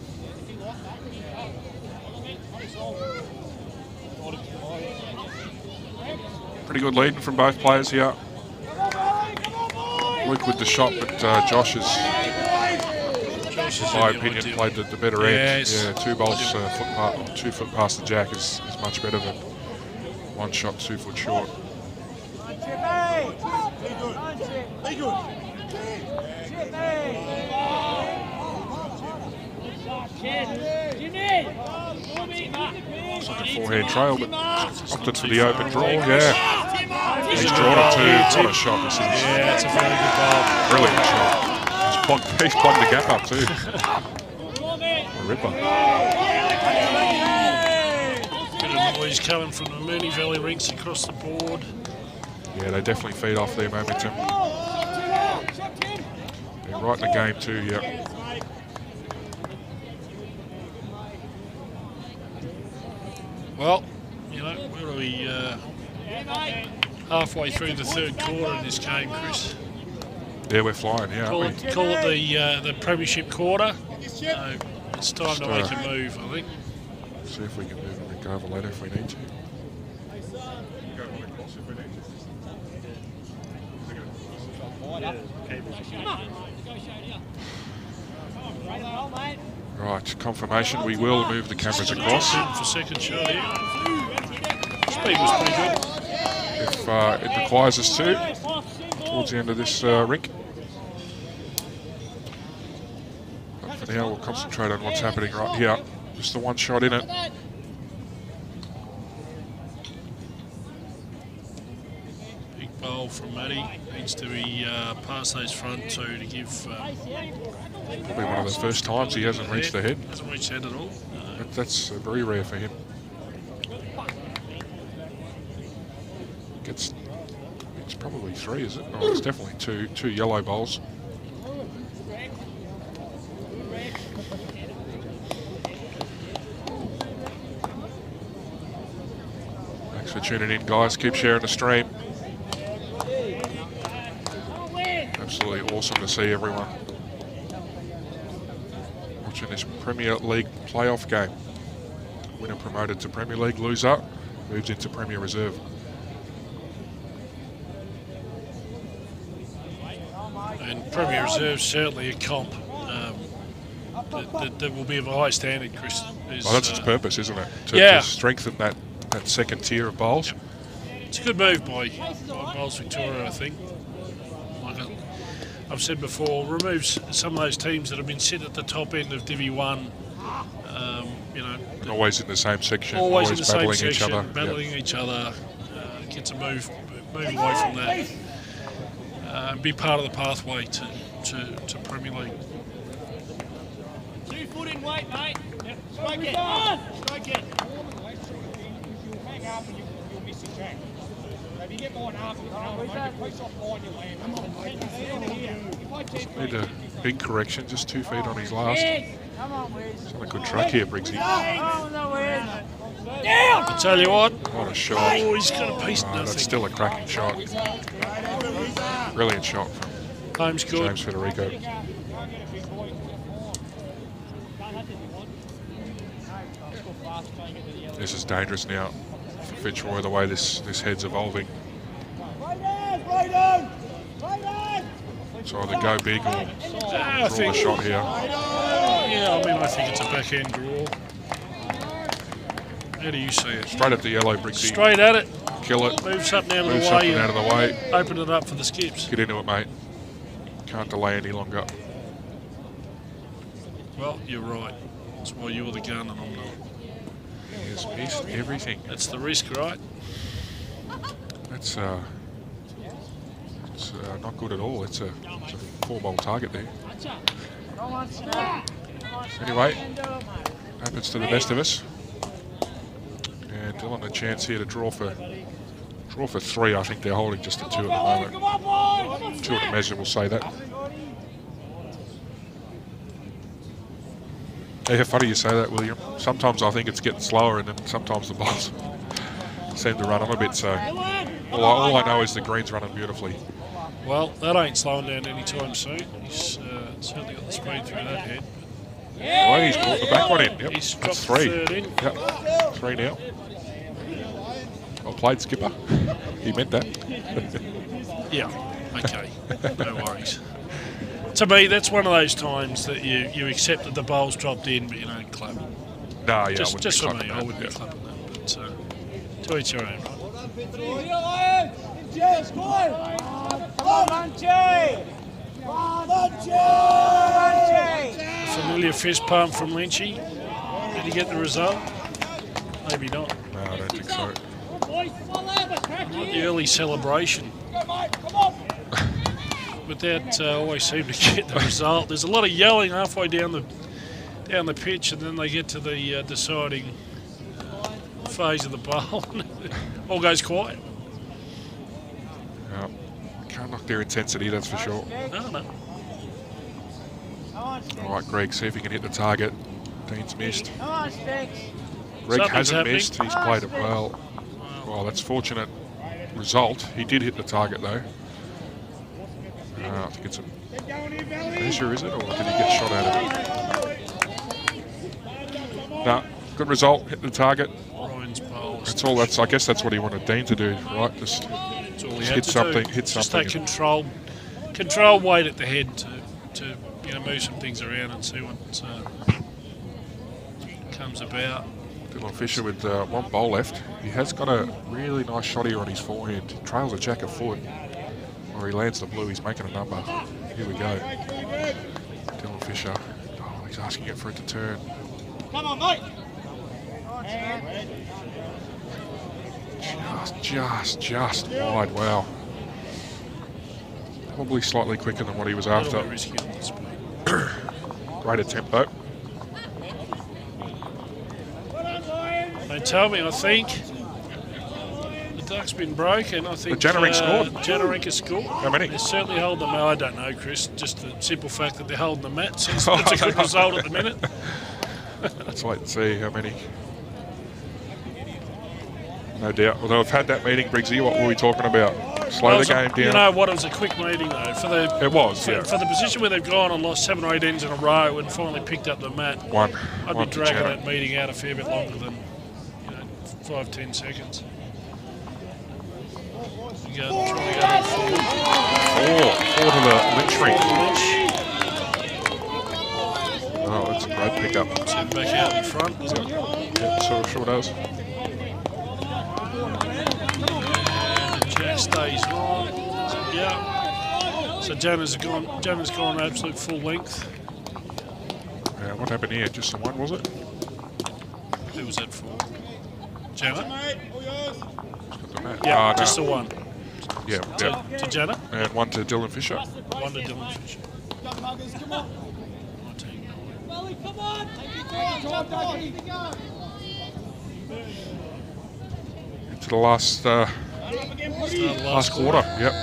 Pretty good leading from both players here. Luke with the shot, but Josh has, in my opinion, played the better end. Yes. Yeah, 2 bowls 2 foot past the jack is much better than 1 shot 2 foot short. It's like a forehand trail, but opted for the open draw. Yeah. He's drawn it too. What a shot this is. Yeah, it's a very good ball. Brilliant shot. He's plugged the gap up too. A ripper. Bit of noise coming from the Mooney Valley rinks across the board. Yeah, they definitely feed off their momentum. They're right in the game too, yeah. Well, you know, where are we? Halfway through the third quarter in this game, Chris. Yeah, we're flying, yeah, Call aren't we? it the premiership quarter. So it's time to make a move, I think. See if we can move and go over later if we need to. Right, confirmation. We will move the cameras across. For second shot here. Speed was pretty good. If it requires us to, towards the end of this rink. But for now, we'll concentrate on what's happening right here. Just the one shot in it. Big bowl from Matty. Needs to be past those front two to give... Probably one of the first times he hasn't reached the head. Hasn't reached the head at all. No. That's very rare for him. It's probably three, is it? Oh, it's definitely two yellow bowls. Thanks for tuning in, guys. Keep sharing the stream. Absolutely awesome to see everyone watching this Premier League playoff game. Winner promoted to Premier League, loser moves into Premier Reserve. And Premier Reserve certainly a comp that will be of a high standard, Chris. Well, that's its purpose, isn't it? Yeah. To strengthen that second tier of bowls. It's a good move by Bowls Victoria, I think. Like I've said before, removes some of those teams that have been sitting at the top end of Divi 1. You know, Always in the same section. always in the same battling section, each other. battling each other. Gets a move away from that. Be part of the pathway to Premier League. 2 foot in weight, mate. Yep. Strike it. Strike it. Hang up and you'll miss the track. So if you get more than half, you can piece off line, you land. Come on, mate. Need a big correction, just 2 feet on his last. Come on, Wiz. He's on a good track here, Briggsy. Oh, no, Wiz. I tell you what, What a shot. oh, he's got a piece of That's nothing. still a cracking shot. Brilliant shot from Home's good. James Federico. This is dangerous now for Fitzroy, the way this head's evolving. So either go big or I draw the think, shot here. yeah, I mean, I think it's a backhand draw. How do you see it? Straight at the yellow, Briggsy. Straight at it. Kill it. Move something out of Move the way. something out of the way. Open it up for the skips. Get into it, mate. Can't delay any longer. Well, you're right. That's why you're the gun and I'm not. He has missed everything. That's the risk, right? That's not good at all. It's a 4-bowl target there. Anyway, happens to the best of us. And Dylan a chance here to draw for 3. I think they're holding just a 2 at the moment. 2 at the measure, we'll say that. Yeah, funny you say that, William. Sometimes I think it's getting slower, and then sometimes the balls seem to run on a bit. So all I know is the green's running beautifully. Well, that ain't slowing down anytime soon. He's certainly got the speed through that head. Well, he's brought the back one in. Yep, He's that's dropped 3. the third in. Yep, 3 now. Well played, skipper. He meant that. Yeah, okay, no worries. To me, that's one of those times that you accept that the bowl's dropped in, but you don't clap. No, yeah, Just for me, that. I wouldn't be clapping that. But to each your own, right? A familiar fist pump from Lynchy. Did he get the result? Maybe not. No, I don't think so. Not the early celebration. But that always seemed to get the result. There's a lot of yelling halfway down the pitch, and then they get to the deciding phase of the bowl. All goes quiet. Yeah. Can't knock their intensity, that's for sure. No. All right, Greg, see if he can hit the target. Dean's missed. Greg Something's hasn't happening. missed. He's played it well. Well, that's fortunate result. He did hit the target, though. I think it's a measure, is it? Or did he get shot at it? No, good result. Hit the target. Ryan's bowl. That's all. I guess that's what he wanted Dean to do, right? Just That's all he hit had to something. do. Hit Just something. that control weight at the head to move some things around and see what comes about. Dylan Fisher with one bowl left. He has got a really nice shot here on his forehand. Trails a jack a foot. Or he lands the blue. He's making a number. Here we go. Dylan Fisher. Oh, he's asking it for it to turn. Come on, mate. Just wide. Wow. Probably slightly quicker than what he was A little after. bit risky on the speed. Great attempt though. They tell me, I think the duck's been broken. I think The Jannering scored. Jannering has scored. How many? They're certainly holding them. I don't know, Chris. Just the simple fact that they're holding the mat says that's a good result at the minute. Let's wait and see how many. No doubt. Although I've had that meeting, Briggsy, what were we talking about? Slow the game down. You know what? It was a quick meeting though. For the position where they've gone and lost 7 or 8 ends in a row and finally picked up the mat. I'd be dragging that meeting out a fair bit longer than 5-10 seconds. You go and try to go forward. Four to the lynch ring. Oh, that's a great pickup. Send back out in front, doesn't it? Yeah, sure does. And Jack stays on. Yeah. So Janna's gone absolute full length. What happened here? Just the one, was it? Who was that for? Janna? Yeah, Yeah, just the one. Yeah, To Janna? and one to Dylan Fisher. One to Dylan Fisher. 19-9. Come on. Into the last quarter. Yep.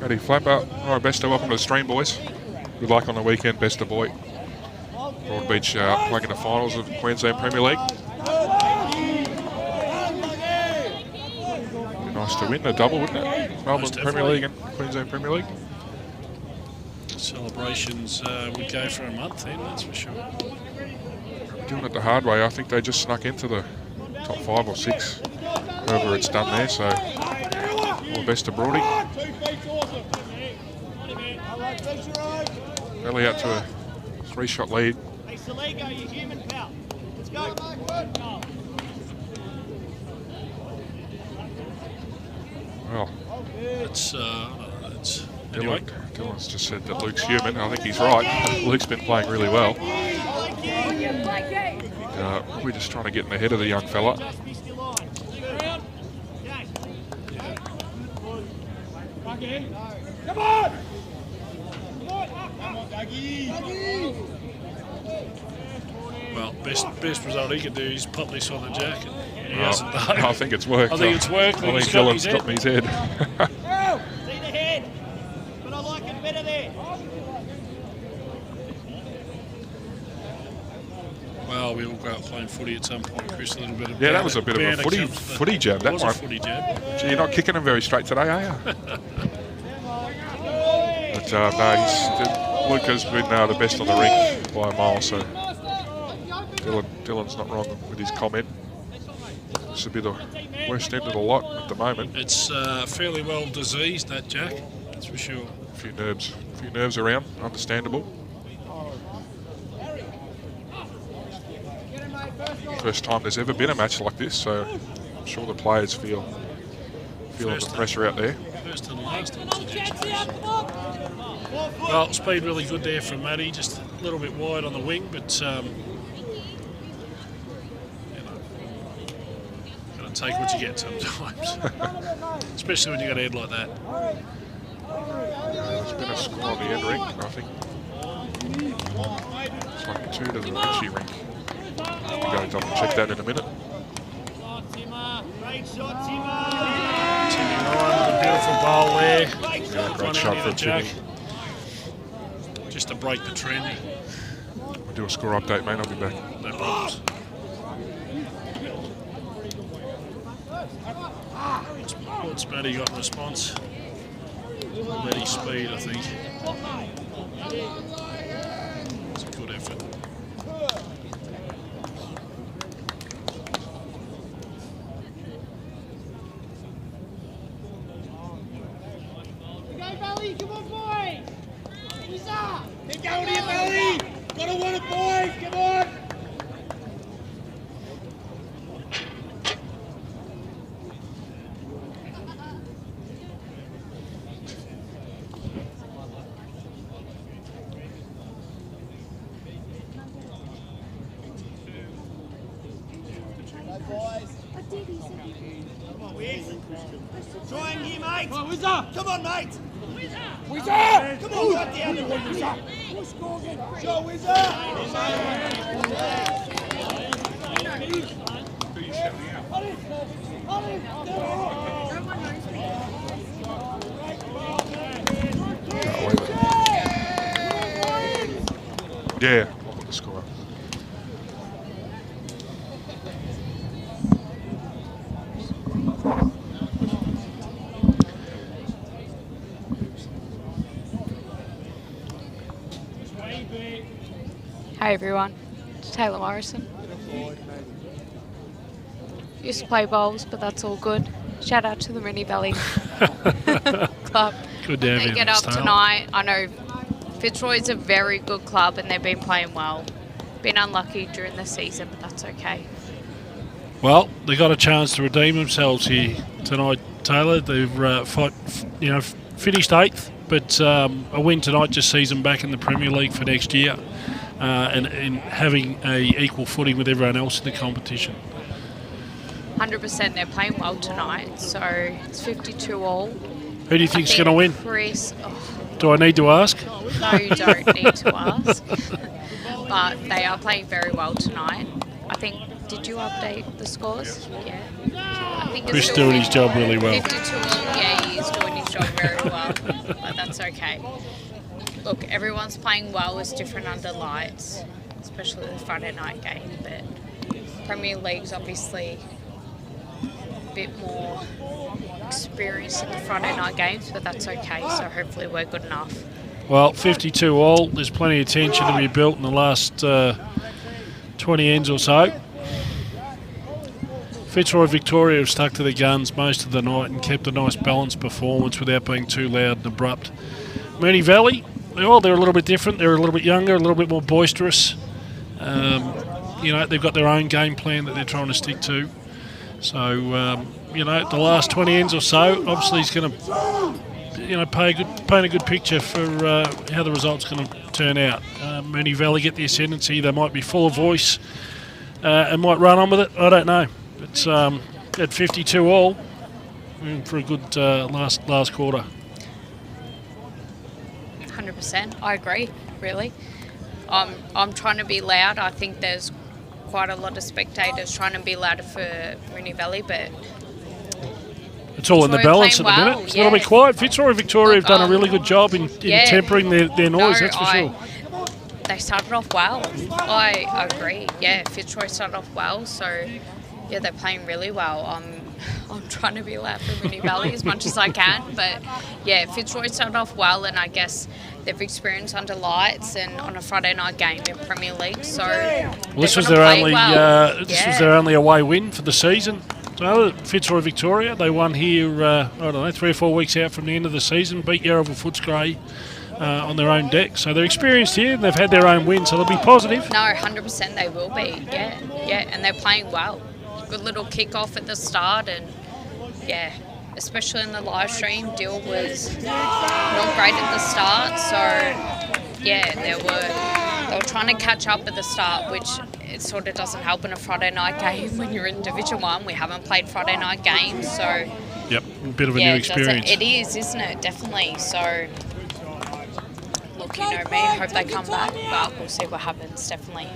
Ready, Flapper. All right, best of welcome to the stream, boys. Good luck on the weekend, best of boy. Broadbeach playing in the finals of the Queensland Premier League. Be nice to win a double, wouldn't it? Melbourne Premier League and Queensland Premier League. Celebrations would go for a month then, that's for sure. Doing it the hard way. I think they just snuck into the top 5 or 6. Whoever it's done there, so all the best to Broady. Valley out to a 3-shot lead. Hey, Saligo, you human pal. Let's go. Well, It's anyway. Dylan's just said that Luke's human. I think he's right. Luke's been playing really well. We're just trying to get in the head of the young fella. Come on! Well, best result he could do is pop this on the jacket. He hasn't done. I think it's worked. I think it's worked. I think Dylan's got me his head. See the head, but I like it better there. Well, we all go out playing footy at some point, Chris. A little bit of Yeah, that was a bit of a footy jab, that was one. a footy jab. Gee, you're not kicking him very straight today, are you? But no, Luke has been the best on the ring by a mile, so Dylan's not wrong with his comment. This will be the worst end of the lot at the moment. It's fairly well diseased, that Jack, that's for sure. A few nerves around, understandable. first time there's ever been a match like this, so I'm sure the players feel the pressure out there. First and last. Well, speed really good there from Matty, just a little bit wide on the wing, but you know, got to take what you get sometimes, especially when you got a head like that. There's been a score on the end rink, I think. It's like 2 to the Richie rink. I'll go double check that in a minute. Timmy Ryan with a beautiful bowl there. Yeah, great shot from Timmy. Just to break the trend. We'll do a score update, mate. I'll be back. No problems. What's Matty got in response? Matty speed, I think. It's a good effort. Go, Valley, come on, boys! Who's up? Get going here, Valley! Gotta want it, boys! Come on! Try and here, mate. Oh, who's up? Come on, mate. Who's up? Come on, right down. Who's up? Show who's up. Yeah, I'll put the score up. Hi everyone, it's Taylor Morrison. Used to play bowls, but that's all good. Shout out to the Mooney Valley Club. Good to have They you, get Miss up Taylor. tonight. I know Fitzroy's a very good club and they've been playing well. Been unlucky during the season, but that's okay. Well, they got a chance to redeem themselves here tonight, Taylor. They've finished 8th, but a win tonight just sees them back in the Premier League for next year, and having a equal footing with everyone else in the competition. 100% they're playing well tonight, so it's 52 all. Who do you think's going to win? Chris, Do I need to ask? no, you don't need to ask. But they are playing very well tonight. I think, did you update the scores? Yeah. I think Chris it's doing his job really well. 52 all, yeah, he is doing his job very well, but that's okay. Look, everyone's playing well. It's different under lights, especially the Friday night game, but Premier League's obviously a bit more experienced in the Friday night games, but that's okay, so hopefully we're good enough. Well, 52 all. There's plenty of tension to be built in the last 20 ends or so. Fitzroy Victoria have stuck to their guns most of the night and kept a nice balanced performance without being too loud and abrupt. Mooney Valley, well, they're a little bit different. They're a little bit younger, a little bit more boisterous. They've got their own game plan that they're trying to stick to. So, the last 20 ends or so, obviously he's going to paint a good picture for how the result's going to turn out. Mooney Valley get the ascendancy. They might be full of voice and might run on with it. I don't know. But at 52 all, we're in for a good last quarter. 100%, I agree, really. I'm trying to be loud. I think there's quite a lot of spectators trying to be louder for Mooney Valley, but it's all in the Fitzroy balance at the playing minute. well, It's a little bit quiet. Fitzroy Victoria have done a really good job in tempering their noise, that's for sure. They started off well. I agree. Yeah, Fitzroy started off well, so yeah, they're playing really well. I'm trying to be loud for Mooney Valley as much as I can, but yeah, Fitzroy started off well, and I guess they've experienced under lights and on a Friday night game in Premier League. So this was their only away win for the season. So Fitzroy Victoria, they won here 3 or 4 weeks out from the end of the season, beat Yarraville Footscray on their own deck. So they're experienced here and they've had their own win, so they'll be positive. No, 100% they will be. Yeah, and they're playing well. Good little kick-off at the start, and yeah, especially in the live stream, Dill was not great at the start, so yeah, they were trying to catch up at the start, which it sort of doesn't help in a Friday night game when you're in Division 1. We haven't played Friday night games, so yep, a bit of a new experience. It is, isn't it? Definitely. So look, you know me, I hope they come back, but we'll see what happens. Definitely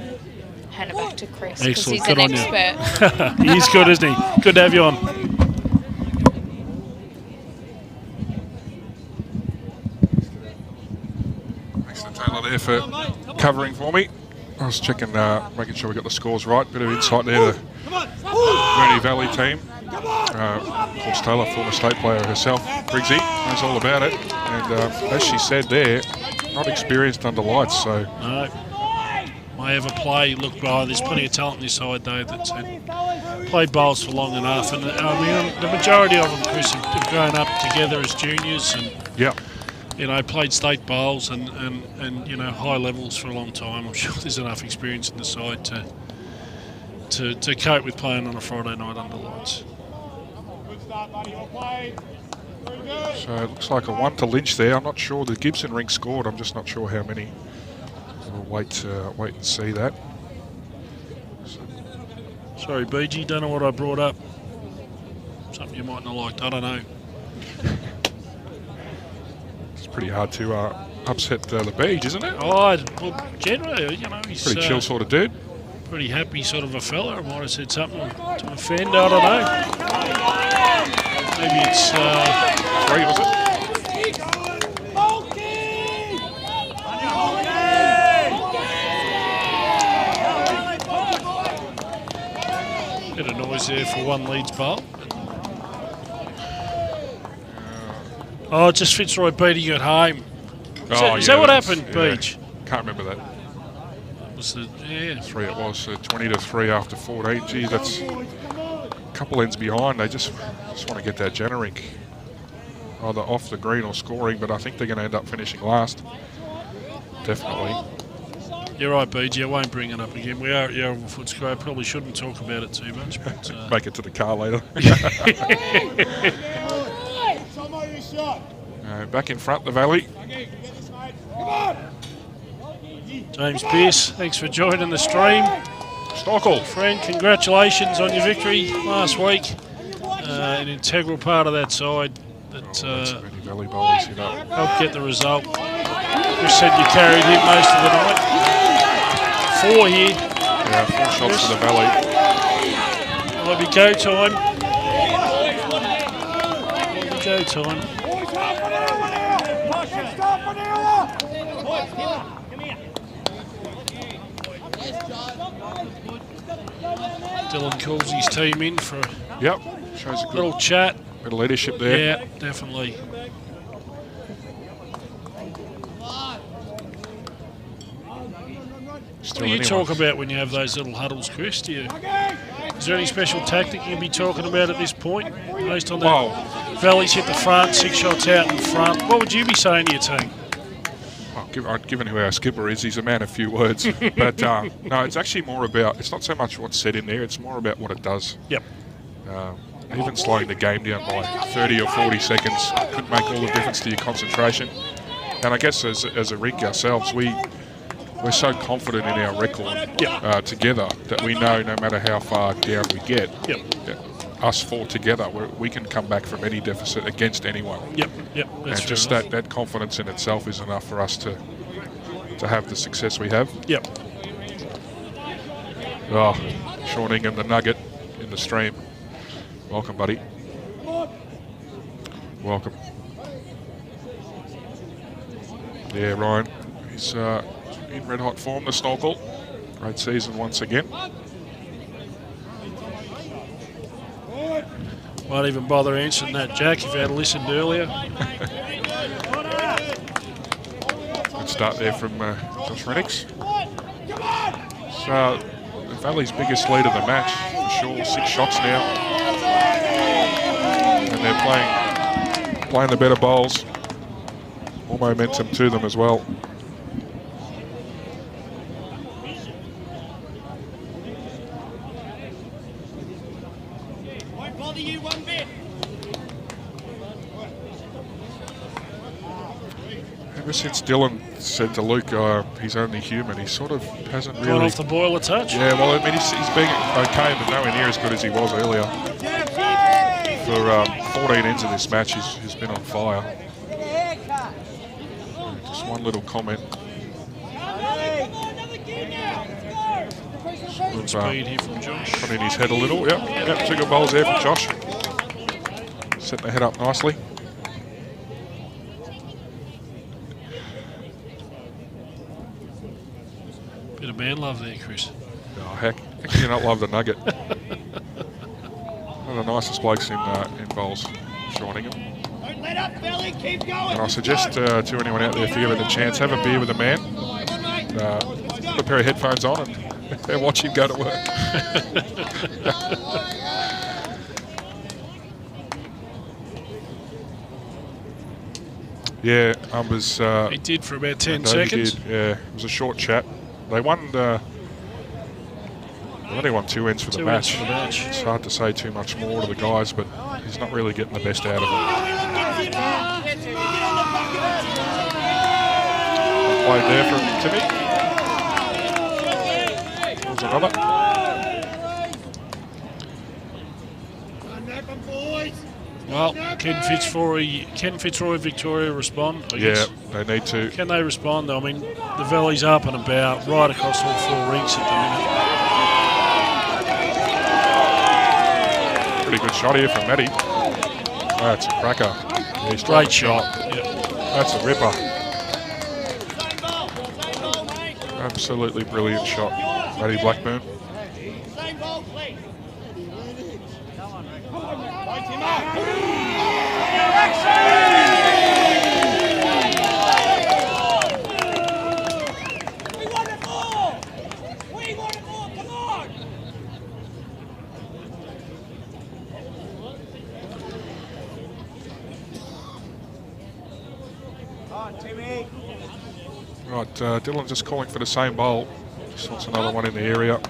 hand it back to Chris, because he's good an on expert. You. He's good, isn't he? Good to have you on. Thanks to Taylor there for covering for me. I was checking, making sure we got the scores right. Bit of insight there to the Mooney Valley team. Of course, Taylor, former state player herself, Briggsy, knows all about it. And as she said there, not experienced under lights, so... No. May ever play. Look, there's plenty of talent on this side, though, that's played bowls for long enough. And I mean, the majority of them, Chris, have grown up together as juniors and, you know, played state bowls and you know, high levels for a long time. I'm sure there's enough experience in the side to cope with playing on a Friday night under lights. So it looks like a 1 to Lynch there. I'm not sure the Gibson ring scored. I'm just not sure how many. We'll wait and see that. Sorry, BG, don't know what I brought up. Something you might not have liked, I don't know. It's pretty hard to upset the Beach, isn't it? Oh, well, generally, you know, he's pretty chill sort of dude. Pretty happy sort of a fella. I might have said something to offend, I don't know. Maybe it's 3, was it? Bit of noise there for one Leeds bowl. Oh, just Fitzroy beating at home. Is that what happened, Beach? Can't remember that. That was the 3 it was, 20 to 3 after 14. Gee, that's a couple ends behind. They just want to get that Janarink either off the green or scoring, but I think they're going to end up finishing last. Definitely. You're right, BG. I won't bring it up again. We are at Yarraville Footscray. Probably shouldn't talk about it too much. But make it to the car later. Back in front, the Valley. James Pearce, thanks for joining the stream. Stockel. Friend, congratulations on your victory last week. An integral part of that side that Valley bowlers, you know. helped get the result. Chris said you carried him most of the night. 4 here. Yeah, 4 shots for the Valley. Might be go time. Might be go time. Dylan calls his team in for shows a good little chat. Bit of leadership there. Yeah, definitely. What do you talk about when you have those little huddles, Chris? Is there any special tactic you'll be talking about at this point? Based on that, Valley's hit the front, 6 shots out in front. What would you be saying to your team? Well, given who our skipper is, he's a man of few words. But no, it's actually more about, it's not so much what's said in there, it's more about what it does. Yep. Even slowing the game down by 30 or 40 seconds could make all the difference to your concentration. And I guess as a rig ourselves, we're so confident in our record together that we know no matter how far down we get, us 4 together, we can come back from any deficit against anyone. Yep. And just that confidence in itself is enough for us to have the success we have. Yep. Oh, Sean Ingham, the nugget in the stream. Welcome, buddy. Welcome. Yeah, Ryan. He's in red hot form, the Snorkel. Great season once again. Won't even bother answering that, Jack, if you had listened earlier. Good start there from Josh Rennicks. So, the Valley's biggest lead of the match, for sure. 6 shots now. And they're playing the better bowls. More momentum to them as well. Won't bother you one bit. Ever since Dylan said to Luke he's only human, he sort of hasn't really... Gone off the boil a touch. Yeah, well, I mean, he's been okay, but nowhere near as good as he was earlier. For 14 ends of this match, he's been on fire. Just one little comment. Good speed here from Josh. Put in his head a little. Yep, 2 good bowls there from Josh. Setting the head up nicely. Bit of man love there, Chris. Oh, heck can you not love the nugget? One of the nicest blokes in bowls, Sean Ingham. Don't let up, Belly. Keep going. And I suggest to anyone out there, if you ever get the chance, have a beer with a man. Put a pair of headphones on and watch him go to work. Yeah, I was... he did for about 10 he seconds. did, yeah, it was a short chat. They won... they only won 2 ends for the match. It's hard to say too much more to the guys, but he's not really getting the best out of it. Played there from Timmy. There's another. Well, can Fitzroy Victoria respond? I guess. They need to. Can they respond? I mean, the Valley's up and about, right across all 4 rinks at the minute. Pretty good shot here from Matty. That's a cracker. Yeah, he's Great shot. Yep. That's a ripper. Absolutely brilliant shot, Matty Blackburn. Same ball, please. We want it more! We want it more, come on! Right, Dylan just calling for the same bowl. Just wants another one in the area.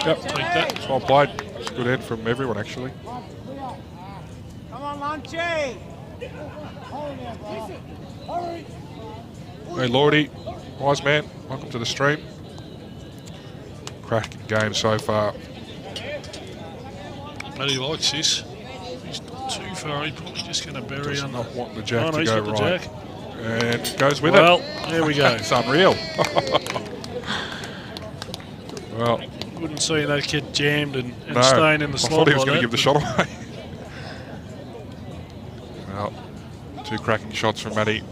Yep, Take that. it's well played. It's a good end from everyone, actually. Come on, Lunchy. Hey, Lordy, wise man, welcome to the stream. Cracking game so far. Matty likes this. He's not too far. He's probably just going to bury Does under. not want the jack Oh, no, to he's go got the right. jack. And goes with Well, it. there we go. It's unreal. Well, Wouldn't see that kid jammed and no, staying in the I slot. thought he was like going to that, give the shot away. Well, 2 cracking shots from Matty.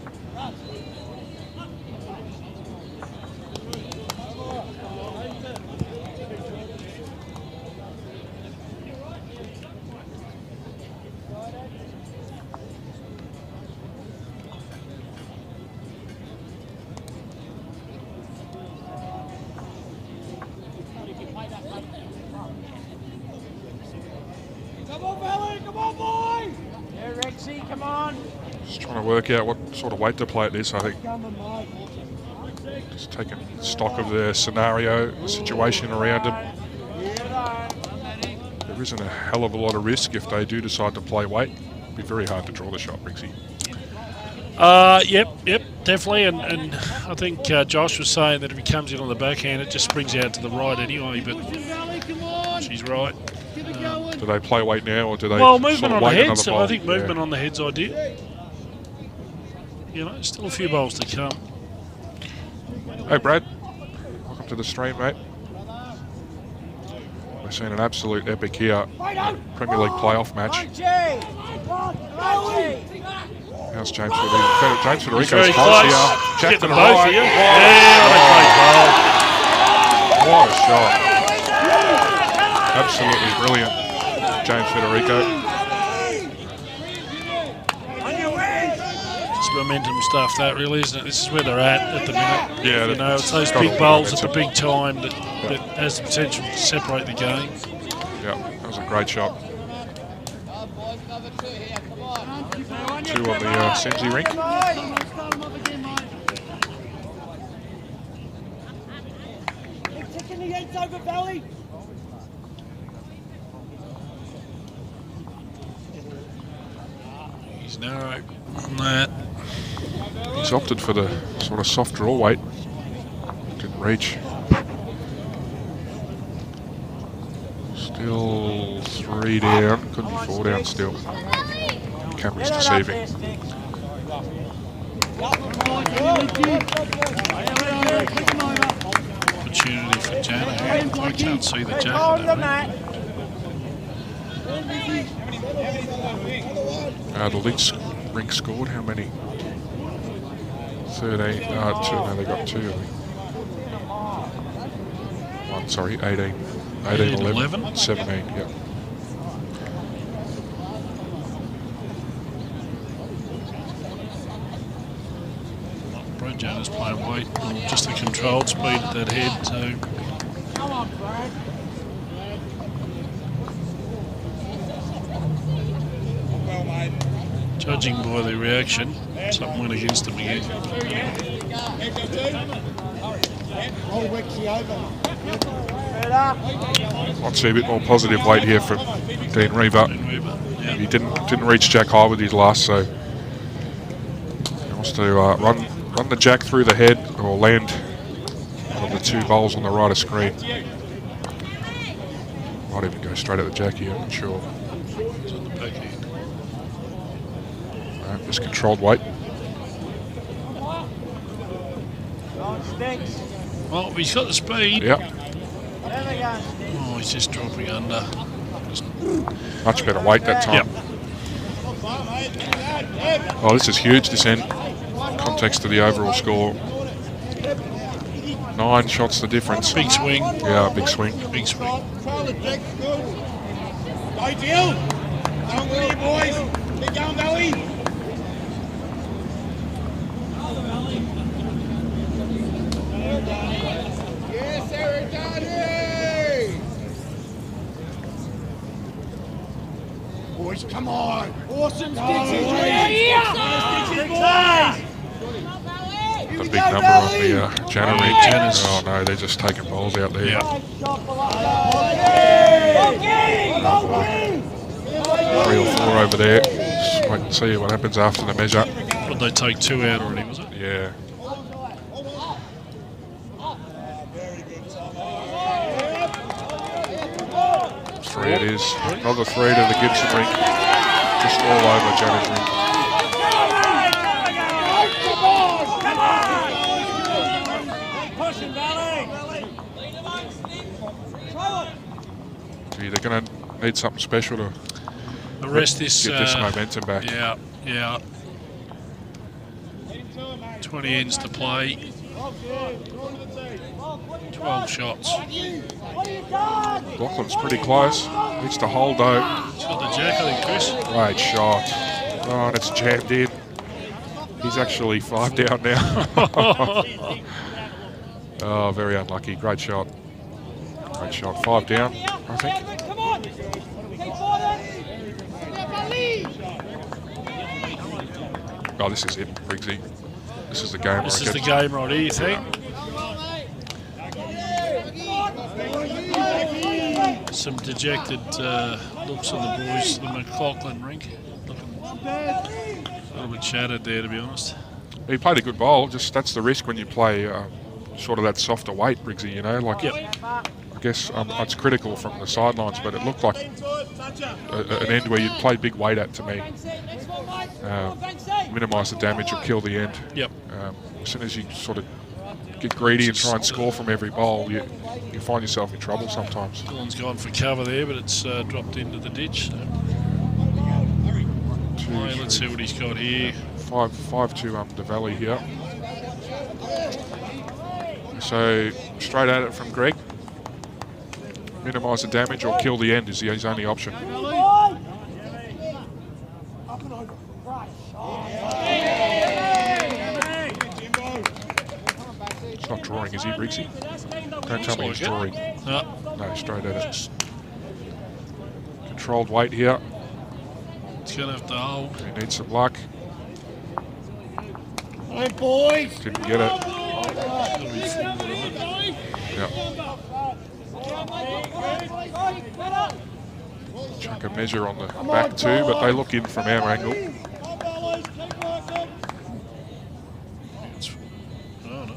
Come on, Valley, come on, boys! Yeah, Rexy, come on. Just trying to work out what sort of weight to play at this, I think. Just taking stock of their scenario, the situation around them. There isn't a hell of a lot of risk if they do decide to play weight. It'd be very hard to draw the shot, Briggsy. Yep, definitely. And I think Josh was saying that if he comes in on the backhand, it just springs out to the right anyway. But she's right. Do they play weight now, or do they Well, sort movement of on the wait head. another So bowl? I think movement Yeah. on the head's ideal. You know, still a few bowls to come. Hey, Brad. Welcome to the stream, mate. We're seeing an absolute epic here. Premier League playoff match. How's James Federico? James He's Federico's very close close. here. He's Jack to getting the both right. here. What Yeah, a shot. Absolutely brilliant, James Federico. It's momentum stuff, that really, isn't it? This is where they're at the minute. Yeah, You know, it's those got a big lot of bowls at the momentum. big time that has the potential to separate the game. Yeah, that was a great shot. Two on the Senzi rink. Taking the ends over Valley. He's narrow on that. He's opted for the sort of soft draw weight. Didn't reach. Still 3 down. Could be 4 down still. Camera's deceiving. Opportunity for Jana. I can't see the jack on that The Lynx rink scored how many? 13. 2. No, they got 2. I think. 1. Sorry, 18. 18, 11, 17. Yep. Brad Jana's playing weight, just the controlled speed at that head. So. Come on, Brad. Judging by the reaction, something went against him again. I'd see a bit more positive weight here from Dean Reaver. Yep. He didn't reach jack high with his last, so he wants to run the jack through the head or land one of the 2 bowls on the right of screen. Might even go straight at the jack here, I'm not sure. It's on the back end. Just controlled weight. Well, he's got the speed. Yep. Oh, he's just dropping under. Much better weight that time. Yep. Oh, this is huge, this end. Context to the overall score. 9 shots the difference. Big swing. Yeah, big swing. Big swing. Ideal. Down with you, boys. Get down, Valley. Yes, Eric, Daddy. Boys, come on. Awesome stitches. The big number on the Jana rink. Oh no, they're just taking balls out there. Yeah. 3 or 4 over there. Just wait and see what happens after the measure. Would they take 2 out already, was it? Yeah. Three it is. Another 3 to the Gibson rink. Just all over Jana's rink. Gee, they're going to need something special to Arrest this. get this momentum back. Yeah, yeah. 20 ends to play. 12 shots. Lachlan's pretty close. Needs to hold though. He's got the jack, I think, Chris. Great shot. Oh, and it's jammed in. He's actually 5 down now. Oh, very unlucky. Great shot. Great shot. 5 down, I think. Come on. Oh, this is it, Briggsy. This is the game. This I is the reckon. game right here, you think? Some dejected looks on the boys, the McLaughlin rink. Looking a little bit shattered there, to be honest. He played a good bowl. Just that's the risk when you play sort of that softer weight, Briggsy. You know, like I guess it's critical from the sidelines, but it looked like an end where you'd play big weight at to me. Minimise the damage or kill the end. Yep. As soon as you sort of get greedy and try and score from every bowl, you find yourself in trouble sometimes. Dylan's gone for cover there, but it's dropped into the ditch. So. Let's see what he's got here. 5 to the Valley here. So straight at it from Greg. Minimise the damage or kill the end is his only option. He's not drawing, is he, Briggsy? Don't tell me he's drawing. No, straight at it. Controlled weight here. He's going to have to hold. He needs some luck. Hey, boys. Didn't get it. It'll be forward, right? Yep. Chuck a measure on the back too, but they look in from our angle. Oh, no.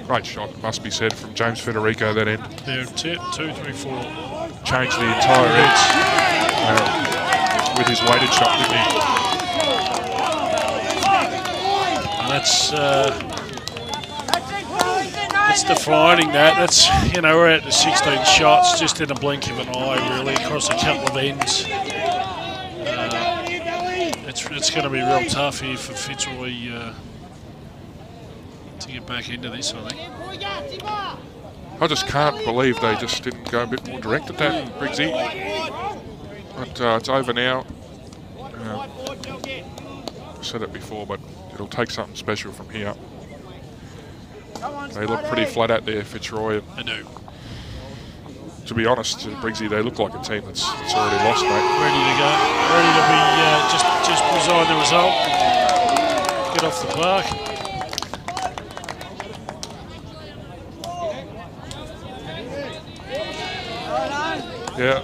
Great shot, it must be said, from James Federico that end. They're 2, 3, 4. Changed the entire edge with his weighted shot, didn't he? And that's defining that. That's, you know, we're at the 16 shots just in a blink of an eye, really, across a couple of ends. It's going to be real tough here for Fitzroy to get back into this, I think. I just can't believe they just didn't go a bit more direct at that, Briggsy. But it's over now. I've said it before, but it'll take something special from here. They look pretty flat out there, Fitzroy. I do. To be honest, Briggsy, they look like a team that's already lost, mate. Ready to go. Ready to be just resign the result. Get off the park. Yeah.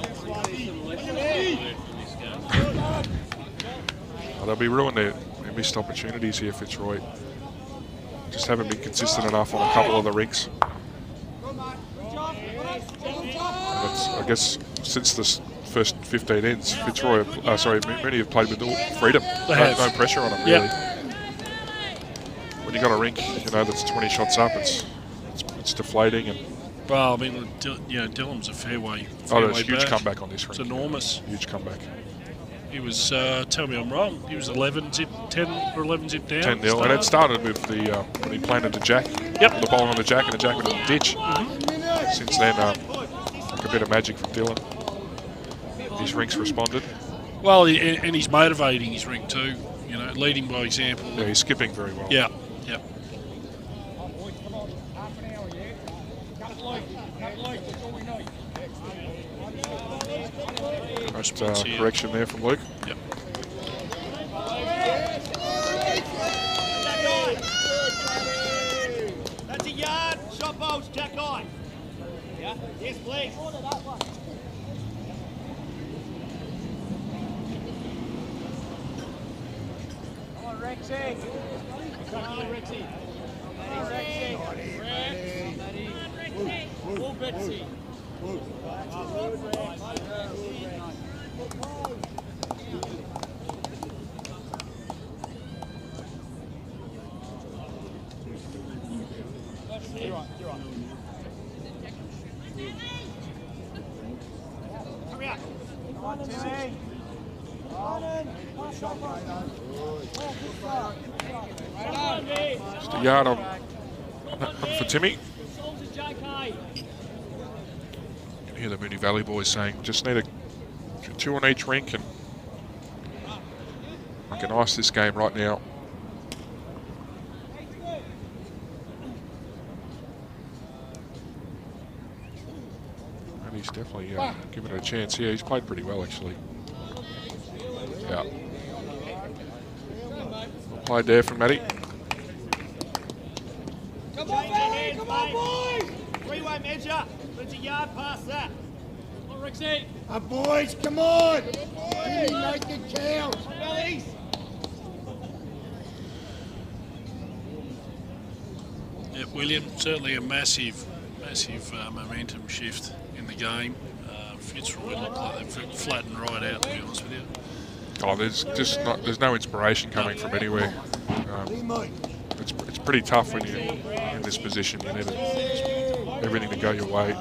Well, they'll be ruining their missed opportunities here, Fitzroy. Just haven't been consistent enough on a couple of the rinks. I guess since the first 15 ends, Fitzroy, Mooney have played with all freedom. No pressure on them, really. When you got a rink, you know, that's 20 shots up, it's deflating. And well, I mean, Dillon's a fairway. There's a huge comeback on this rink. It's enormous. Huge comeback. He was, tell me I'm wrong, he was 11 zip, 10 or 11 zip down. 10-0, and it started with the when he planted the jack. Yep. The ball on the jack, and the jack went in the ditch. Since then, like a bit of magic from Dillon. His rinks responded. Well, and he's motivating his rink too, you know, leading by example. Yeah, he's skipping very well. Yeah, yep. Nice correction there from Luke. Yep. That's a yard. Shot balls, jack eye. Yeah? Yes, please. Come on, Rexy. Come on, Rexy. Come on, Rexy. Rex. All Betsy. You're right. Hurry up. Come on, Timmy. Just a yard on for Timmy. You can hear the Mooney Valley boys saying, just need a 2 on each rink and we can ice this game right now. And he's definitely given it a chance here. He's played pretty well, actually. Yeah. Well played there from Matty. Come on, boys! Three-way measure. It's a yard past that. Come on, Rexy. Boys, come on! Make it count! Bellies. Yeah, William, certainly a massive momentum shift in the game. Fitzroy look like they've flattened right out, to be honest with you. Oh, there's no inspiration coming from anywhere. It's pretty tough when you're in this position. You need everything to go your way.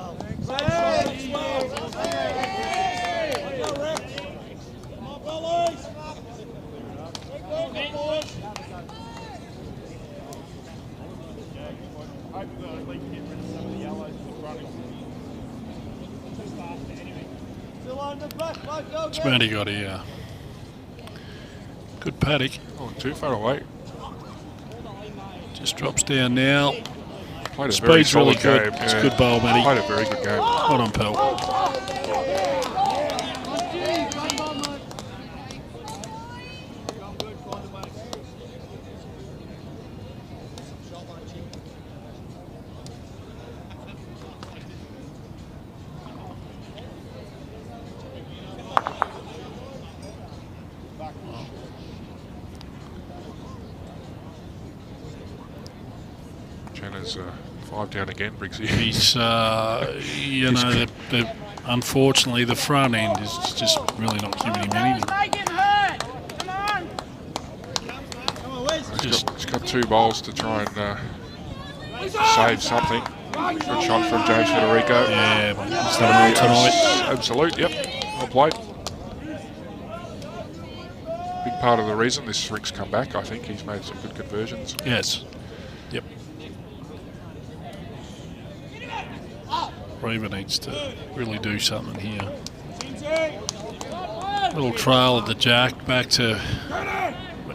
What's Matty got here? Good paddock. Oh, too far away. Just drops down now. Played a very Speed's really solid good. game. It's a good bowl, Matty. Played a very good game. Hold on, pal. Jenna's 5 down again, Briggsy. He's, you know, unfortunately the front end is just really not giving him anything. He's got 2 bowls to try and save something. Good shot from James Federico. Yeah, he's done well tonight. Absolute, yep. Well played. Big part of the reason this rink's come back, I think. He's made some good conversions. Yes. Yep. Reaver needs to really do something here. Little trail of the jack back to,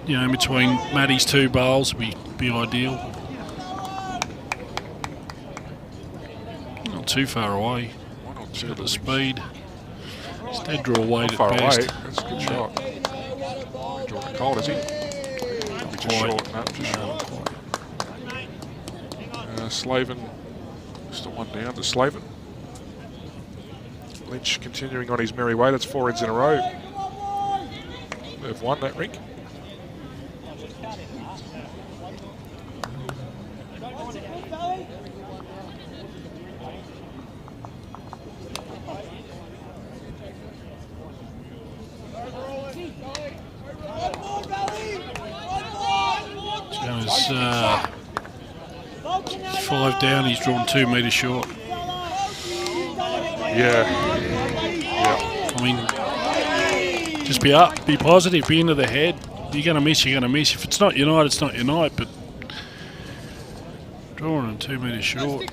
you know, between Matty's 2 bowls would be ideal. Not too far away. He's got the speed. He's dead draw weight at best. Away. That's a good shot. Drawn it cold, is he? Maybe just short. No, just short. Slaven, still 1 down to Slaven. Lynch continuing on his merry way. That's 4 ends in a row. They've won that rink. Jonas, 5 down, he's drawn 2 metres short. Yeah. I mean, just be up, be positive, be into the head. You're going to miss, you're going to miss. If it's not your night, it's not your night, but drawing and 2 metres short.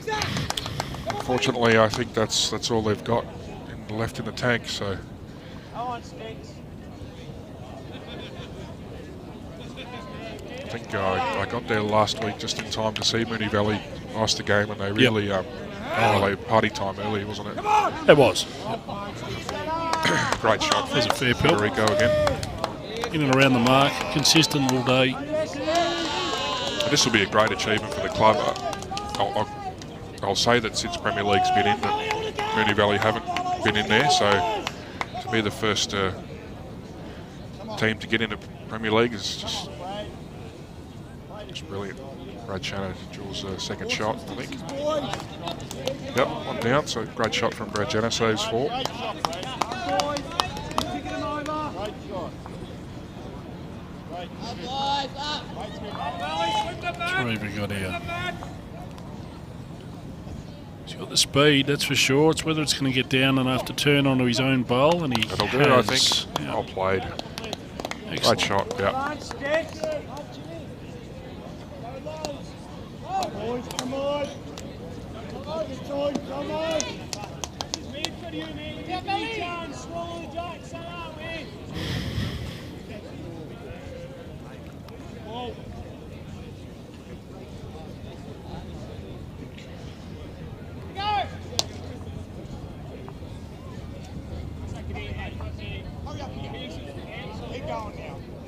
Unfortunately, I think that's all they've got left in the tank, so. I think I got there last week just in time to see Mooney Valley ice the game, and they really party time early, wasn't it? It was. Great shot. There's a fair pill. There we go again. In and around the mark, consistent all day. This will be a great achievement for the club. I'll say that since Premier League's been in, that Mooney Valley haven't been in there, so to be the first team to get into Premier League is just brilliant. Brad Channer draws a second shot, I think. Yep, 1 down, so great shot from Brad Channer, saves 4. Three we got here. He's got the speed, that's for sure. It's whether it's going to get down enough to turn onto his own bowl, and he That'll has. do, I think. Yeah. Well played. Excellent. Great shot, yeah. Boys, come on. Come on.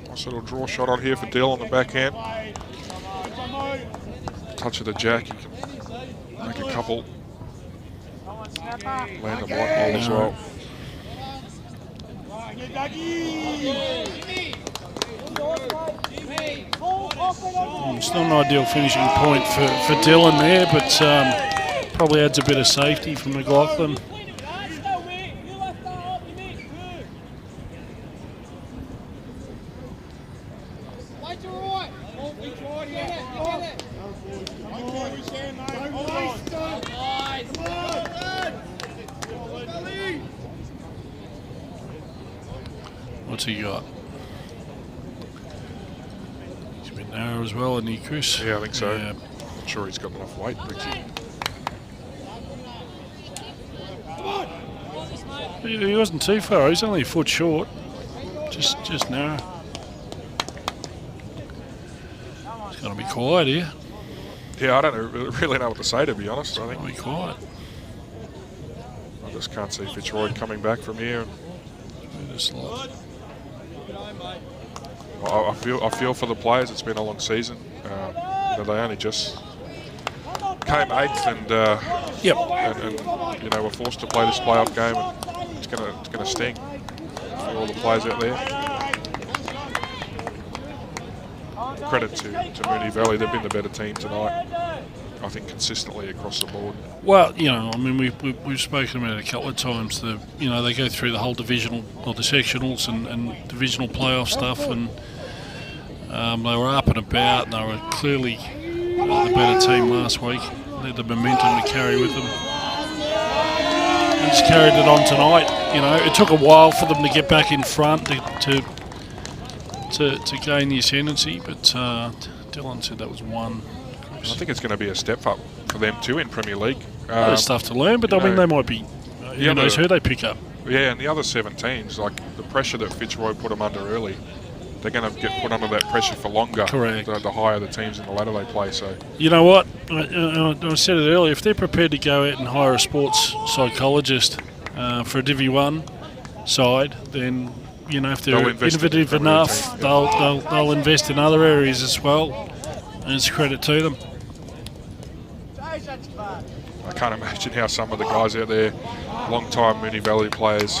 Nice little draw shot on here for Dill on the backhand. Touch of the jack, you can make a couple. Land a white ball as well. It's not an ideal finishing point for Dylan there, but probably adds a bit of safety from McLaughlin. What's he got? He's a bit narrow as well, isn't he, Chris? Yeah, I think so. Yeah. Not sure he's got enough weight, Briggsy. He wasn't too far. He's only a foot short. Just narrow. It's going to be quiet here. Yeah, I don't really know what to say, to be honest. I think Be quiet. I just can't see Fitzroy coming back from here. Just like, I feel for the players. It's been a long season. You know, they only just came 8th, and you know, were forced to play this playoff game. And it's gonna sting for all the players out there. Credit to Mooney Valley. They've been the better team tonight, I think, consistently across the board. well, you know, I mean, we've spoken about it a couple of times. You know, they go through the whole divisional or the sectionals and divisional playoff stuff, and they were up and about, and they were clearly the better team last week. They had the momentum to carry with them. And just carried it on tonight. You know, it took a while for them to get back in front to gain the ascendancy, but Dylan said that was one. I think it's going to be a step up for them too in Premier League. There's stuff to learn, but I mean, they might be. Who knows who they pick up? Yeah, and the other 7 teams, like the pressure that Fitzroy put them under early, they're going to get put under that pressure for longer. Correct. The higher the teams in the ladder they play. So You know what? I said it earlier. If they're prepared to go out and hire a sports psychologist for a Div 1 side, then you know, if they're innovative enough, they'll invest in other areas as well, and it's a credit to them. I can't imagine how some of the guys out there, long-time Mooney Valley players,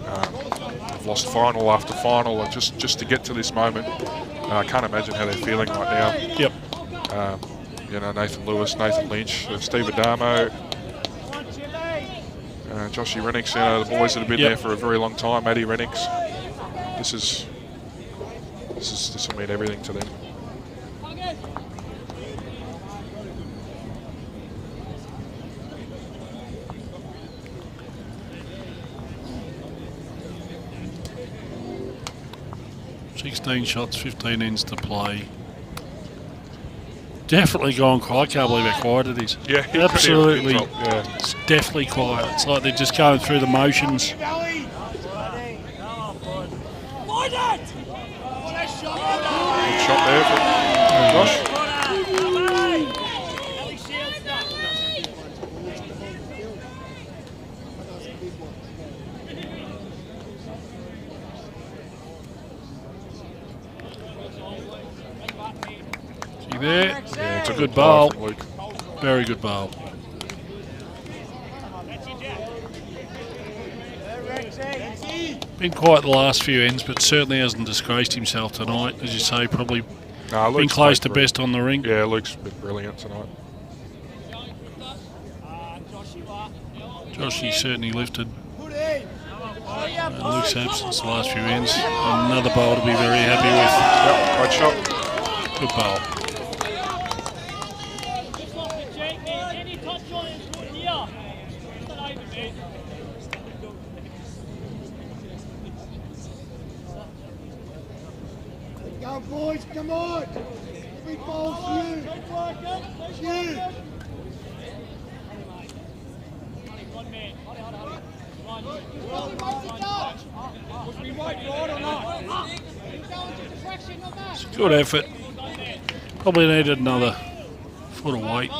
have lost final after final, and just to get to this moment, I can't imagine how they're feeling right now. Yep. You know, Nathan Lewis, Nathan Lynch, Steve Adamo, Joshy Rennicks, you know, the boys that have been there for a very long time, Matty Rennicks. This will mean everything to them. $16 shots, 15 ends to play. Definitely gone quiet. I can't believe how quiet it is. Yeah, absolutely. Yeah. It's definitely quiet. It's like they're just going through the motions. Good shot there from Josh. See there? Yeah, It's a good bowl. from Luke. Very good bowl. Been quiet the last few ends, but certainly hasn't disgraced himself tonight. As you say, probably been Luke's close to played best on the ring. Yeah, Luke's been brilliant tonight. Joshy certainly lifted Luke's absence the last few ends. Another bowl to be very happy with. Yep, great shot. Good bowl. Go, boys, come on! Every ball's you! You! It's a good effort. Probably needed another foot of weight.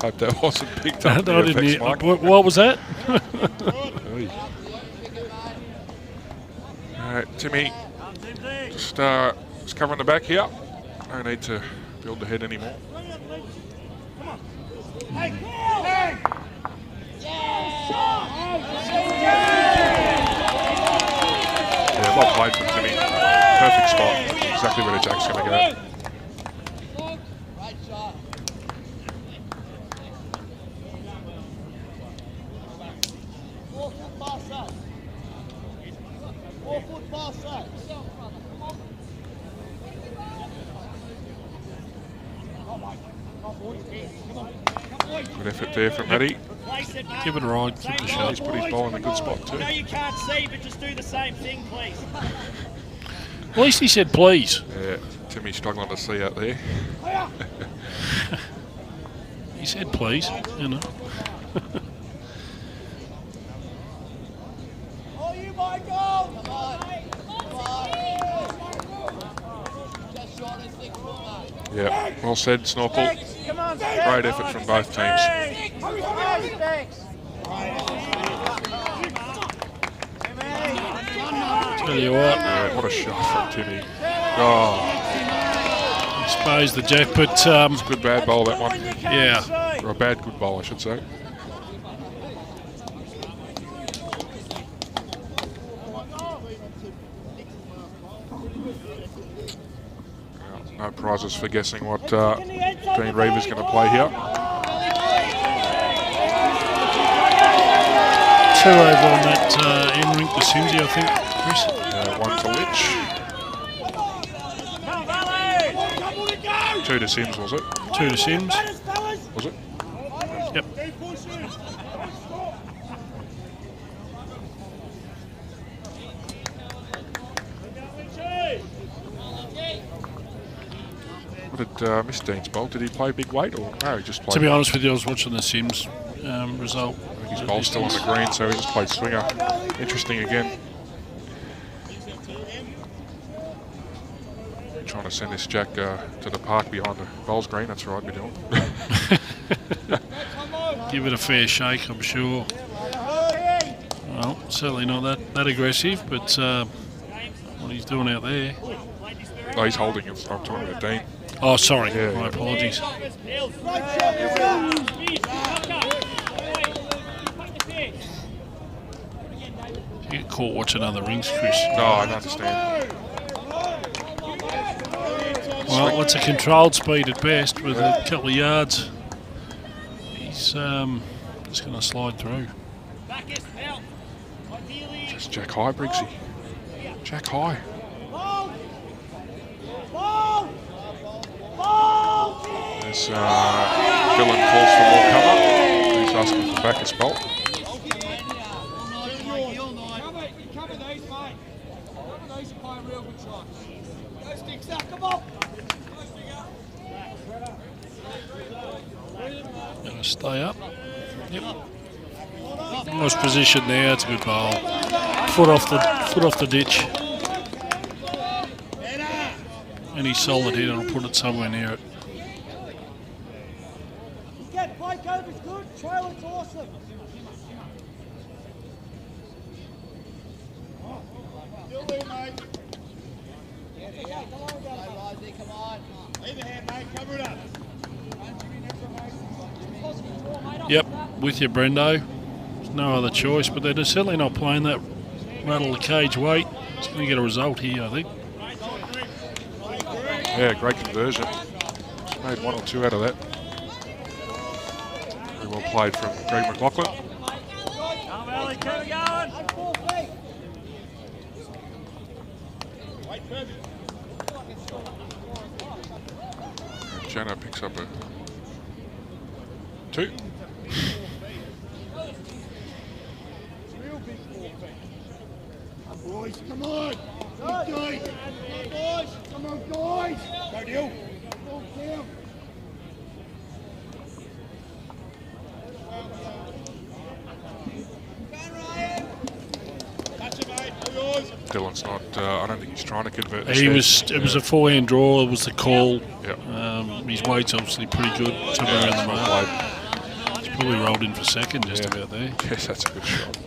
Hope that wasn't picked up. I didn't hear. What was that? Alright, Timmy, just covering the back here. No need to build the head anymore. Yeah, well played from Timmy. Perfect spot. Exactly where the jack's going to go. Good effort there from Matty. Give it a ride, keep the shot. He's put his ball in a good spot too. I know you can't see, but just do the same thing, please. At least he said please. Yeah. Timmy's struggling to see out there. He said, please, you know. Oh, you might go! Come on! Just short of 6 foot, mate. Yeah, well said, Snorkel. Come on, Great effort from both teams. Tell you what. Yeah, what a shot from Timmy. Oh, I suppose the Jack, but it's a good bad bowl, that one. yeah. Or a bad good bowl, I should say. No prizes for guessing what Dean Reaver's going to play here. 2 over on that end rink to Simsy, I think, Chris. 1 to Litch. 2 to Sims, was it? 2 to Sims. Was it? Yep. What did Miss Dean's bowl? Did he play big weight or no? He just played. To be honest with you, I was watching the Sims result. I think his bowl's still on the green, so he just played swinger. Interesting again. Trying to send this Jack to the park behind the bowls green. That's right, we're doing. Give it a fair shake, I'm sure. Well, certainly not that aggressive, but what he's doing out there. No, he's holding him. I'm talking about Dean. Oh, sorry. Yeah. My apologies. You get caught watching other rings, Chris. No, I don't understand. Well, it's a controlled speed at best with a couple of yards. He's just going to slide through. Just Jack high, Briggsy. Jack high. There's Dylan calls for more cover. He's asking for Bacchus bolt. Cover these, mate. Cover these and play a real good shot. Go sticks up, come on. Going to stay up. Yep. Nice position there. It's a good bowl. Foot off the ditch. Any solid hit, I'll put it somewhere near it. Get play cover's good. Trail, it's awesome. Still there, mate. Come on. Leave the hand, mate. Cover it up. Yep, with you, Brendo. There's no other choice, but they're certainly not playing that rattle the cage weight. It's going to get a result here, I think. Yeah, great conversion. Just made 1 or 2 out of that. Very well played from Greg McLaughlin. And Jenna picks up a 2. Boys, come on! Guys! Boys! Come on, guys! Go, Neil! Go down! Dylan's not, I don't think he's trying to convert this. It was a forehand draw, it was the call. Yep. His weight's obviously pretty good, somewhere around the mark. He's probably rolled in for second just about there. Yes, that's a good shot.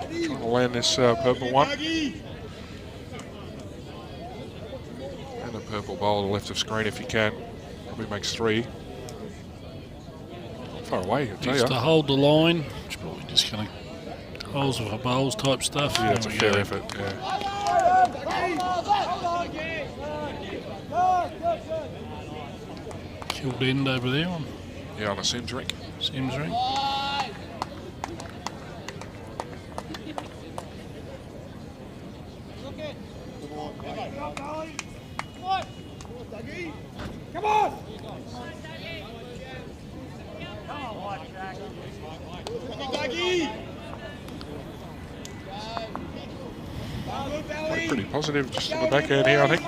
Trying to land this purple one. And a purple bowl to the left of screen if you can. Probably makes 3. Far away, I'll tell Needs you. to hold the line. It's probably just going to holes with bowls type stuff. Yeah, that's a fair effort, yeah. Killed end over there on Yeah, on a Sims rink. Sims ring. Come on! Pretty positive just in the back end here, I think.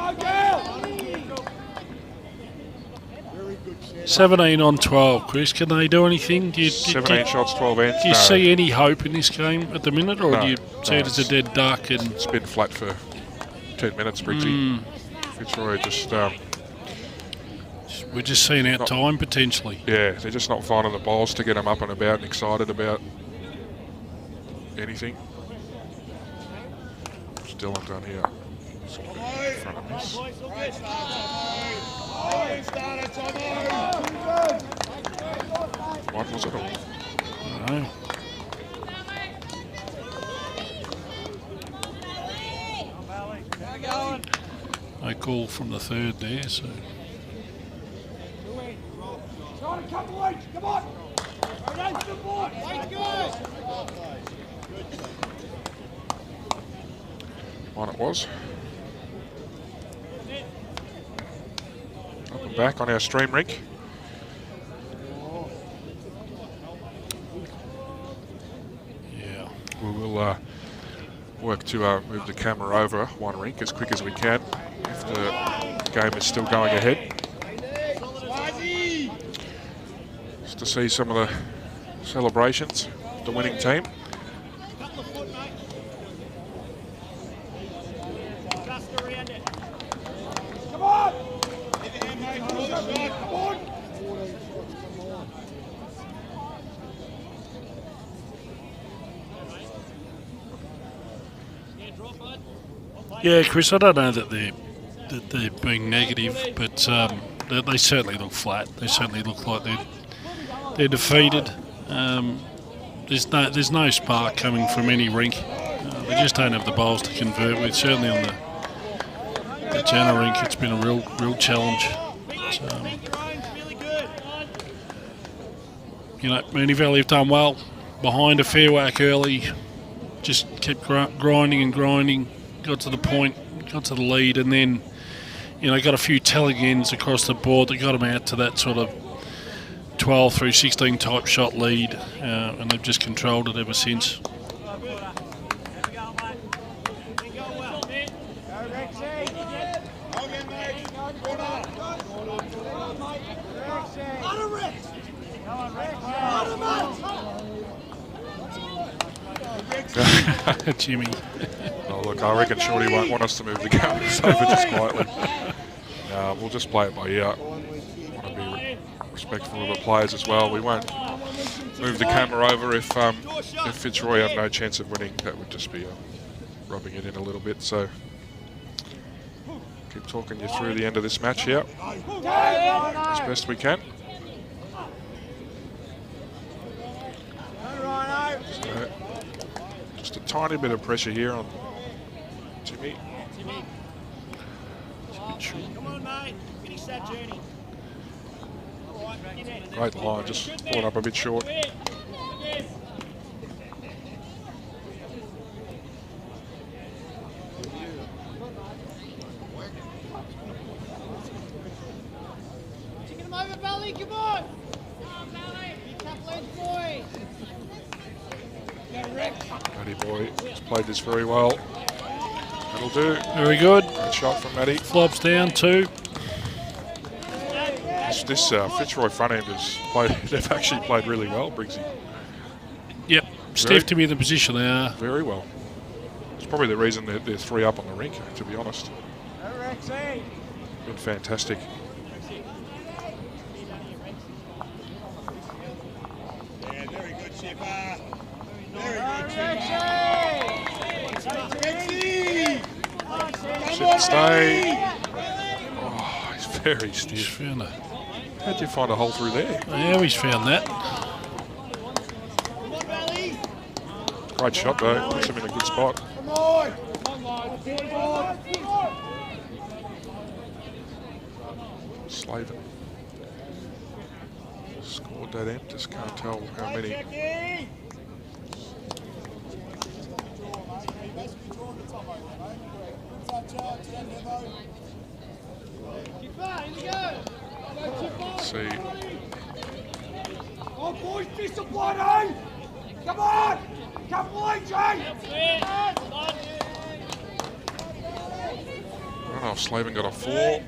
17 on 12, Chris. Can they do anything? 17 shots, 12 ends. Do you see any hope in this game at the minute, or No, do you see it as a dead duck? And it's been flat for 10 minutes, Briggsy. Fitzroy just... we're just seeing out time, potentially. yeah, they're just not finding the balls to get them up and about and excited about anything. Still undone here. In front of this. What was it all? I don't know. No call from the third there, so... Come on! One it was. Up and back on our stream rink. Yeah. We will work to move the camera over one rink as quick as we can if the game is still going ahead. Just to see some of the celebrations of the winning team. Yeah, Chris, I don't know that they're being negative, but they certainly look flat. They certainly look like they're defeated. There's no spark coming from any rink. They just don't have the bowls to convert with. Certainly on the Jana rink, it's been a real challenge. You know, Mooney Valley have done well behind a fair whack early. Just kept grinding and grinding. Got to the point, got to the lead, and then, you know, got a few telling ends across the board that got them out to that sort of 12 through 16 type shot lead, and they've just controlled it ever since. Jimmy. Oh, look, I reckon Shorty won't want us to move the cameras over just quietly. We'll just play it by ear. Want to be respectful of the players as well. We won't move the camera over if Fitzroy have no chance of winning. That would just be rubbing it in a little bit. So keep talking you through the end of this match here as best we can. So, just a tiny bit of pressure here on Jimmy. Come on, mate. Finish that journey. Great line, just brought up a bit short. Taking him over, Valley, come on! Big tough ledge, boy! Matty boy has played this very well. That'll do. Very good. Great shot from Matty. Flops down 2. This Fitzroy front end has played. They've actually played really well, Briggsy. Yep, stiff to be in the position they are. Very well. It's probably the reason they're 3 up on the rink, to be honest. Been fantastic. Yeah, very good, Shipper. Very good, Sit and stay. Oh, he's very He's stiff. found a, How'd you find a hole through there? yeah, he's found that. Great shot though. Puts him in a good spot. Come on! Slavin scored that end. Just can't tell how many. Let's see. Oh, boys, discipline, eh? Come on! Come on, Jay! Runoff, Slaven got a 4. Go,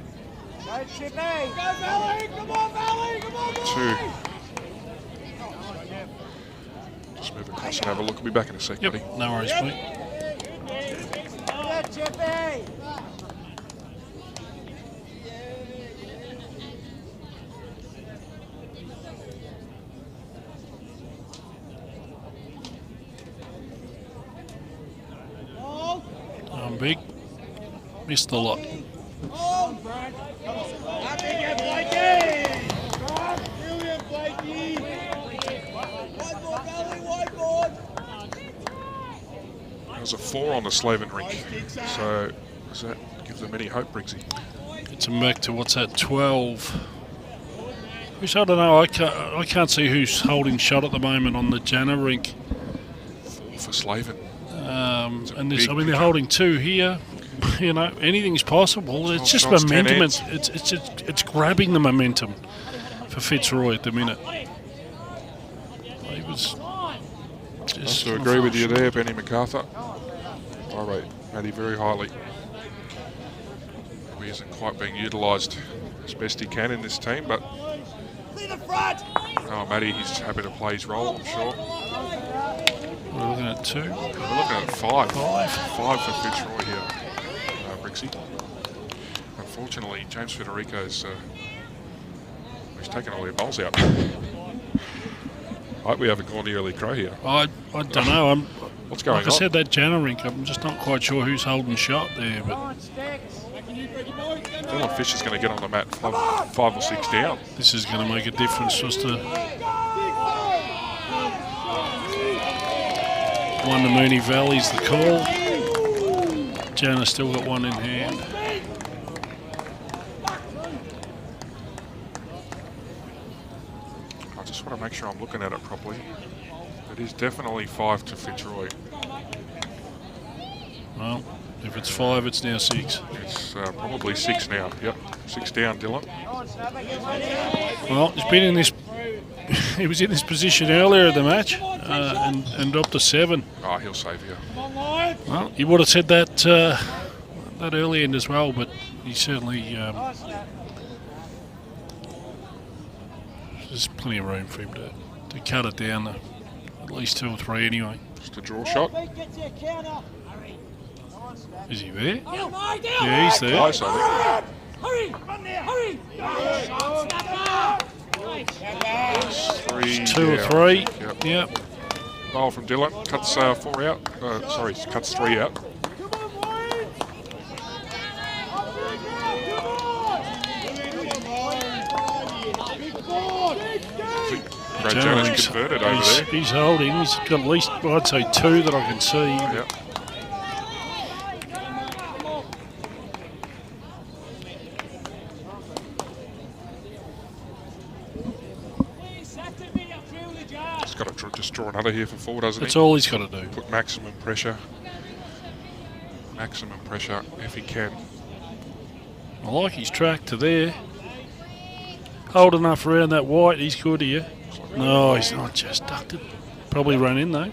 Valley! Come on, Valley! Come on, boys! 2. Just move across and have a look. We'll be back in a sec, Yep, buddy. no worries, mate. Yeah, Chippy! Big. Missed the lot. Oh, Brad! Up in you, Blakey! Brilliant, Blakey! Whiteboard, Valley, whiteboard! There's a 4 on the Slaven rink. So, does that give them any hope, Briggsy? Gets them back to what's that, 12. Which I don't know. I can't see who's holding shot at the moment on the Jana rink. 4 for Slaven. And this, big I mean, they're pickup. holding 2 here. You know, anything's possible. It's just shots, 10 momentum. heads. It's grabbing the momentum for Fitzroy at the minute. He was I have just to agree with you there, Benny MacArthur. I rate Matty very highly. He isn't quite being utilised as best he can in this team, but Clear the front! oh, Matty, he's happy to play his role, I'm sure. We're looking at 2. We're looking at 5. 5 for Fitzroy here, Brixie. Unfortunately, James Federico's he's taken all their bowls out. I hope we haven't gone the early crow here. I don't know. What's going Like I on? said, that Jana rink, I'm just not quite sure who's holding shot there. But Dylan Fisher's going to get on the mat 5 or 6 down. this is going to make a difference just to one to Mooney Valley's the call. Jana's still got 1 in hand. I just want to make sure I'm looking at it properly. It is definitely 5 to Fitzroy. Well, if it's 5, it's now 6. It's probably 6 now. Yep, 6 down, Dylan. Well, he's been in this. He was in this position earlier in the match and dropped to 7. Oh, he'll save you. Well, he would have said that that early end as well, but he certainly there's plenty of room for him to cut it down to at least 2 or 3 anyway. Just a draw shot. Is he there? Yeah, he's there. Close, I Hurry! Run there! Hurry! think. 2 or down. 3. Yep. Yep. Bowl from Dylan. Cuts 4 out. Sorry, cuts 3 out. Come on, boys! Big board! Brad Jana Jones rink's- converted over there. He's holding. He's got at least, I'd say, 2 that I can see. Yep. He's got to just draw another here for 4, doesn't That's he? all he's got to do. Put maximum pressure. Maximum pressure if he can. I like his track to there. Hold enough around that white, he's good here. No, he's not, just ducked it. Probably run in though.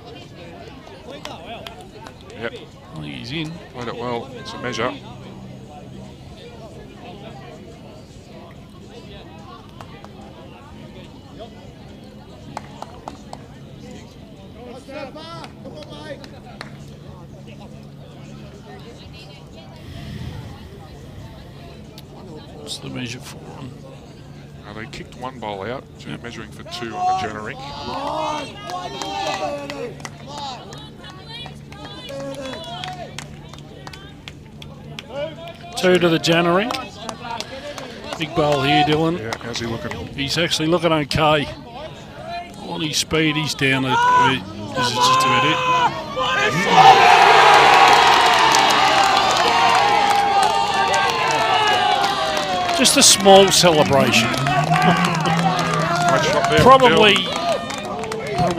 Yep. I think he's in. Played it well. It's a measure. What's the measure for him? They kicked 1 bowl out, so measuring for 2 on the Jana rink. Two to the Jana rink. Big bowl here, Dylan. Yeah, how's he looking? He's actually looking okay. On his speed, he's down at. This is just about it. Just a small celebration. Great shot there. Probably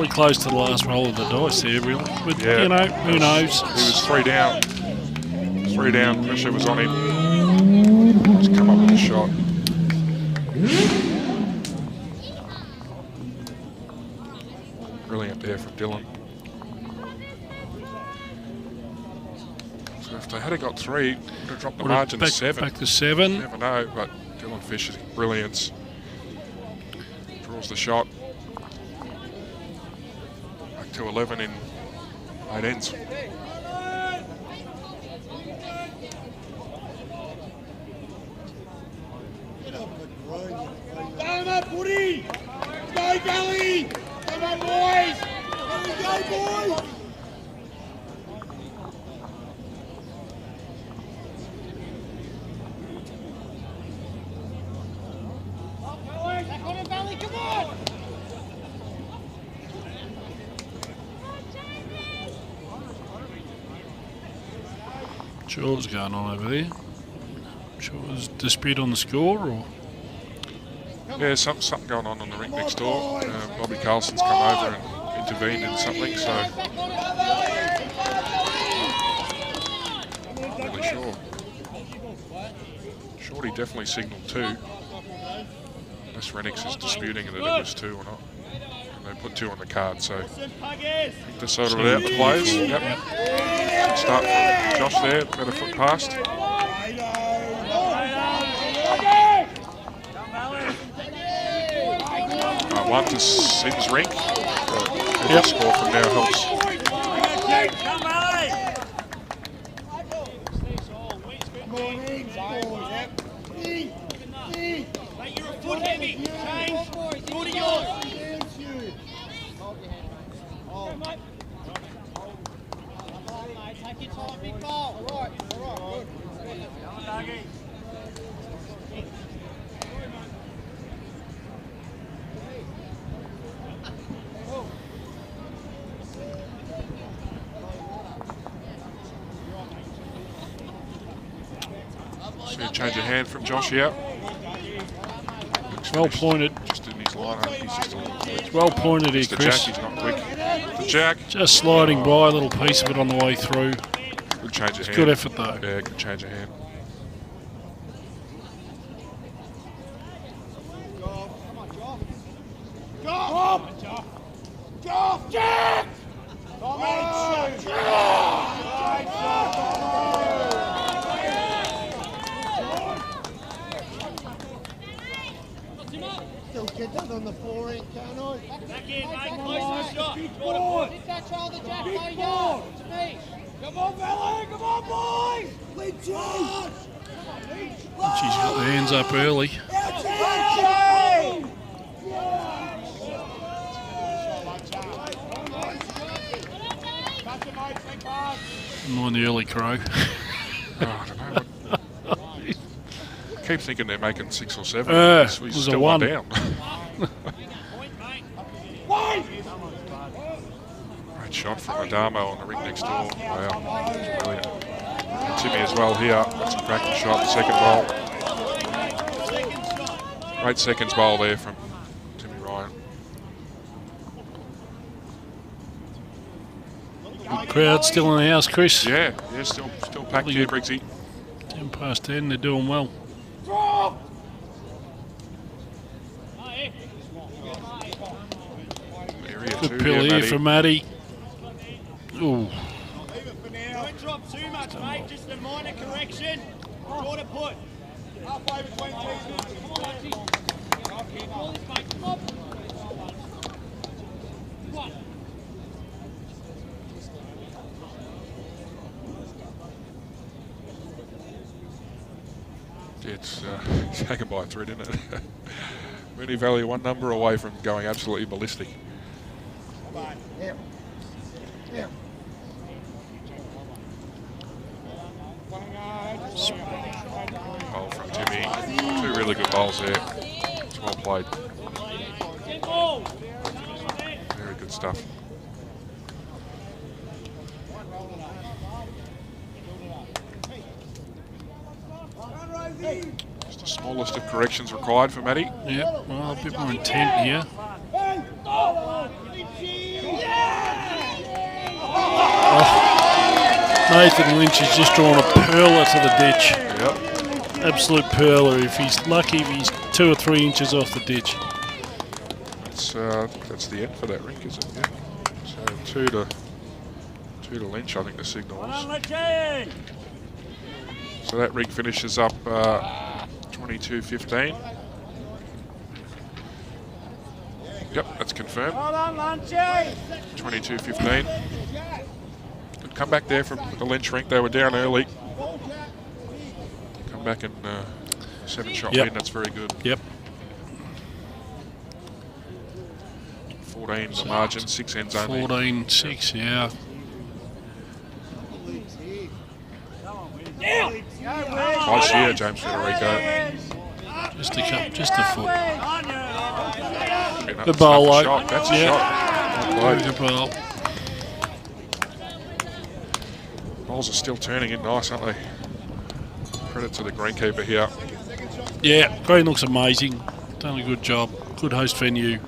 close to the last roll of the dice there, really. But Yeah. you know, who knows? He was 3 down. 3 3 down, pressure was on him. He's come up with a shot. Brilliant there from Dylan. So if they had got 3, would have dropped the margin to 7. Back to 7. Never know, but Dylan Fisher's brilliance. Draws the shot. Back to 11 in 8 ends. Come on, Moonee! Go, Valley! Come on, boys! Here we go, boys! Back on it, Valley, come on! Sure what's going on over there. Sure there's a dispute on the score, or? Yeah, something going on the rink next door. Bobby Carlson's come over and intervened in something, so not really sure. Shorty definitely signalled 2. Unless Renix is disputing that it was 2 or not. And they put 2 on the card, so I think they sorted it out, the players. Yep. Good start from Josh there, better foot past. One to Sid's rink. Every score from now helps. Mate, you're a foot heavy. Change. Foot of yours. Take your time, big ball. All right, good. See a change of hand from Josh here. Well pointed. Just in his lineup, he's just a little quick. Well pointed here, Mr. Chris. Jack, he's not quick. Jack. Just sliding by, a little piece of it on the way through. Good change of hand. Good effort though. Yeah, good change of hand. Jack! Come on! Still get that on the 4 end, can't I? Back in, mate. Close to the shot. Short. Hit that shoulder, Jack. There you go. To me. Come on, Valley! Come on, boys! Lead charge! She's got the hands up early. Mind the early crow. I don't know. I keep thinking they're making 6 or 7. It He's was still a 1 down. Great shot from Adamo on the ring next door. Wow, that's brilliant. And Timmy as well here. That's a cracking shot. Second bowl. Great seconds bowl there from Timmy Ryan. Good crowd still in the house, Chris. Yeah, still packed here, Briggsy. 10 past 10, they're doing well. Good pill here for Matty. Ooh. Don't drop too much, mate. Just a minor correction. Short of put. Halfway between teams. It's taken by a thread, isn't it? Mooney Valley 1 number away from going absolutely ballistic. Bowl from Timmy. 2 really good bowls there. It's well played. Very good stuff. Just the smallest of corrections required for Matty. Yep, well, a bit more intent here. Nathan Lynch has just drawn a perler to the ditch. Yep. Absolute perler. If he's lucky, if he's 2 or 3 inches off the ditch. That's the end for that rink, is it? Yeah. So 2 to Lynch, I think the signal is. So that rig finishes up 22-15. Yep, that's confirmed. 22-15. Good comeback there from the Lynch rink. They were down early. Come back and 7-shot win. That's very good. Yep. 14 the margin, 6 ends only. 14-6, yeah. Nice year, James Federico. Just a foot. The bowl, like, shot. That's a shot. Very good bowl. Bowls are still turning in nice, aren't they? Credit to the greenkeeper here. Yeah, green looks amazing. Done a good job. Good host venue.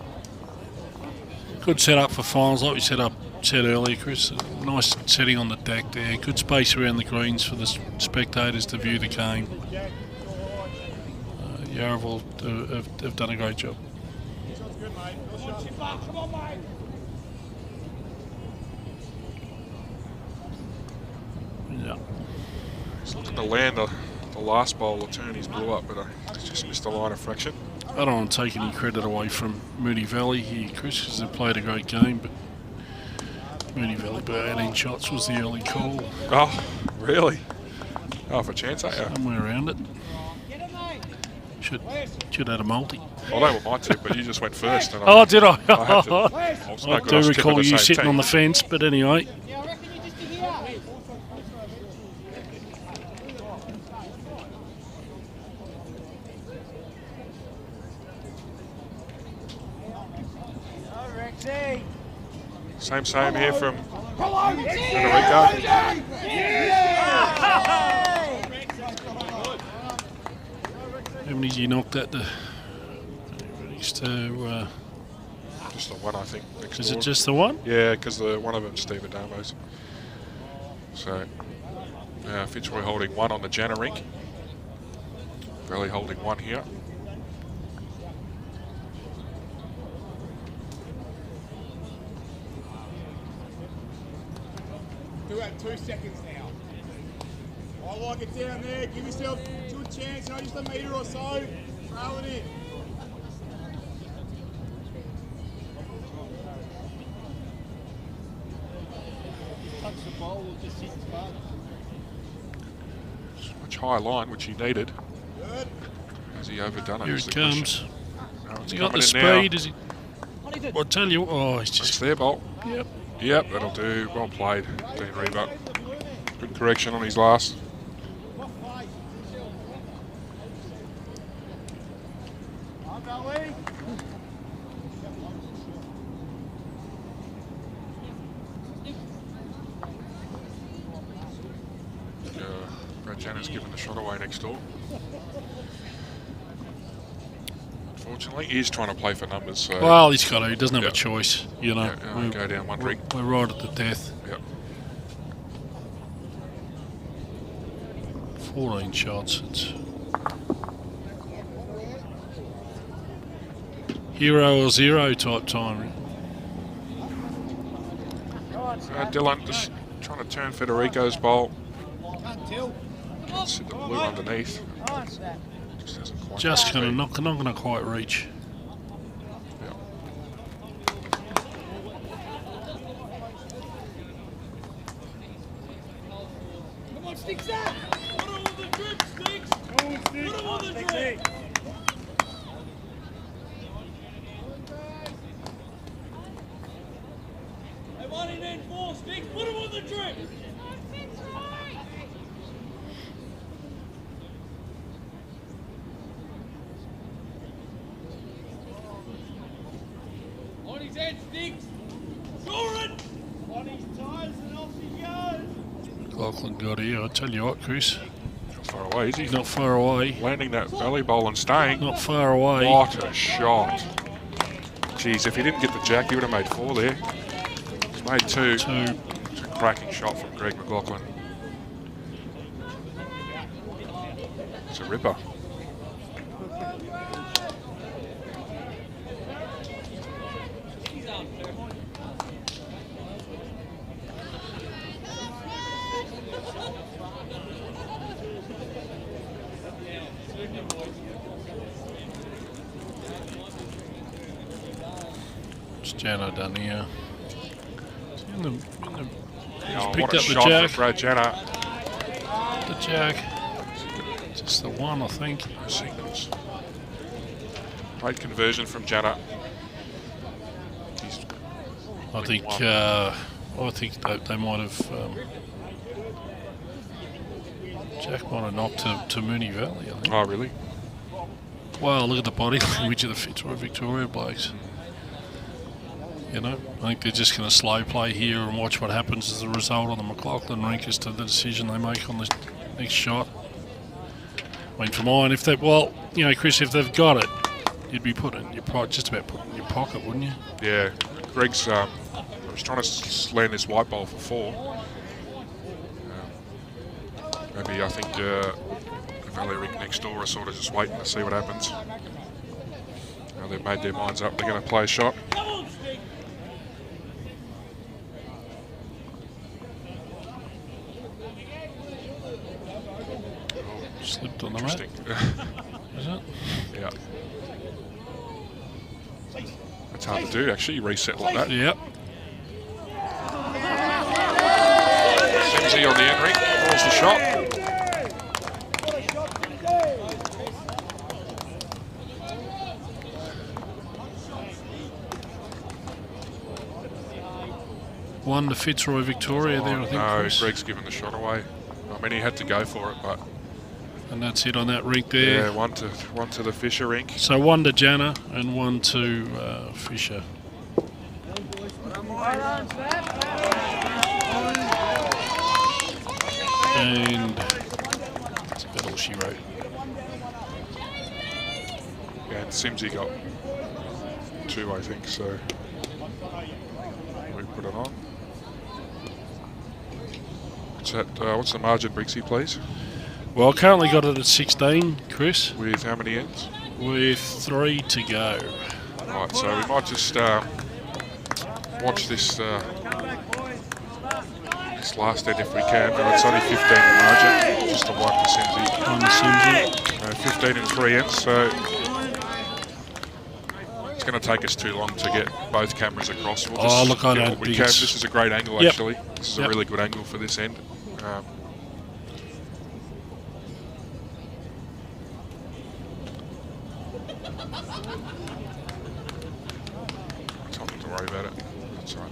Good setup for finals, like we said earlier, Chris. Nice setting on the deck there. Good space around the greens for the spectators to view the game. Yarraville have done a great job. Yeah. He's looking to land the last bowl. The turn he's blew up, but he's just missed a line of fraction. I don't want to take any credit away from Mooney Valley here, Chris, because they've played a great game, but Mooney Valley by 18 shots was the early call. Oh, really? Half a chance, ain't you? Somewhere around it. Should have had a multi. Well, they were my tip, but you just went first. And Oh, did I? I do recall you sitting on the fence, but anyway. Yeah, I reckon you're just here. Same here from Federico. How many did you knock that to? Next to, Just the one, I think. Next is door. it just the one? Yeah, because one of them's Steve Adamo's. So, Fitzroy holding 1 on the Jana rink. Valley holding 1 here. Do at 2 seconds now. I like it down there. Give yourself a good chance. Just a metre or so. Trail it in. Touch the bowl or just hit the ball. Much higher line, which he needed. Good. Has he overdone it? Here is it the question. comes. No, it's Has he got the coming in now. speed? Is he? I'll tell you. Oh, he's That's just. their bolt. Yep. Yep, that'll do. Well played, Dean Reaver. Good correction on his last. Brad Janner's given the shot away next door. Unfortunately, he's trying to play for numbers. So Well, he's got to. He doesn't have Yep. a choice. You know, Yeah, go down one rig. We're right at the death. Yep. 14 shots. It's hero or zero type time. Dylan just trying to turn Federico's bowl. Can't tell. Can't sit the blue underneath. Just hasn't quite. Just going to not going to quite reach. Yep. Come on, sticks that. Put it on the drip, Sticks. Put it on the drip. They want it in 4, Sticks. Put it on the drip. On his head, Sticks. Score it. On his toes and off he goes. McLaughlin got here. I tell you what, Chris, Not far away, is he? not far away. Landing that valley bowl and staying. Not far away. What a shot. Jeez, if he didn't get the jack, he would have made 4 there. He's made 2. Two. It's a cracking shot from Greg McLaughlin. It's a ripper. What's Jano done here? He's Oh, picked what a up the shot jack. for Brad Jenner. The jack. Just the one, I think. No signals. Great conversion from Jenner. I think they might have. Jack might have knocked to Mooney Valley, I think. Oh, really? Wow, look at the body language of the Fitzroy Victoria blokes. You know, I think they're just going to slow play here and watch what happens as a result on the McLaughlin rink as to the decision they make on the next shot. I mean, for mine, if they, well, you know, Chris, if they've got it, you'd be putting it in your just about put it in your pocket, wouldn't you? Yeah. Briggs, I was trying to land this white ball for 4. Maybe I think the Valley rink next door are sort of just waiting to see what happens. Now they've made their minds up. They're going to play a shot. Slipped on the mat. Interesting. Is it? Yeah. It's hard to do, actually, reset like that. Yep. Simsy on the end ring. Draws the shot. One to Fitzroy Victoria there, I think. No, Chris. Greg's given the shot away. I mean, he had to go for it, but And that's it on that rink there. yeah, one to the Fisher rink. So one to Jana and one to Fisher. And that's about all she wrote. Yeah, and Simsy got 2, I think, so we put it on. What's the margin, Briggsy, please? Well, currently got it at 16, Chris, With how many ends? with 3 to go. Right, so we might just watch this this last end if we can. No, it's only 15 in margin, just a 1 for Simsy. On the Simsy. 15 and 3 ends, so it's going to take us too long to get both cameras across. We'll just Look, I get don't what we think can. it's... This is a great angle, Yep. actually. This is a Yep. really good angle for this end. Something to worry about it. That's right.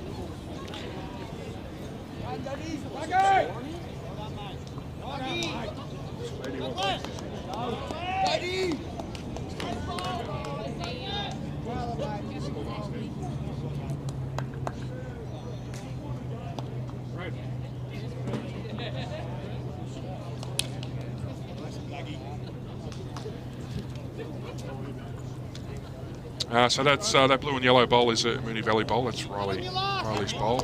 So that's that blue and yellow bowl is a Mooney Valley bowl. That's Riley's bowl.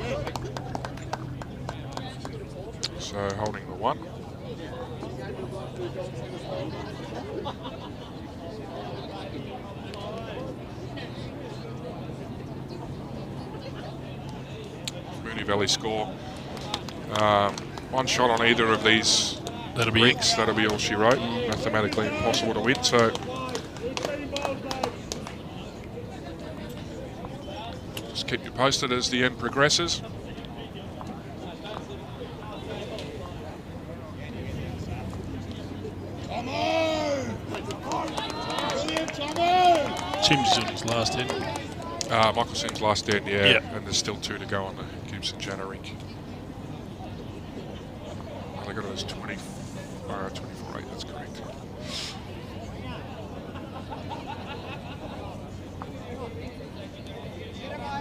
So holding the 1. Mooney Valley score. 1 shot on either of these That'll be rinks. That'll be all she wrote. Mathematically impossible to win. So just keep you posted as the end progresses. Tim's on his last end. Michael Sims last end, yeah, Yep. and there's still 2 to go on the Gibson Jana rink. They got it as 24-8, that's correct.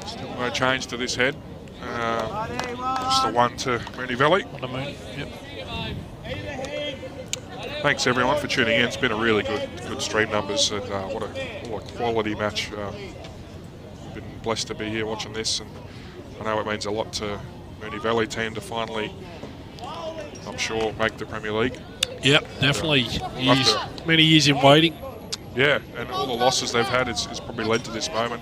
Still no change to this head. Just the 1 to Mooney Valley. On the Mooney, yep. Thanks everyone for tuning in. It's been a really good stream numbers, and what a quality match. Been blessed to be here watching this, and I know it means a lot to Mooney Valley team to finally, I'm sure, make the Premier League. Yep, definitely. Many years in waiting. Yeah, and all the losses they've had has probably led to this moment.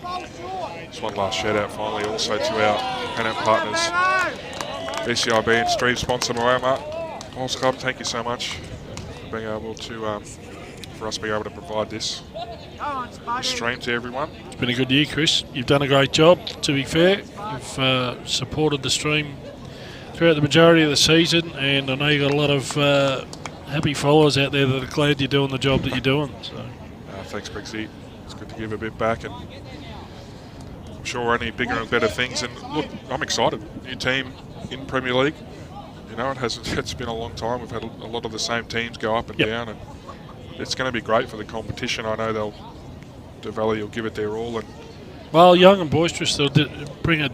Just one last shout out finally also to our Pennant partners, BCIB and stream sponsor Moama Bowls Club. Thank you so much for being able to, for us being able to provide this stream to everyone. It's been a good year, Chris. You've done a great job, to be fair. You've supported the stream throughout the majority of the season, and I know you've got a lot of happy followers out there that are glad you're doing the job that you're doing. So. Thanks, Briggsy. It's good to give a bit back, and I'm sure only bigger and better things. And look, I'm excited. New team in Premier League. You know, it's been a long time. We've had a lot of the same teams go up and down, and it's going to be great for the competition. I know the Valley will give it their all. And well, young and boisterous, they'll bring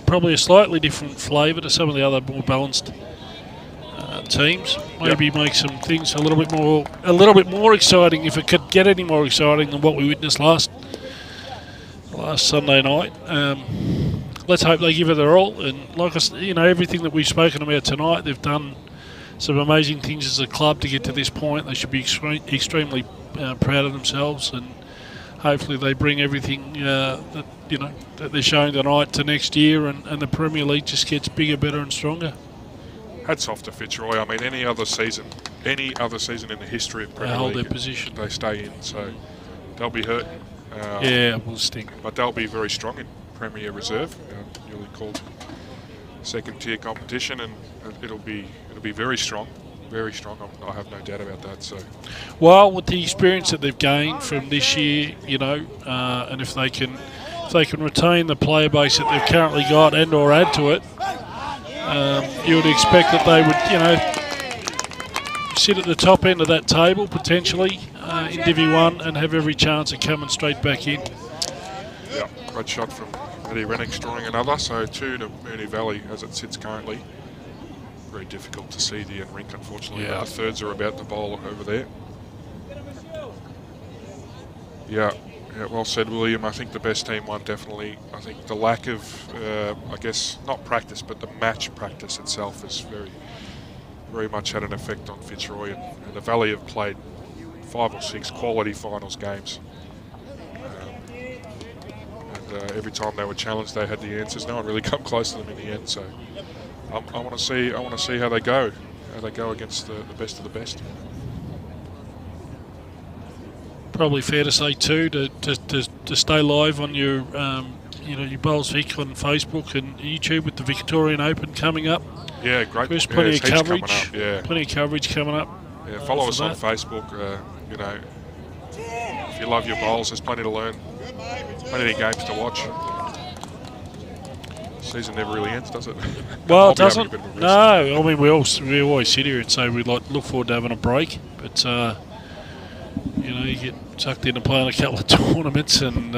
probably a slightly different flavour to some of the other more balanced teams. Maybe make some things a little bit more exciting, if it could get any more exciting than what we witnessed last Sunday night. Let's hope they give it their all. And like everything that we've spoken about tonight, they've done some amazing things as a club to get to this point. They should be extremely proud of themselves, and hopefully they bring everything that they're showing tonight to next year, and the Premier League just gets bigger, better, and stronger. Hats off to Fitzroy. I mean, any other season in the history of Premier League, hold their position. They stay in, so they'll be hurt. It will stink. But they'll be very strong in Premier Reserve, newly called second-tier competition, and it'll be very strong, very strong. I have no doubt about that. So, well, with the experience that they've gained from this year, and if they can retain the player base that they've currently got and/or add to it. You would expect that they would, sit at the top end of that table potentially in Divi 1 and have every chance of coming straight back in. Yeah, great shot from Eddie Rennick, drawing another. So 2 to Mooney Valley as it sits currently. Very difficult to see the end rink, unfortunately. Yeah. But the thirds are about to bowl over there. Yeah, well said, William. I think the best team won, definitely. I think the lack of, I guess, not practice, but the match practice itself is very much had an effect on Fitzroy. And the Valley have played 5 or 6 quality finals games. And every time they were challenged, they had the answers. No one really come close to them in the end. So I want to see how they go against the best of the best. Probably fair to say too to stay live on your your Bowls Vic on Facebook and YouTube with the Victorian Open coming up. Yeah, great. There's plenty of coverage. Plenty of coverage coming up. Yeah, follow us on Facebook. If you love your bowls, there's plenty to learn, plenty of games to watch. Season never really ends, does it? Well, it doesn't. No, I mean we always sit here and say we look forward to having a break, but you get sucked into playing a couple of tournaments and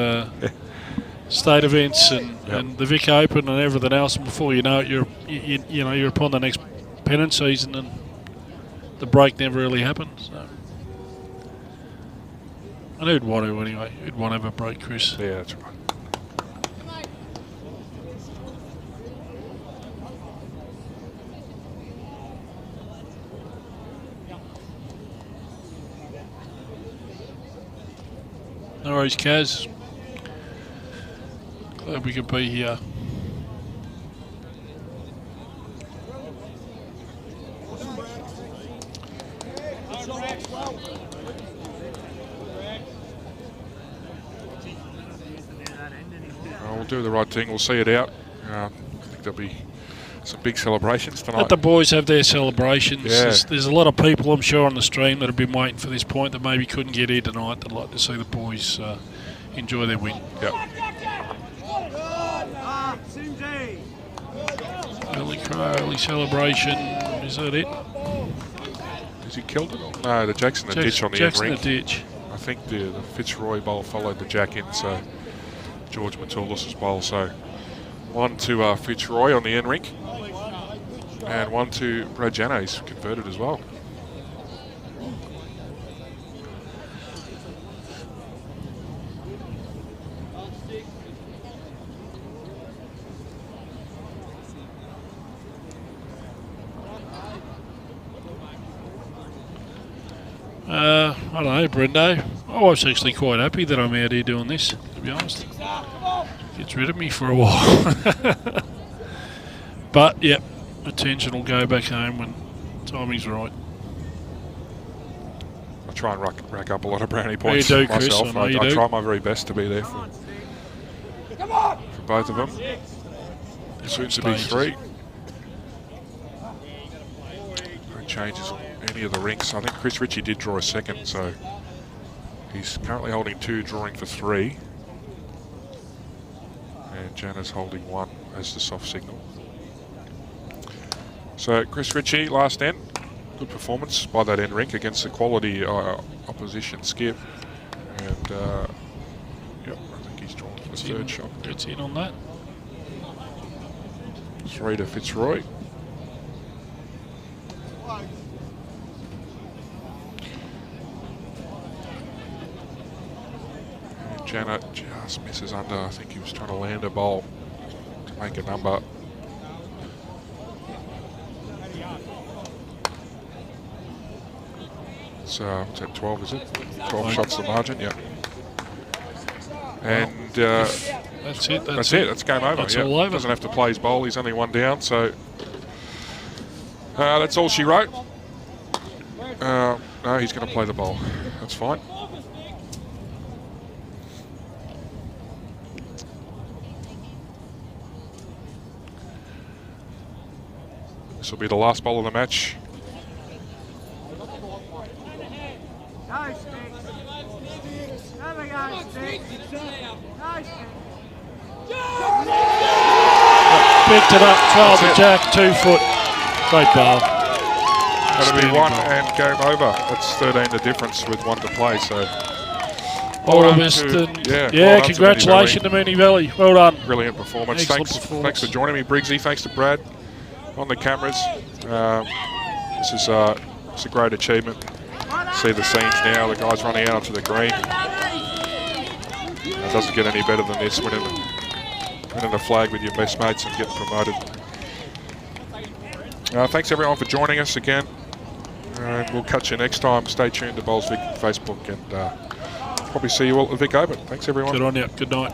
state events and the Vic Open and everything else, and before you know it, you're upon the next Pennant season, and the break never really happens. So. And who'd want to anyway? Who'd want to have a break, Chris? Yeah, that's right. No worries, Kaz. Glad we could be here. We'll do the right thing. We'll see it out. I think there'll be some big celebrations tonight. Let the boys have their celebrations. Yeah. There's a lot of people, I'm sure, on the stream that have been waiting for this point that maybe couldn't get here tonight. They'd like to see the boys enjoy their win. Yep. Early celebration. Is that it? Has he killed it? No, the jack's in the ditch on the end ring. The ditch. I think the Fitzroy bowl followed the jack in, so George Matoulis' bowl. So 1 to Fitzroy on the end rink, and 1 to Brad Jano. He's converted as well. I don't know, Brendo. I was actually quite happy that I'm out here doing this, to be honest. Gets rid of me for a while. But, yep, attention will go back home when timing's right. I try and rack up a lot of brownie points You do, Chris, myself. I I try my very best to be there for both of them. Soon to be 3. No changes on any of the rinks. I think Chris Ritchie did draw a second, so he's currently holding 2, drawing for 3. And Jana's holding 1 as the soft signal. So Chris Ritchie, last end. Good performance by that end rink against the quality opposition skip. And yep, I think he's drawn for the 3rd shot. Gets in on that. 3 to Fitzroy. And Jana just misses under. I think he was trying to land a bowl to make a number. So what's that, 12 is it? 12 shots the margin, yeah. And That's it. that's it. That's game over. That's yeah. all over. Doesn't have to play his bowl. He's only 1 down. So that's all she wrote. No, he's going to play the bowl. That's fine. This will be the last bowl of the match. Picked it up, trailed the jack, 2 foot. Great bowl. That'll be Standing 1 bowl. and game over. That's 13 the difference with 1 to play. So All well the done best. to- And yeah, yeah, well done to congratulations to Mooney Valley. Well done. brilliant performance. Excellent Thanks performance. for joining me, Briggsy. Thanks to Brad on the cameras. This is a great achievement. See the scenes now. The guys running out onto the green. It doesn't get any better than this. Winning a flag with your best mates and getting promoted. Thanks everyone for joining us again. We'll catch you next time. Stay tuned to Bowls Vic Facebook and probably see you all at Vic Open. Thanks everyone. Good on you. Good night.